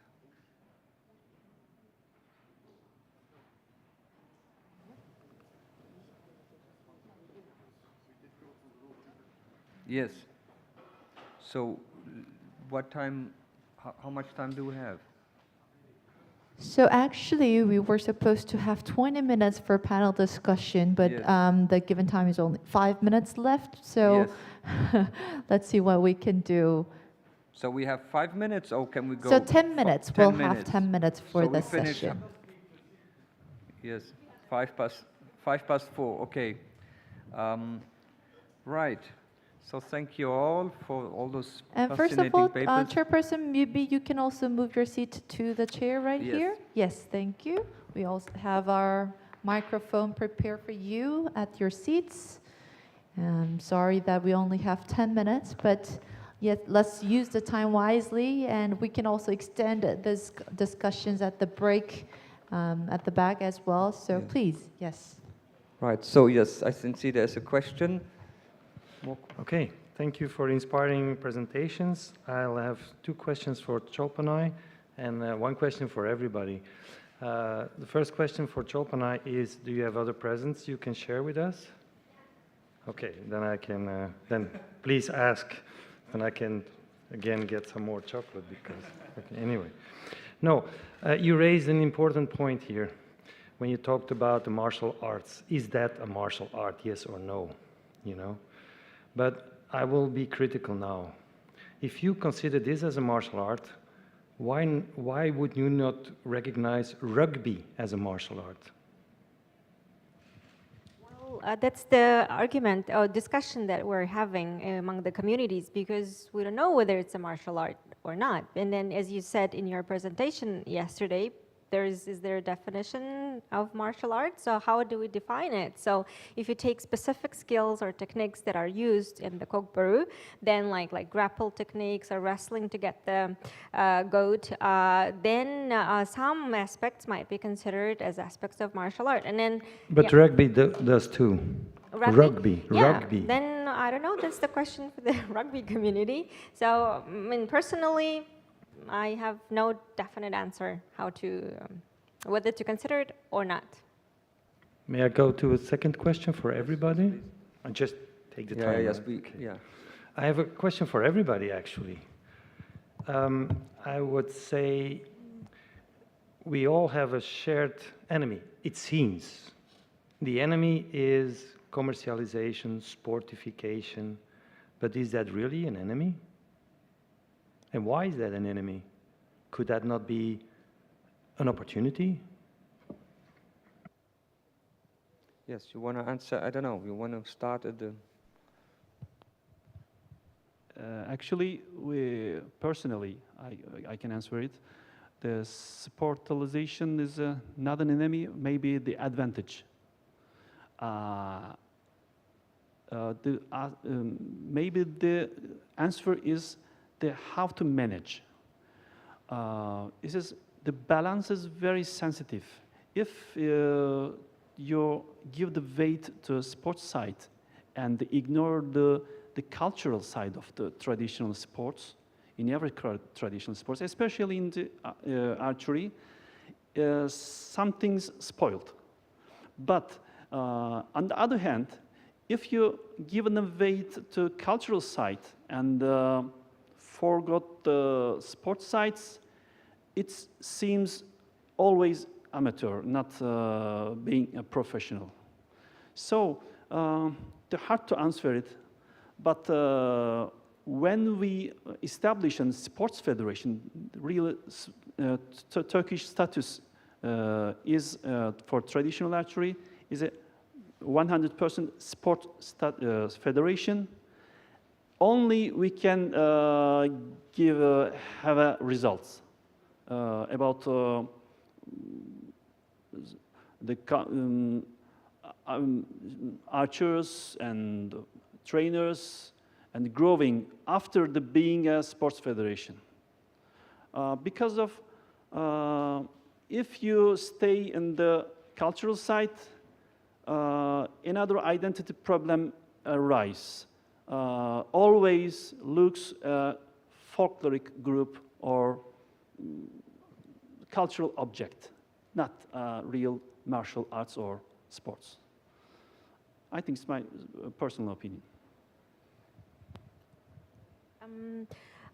Yes. So what time, how much time do we have? So actually, we were supposed to have 20 minutes for panel discussion, but Yes. The given time is only 5 minutes left. So let's see what we can do. So we have 5 minutes, or can we go? So 10 minutes. 10 We'll minutes. have 10 minutes for So we the finish session. Yes, 4:05. Okay. Right. So thank you all for all those And first of fascinating all, papers. Chairperson, maybe you can also move your seat to the chair right Yes. here. Yes, thank you. We also have our microphone prepared for you at your seats. I'm sorry that we only have 10 minutes, but yet let's use the time wisely, and we can also extend this discussions at the break at the back as well. So Yes. please, yes. Right. So yes, I can see there's a question. Okay, thank you for inspiring presentations. I'll have 2 questions for Cholpanai and 1 question for everybody. The first question for Cholpanai is, do you have other presents you can share with us? Okay, then I can, then please ask, and I can again get some more chocolate because, okay, anyway. No, you raised an important point here when you talked about the martial arts. Is that a martial art, yes or no, you know? But I will be critical now. If you consider this as a martial art, why would you not recognize rugby as a martial art? Well, that's the argument or discussion that we're having among the communities, because we don't know whether it's a martial art or not. And then, as you said in your presentation yesterday, is there a definition of martial arts? So how do we define it? So if you take specific skills or techniques that are used in the kokbaru, then like grapple techniques or wrestling to get the goat, then some aspects might be considered as aspects of martial art. And then, But rugby does too. Rugby? Yeah, Rugby. Then I don't know. That's the question for the rugby community. So I mean, personally, I have no definite answer how to, whether to consider it or not. May I go to a second question for everybody? I just take the time. Yes, right? yeah. I have a question for everybody, actually. I would say we all have a shared enemy, it seems. The enemy is commercialization, sportification, but is that really an enemy? And why is that an enemy? Could that not be an opportunity? Yes, you want to answer? I don't know. You want to start at the... Actually, personally, I can answer it. The sportalization is not an enemy, maybe the advantage. Maybe the answer is how to manage. The balance is very sensitive. If you give the weight to a sports side and ignore the cultural side of the traditional sports, in every traditional sports, especially in the archery, something's spoiled. But on the other hand, if you give a weight to cultural side and forgot the sports sides, it seems always amateur, not being a professional. So it's hard to answer it, but when we establish a sports federation, really Turkish status is for traditional archery is a 100% sport federation. Only we can have results about archers and trainers and growing after being a sports federation. Because of if you stay in the cultural side, another identity problem arise. Always looks a folkloric group or cultural object, not real martial arts or sports. I think it's my personal opinion.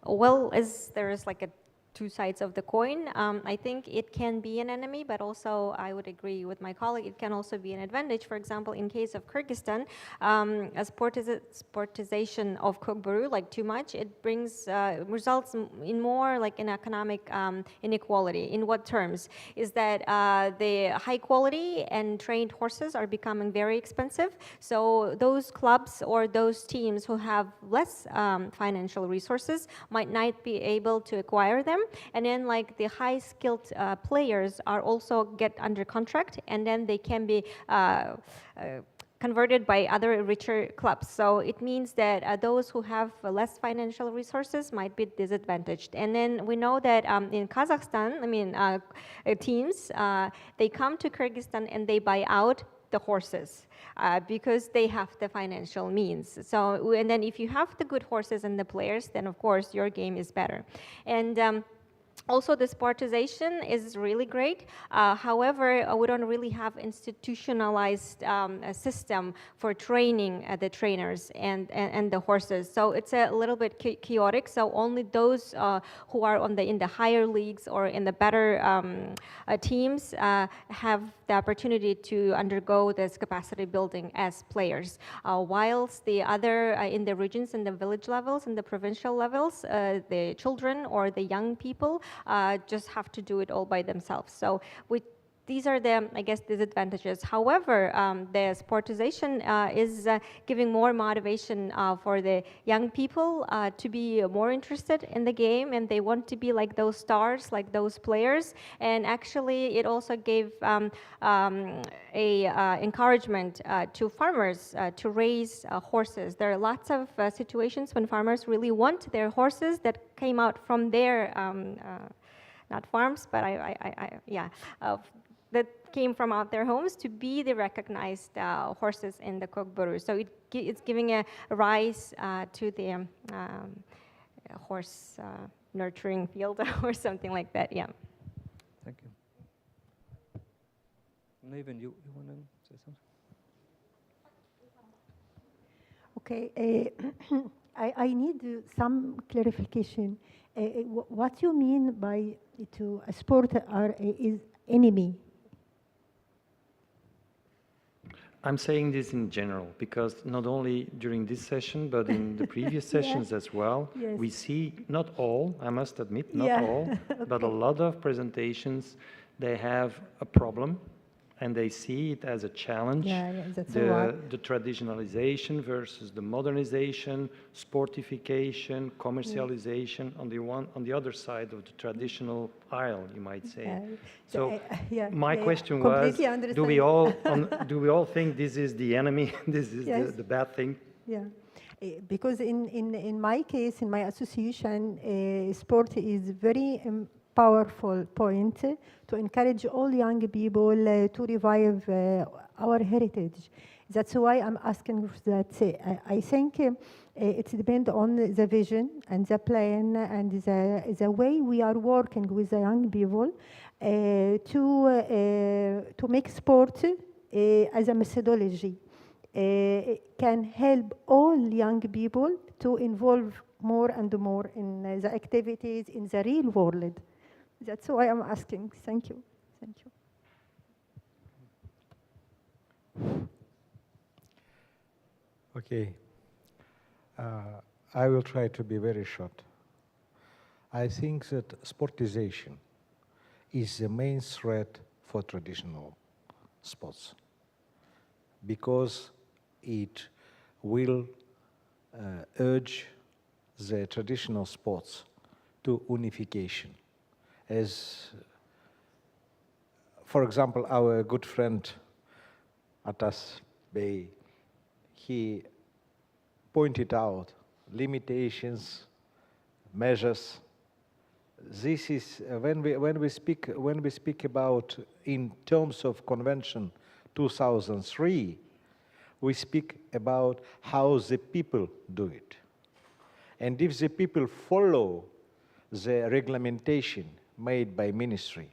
Well, as there is like two sides of the coin, I think it can be an enemy, but also I would agree with my colleague, it can also be an advantage. For example, in case of Kyrgyzstan, a sportization of Kokboru, like too much, it brings results in more like an economic inequality. In what terms? Is that the high quality and trained horses are becoming very expensive. So those clubs or those teams who have less financial resources might not be able to acquire them. And then like the high skilled players are also get under contract, and then they can be converted by other richer clubs. So it means that those who have less financial resources might be disadvantaged. And then we know that in Kazakhstan, teams, they come to Kyrgyzstan and they buy out the horses because they have the financial means. So, and then if you have the good horses and the players, then of course your game is better. And also, the sportization is really great. However, we don't really have institutionalized a system for training the trainers and the horses. So it's a little bit chaotic. So only those who are in the higher leagues or in the better teams have the opportunity to undergo this capacity building as players. Whilst the other in the regions and the village levels and the provincial levels, the children or the young people just have to do it all by themselves. So these are the, I guess, disadvantages. However, the sportization is giving more motivation for the young people to be more interested in the game, and they want to be like those stars, like those players. And actually, it also gave encouragement to farmers to raise horses. There are lots of situations when farmers really want their horses that came out from their, not farms, but that came from out their homes to be the recognized horses in the Kokboru. So it's giving a rise to the horse nurturing field or something like that, yeah. Thank you. Navin, you want to say something? Okay, I need some clarification. What you mean by a sport is enemy? I'm saying this in general because not only during this session, but in the previous sessions as well, we see not all, I must admit, not all, but a lot of presentations, they have a problem and they see it as a challenge. The traditionalization versus the modernization, sportification, commercialization on the other side of the traditional aisle, you might say. So my question was, do we all think this is the enemy, this is the bad thing? Yeah. Because in my case, in my association, sport is very powerful point to encourage all young people to revive our heritage. That's why I'm asking that. I think it depends on the vision and the plan and the way we are working with the young people to make sport as a methodology. Can help all young people to involve more and more in the activities in the real world. That's why I'm asking. Thank you. Thank you. Okay. I will try to be very short. I think that sportization is the main threat for traditional sports because it will urge the traditional sports to unification. As for example, our good friend Atas Bey, he pointed out limitations, measures. This is when we speak about in terms of Convention 2003, we speak about how the people do it, and if the people follow the reglementation made by ministry,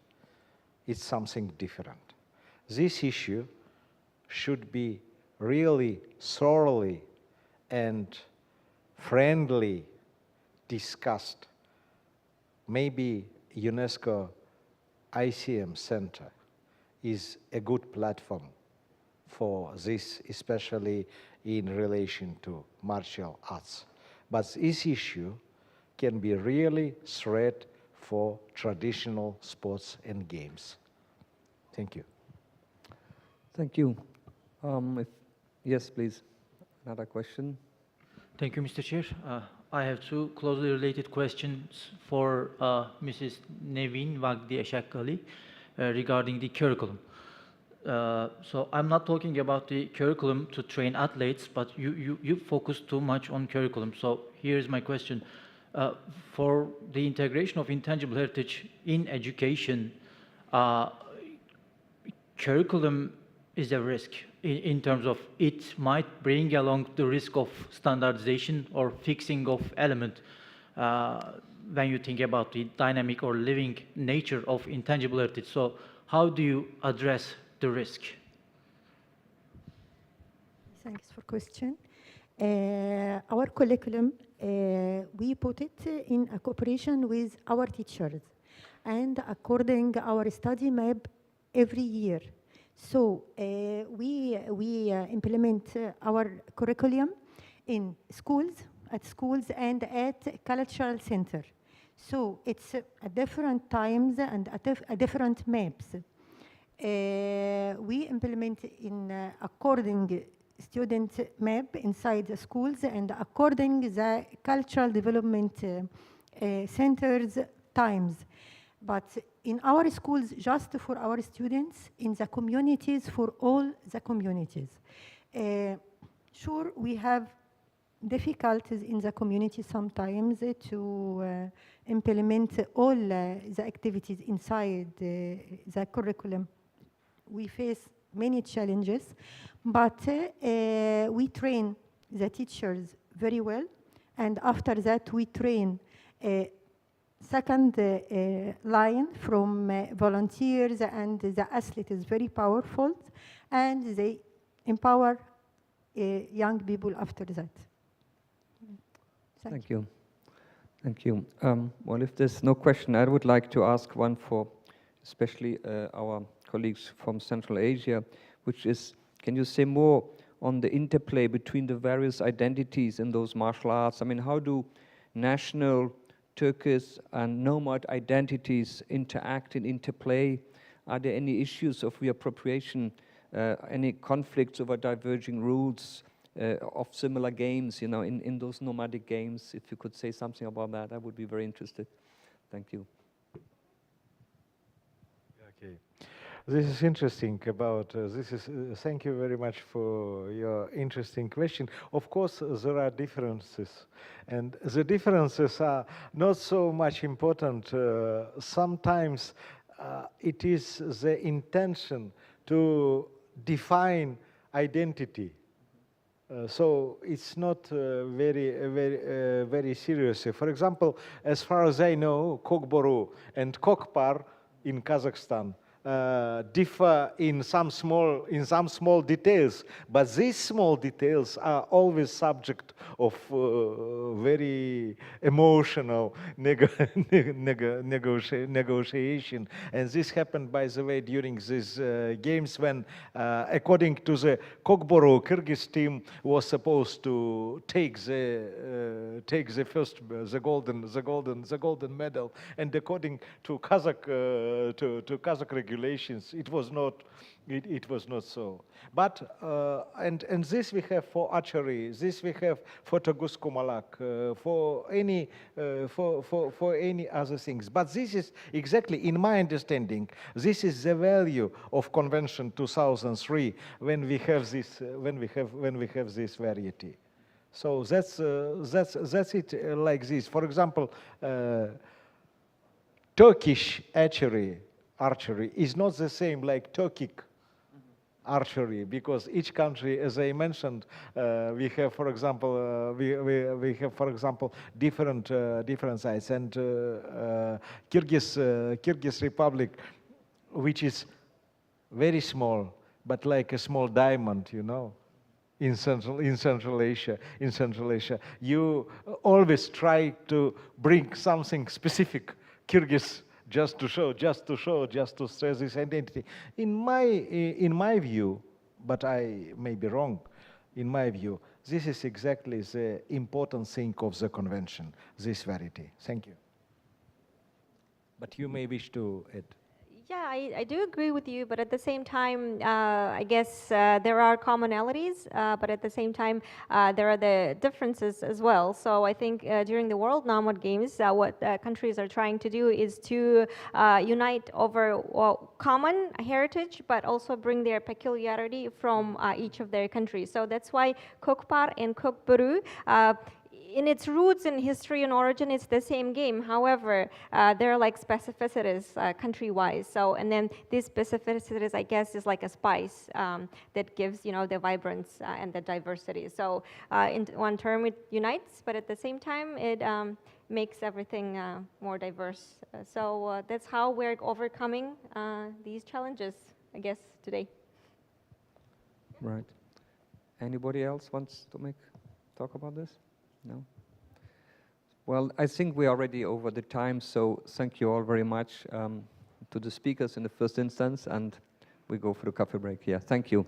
it's something different. This issue should be really thoroughly and friendly discussed. Maybe UNESCO ICM Center is a good platform for this, especially in relation to martial arts. But this issue can be really threat for traditional sports and games. Thank you. Thank you. Yes, please. Another question. Thank you, Mr. Chair. I have two closely related questions for Mrs. Nevin Vagdi Eshakali regarding the curriculum. So I'm not talking about the curriculum to train athletes, but you focus too much on curriculum. So here's my question. For the integration of intangible heritage in education, curriculum is a risk in terms of it might bring along the risk of standardization or fixing of element when you think about the dynamic or living nature of intangible heritage. So how do you address the risk? Thanks for question. Our curriculum, we put it in a cooperation with our teachers and according our study map every year. So we implement our curriculum in schools, at schools and at cultural center. So it's at different times and at different maps. We implement in according student map inside the schools and according the cultural development centers times. But in our schools, just for our students, in the communities, for all the communities. Sure, we have difficulties in the community sometimes to implement all the activities inside the curriculum. We face many challenges, but we train the teachers very well, and after that we train second line from volunteers, and the athlete is very powerful, and they empower young people after that. Thank you. Thank you. Well, if there's no question, I would like to ask one for especially our colleagues from Central Asia, which is, can you say more on the interplay between the various identities in those martial arts? I mean, how do national, Turkish and nomad identities interact and interplay? Are there any issues of reappropriation, any conflicts over diverging rules of similar games, you know, in those nomadic games? If you could say something about that, I would be very interested. Thank you. Okay. This is interesting about, thank you very much for your interesting question. Of course, there are differences, and the differences are not so much important. Sometimes it is the intention to define identity. So it's not very serious. For example, as far as I know, Kokboru and Kokpar in Kazakhstan differ in some small details, but these small details are always subject of very emotional negotiation. And this happened, by the way, during these games when, according to the Kokboru, Kyrgyz team was supposed to take the golden medal, and according to Kazakh regulations. It was not so. But and this we have for archery. This we have for Togus Kumalak, for any other things. But this is exactly, in my understanding, this is the value of Convention 2003 when we have this this variety. So that's it like this. For example, Turkish archery is not the same like Turkic archery, because each country, as I mentioned, we have, for example, we have, for example, different sites, and Kyrgyz Republic, which is very small, but like a small diamond, you know. In Central Asia, you always try to bring something specific, Kyrgyz, just to stress this identity. In my view, but I may be wrong, in my view, this is exactly the important thing of the convention, this variety. Thank you. But you may wish to add. Yeah, I do agree with you, but at the same time, I guess there are commonalities, but at the same time, there are the differences as well. So I think during the World Nomad Games, what countries are trying to do is to unite over common heritage, but also bring their peculiarity from each of their countries. So that's why Kokpar and Kokburu, in its roots and history and origin, it's the same game. However, there are like specificities country-wise. So, and then these specificities, I guess, is like a spice that gives, you know, the vibrance and the diversity. So, in one term, it unites, but at the same time, it makes everything more diverse. So that's how we're overcoming these challenges, I guess, today. Right. Anybody else wants to talk about this? No? Well, I think we're already over the time, so thank you all very much to the speakers in the first instance, and we go for the coffee break here. Thank you.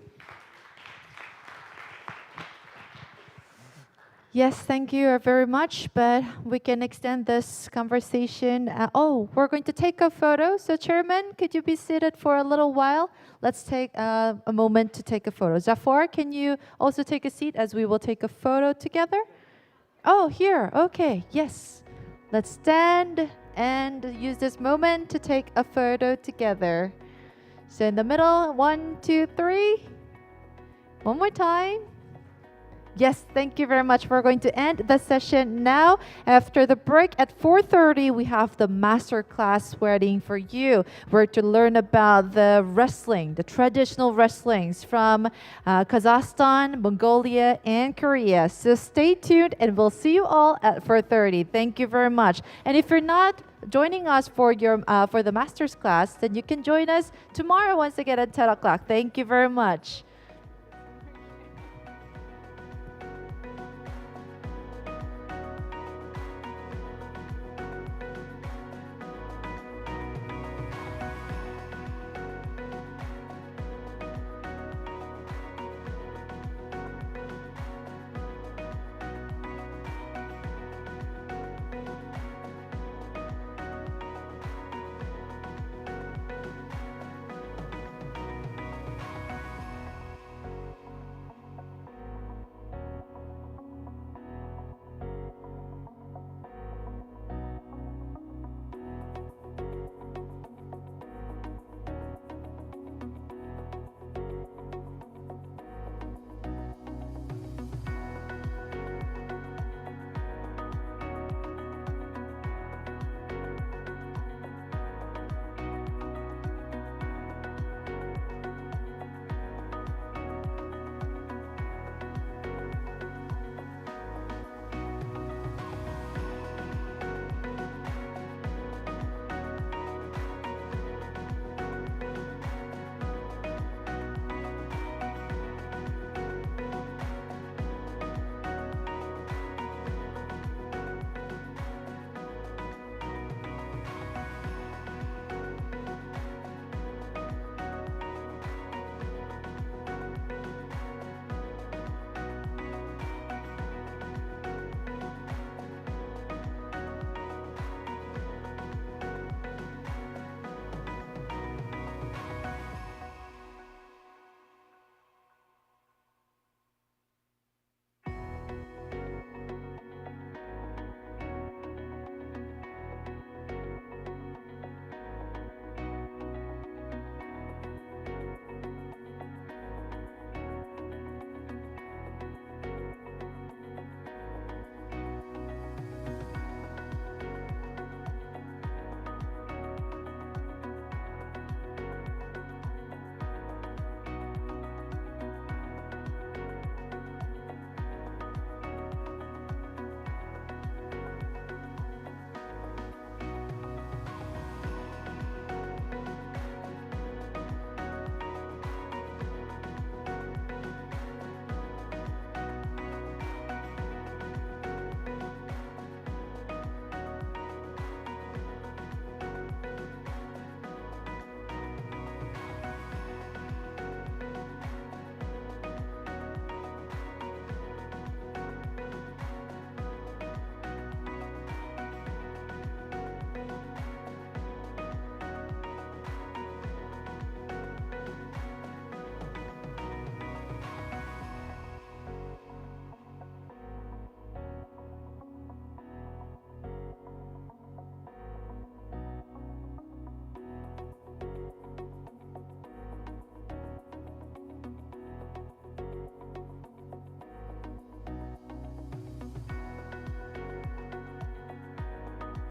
Yes, thank you very much, but we can extend this conversation. We're going to take a photo. So Chairman, could you be seated for a little while? Let's take a moment to take a photo. Zafar, can you also take a seat as we will take a photo together? Oh, here, okay, yes. Let's stand and use this moment to take a photo together. So in the middle, 1, 2, 3. One more time. Yes, thank you very much. We're going to end the session now. After the break at 4:30, we have the master class waiting for you. We're to learn about the wrestling, the traditional wrestlings from Kazakhstan, Mongolia, and Korea. So stay tuned, and we'll see you all at 4:30. Thank you very much. And if you're not joining us for the master's class, then you can join us tomorrow once again at 10 o'clock. Thank you very much.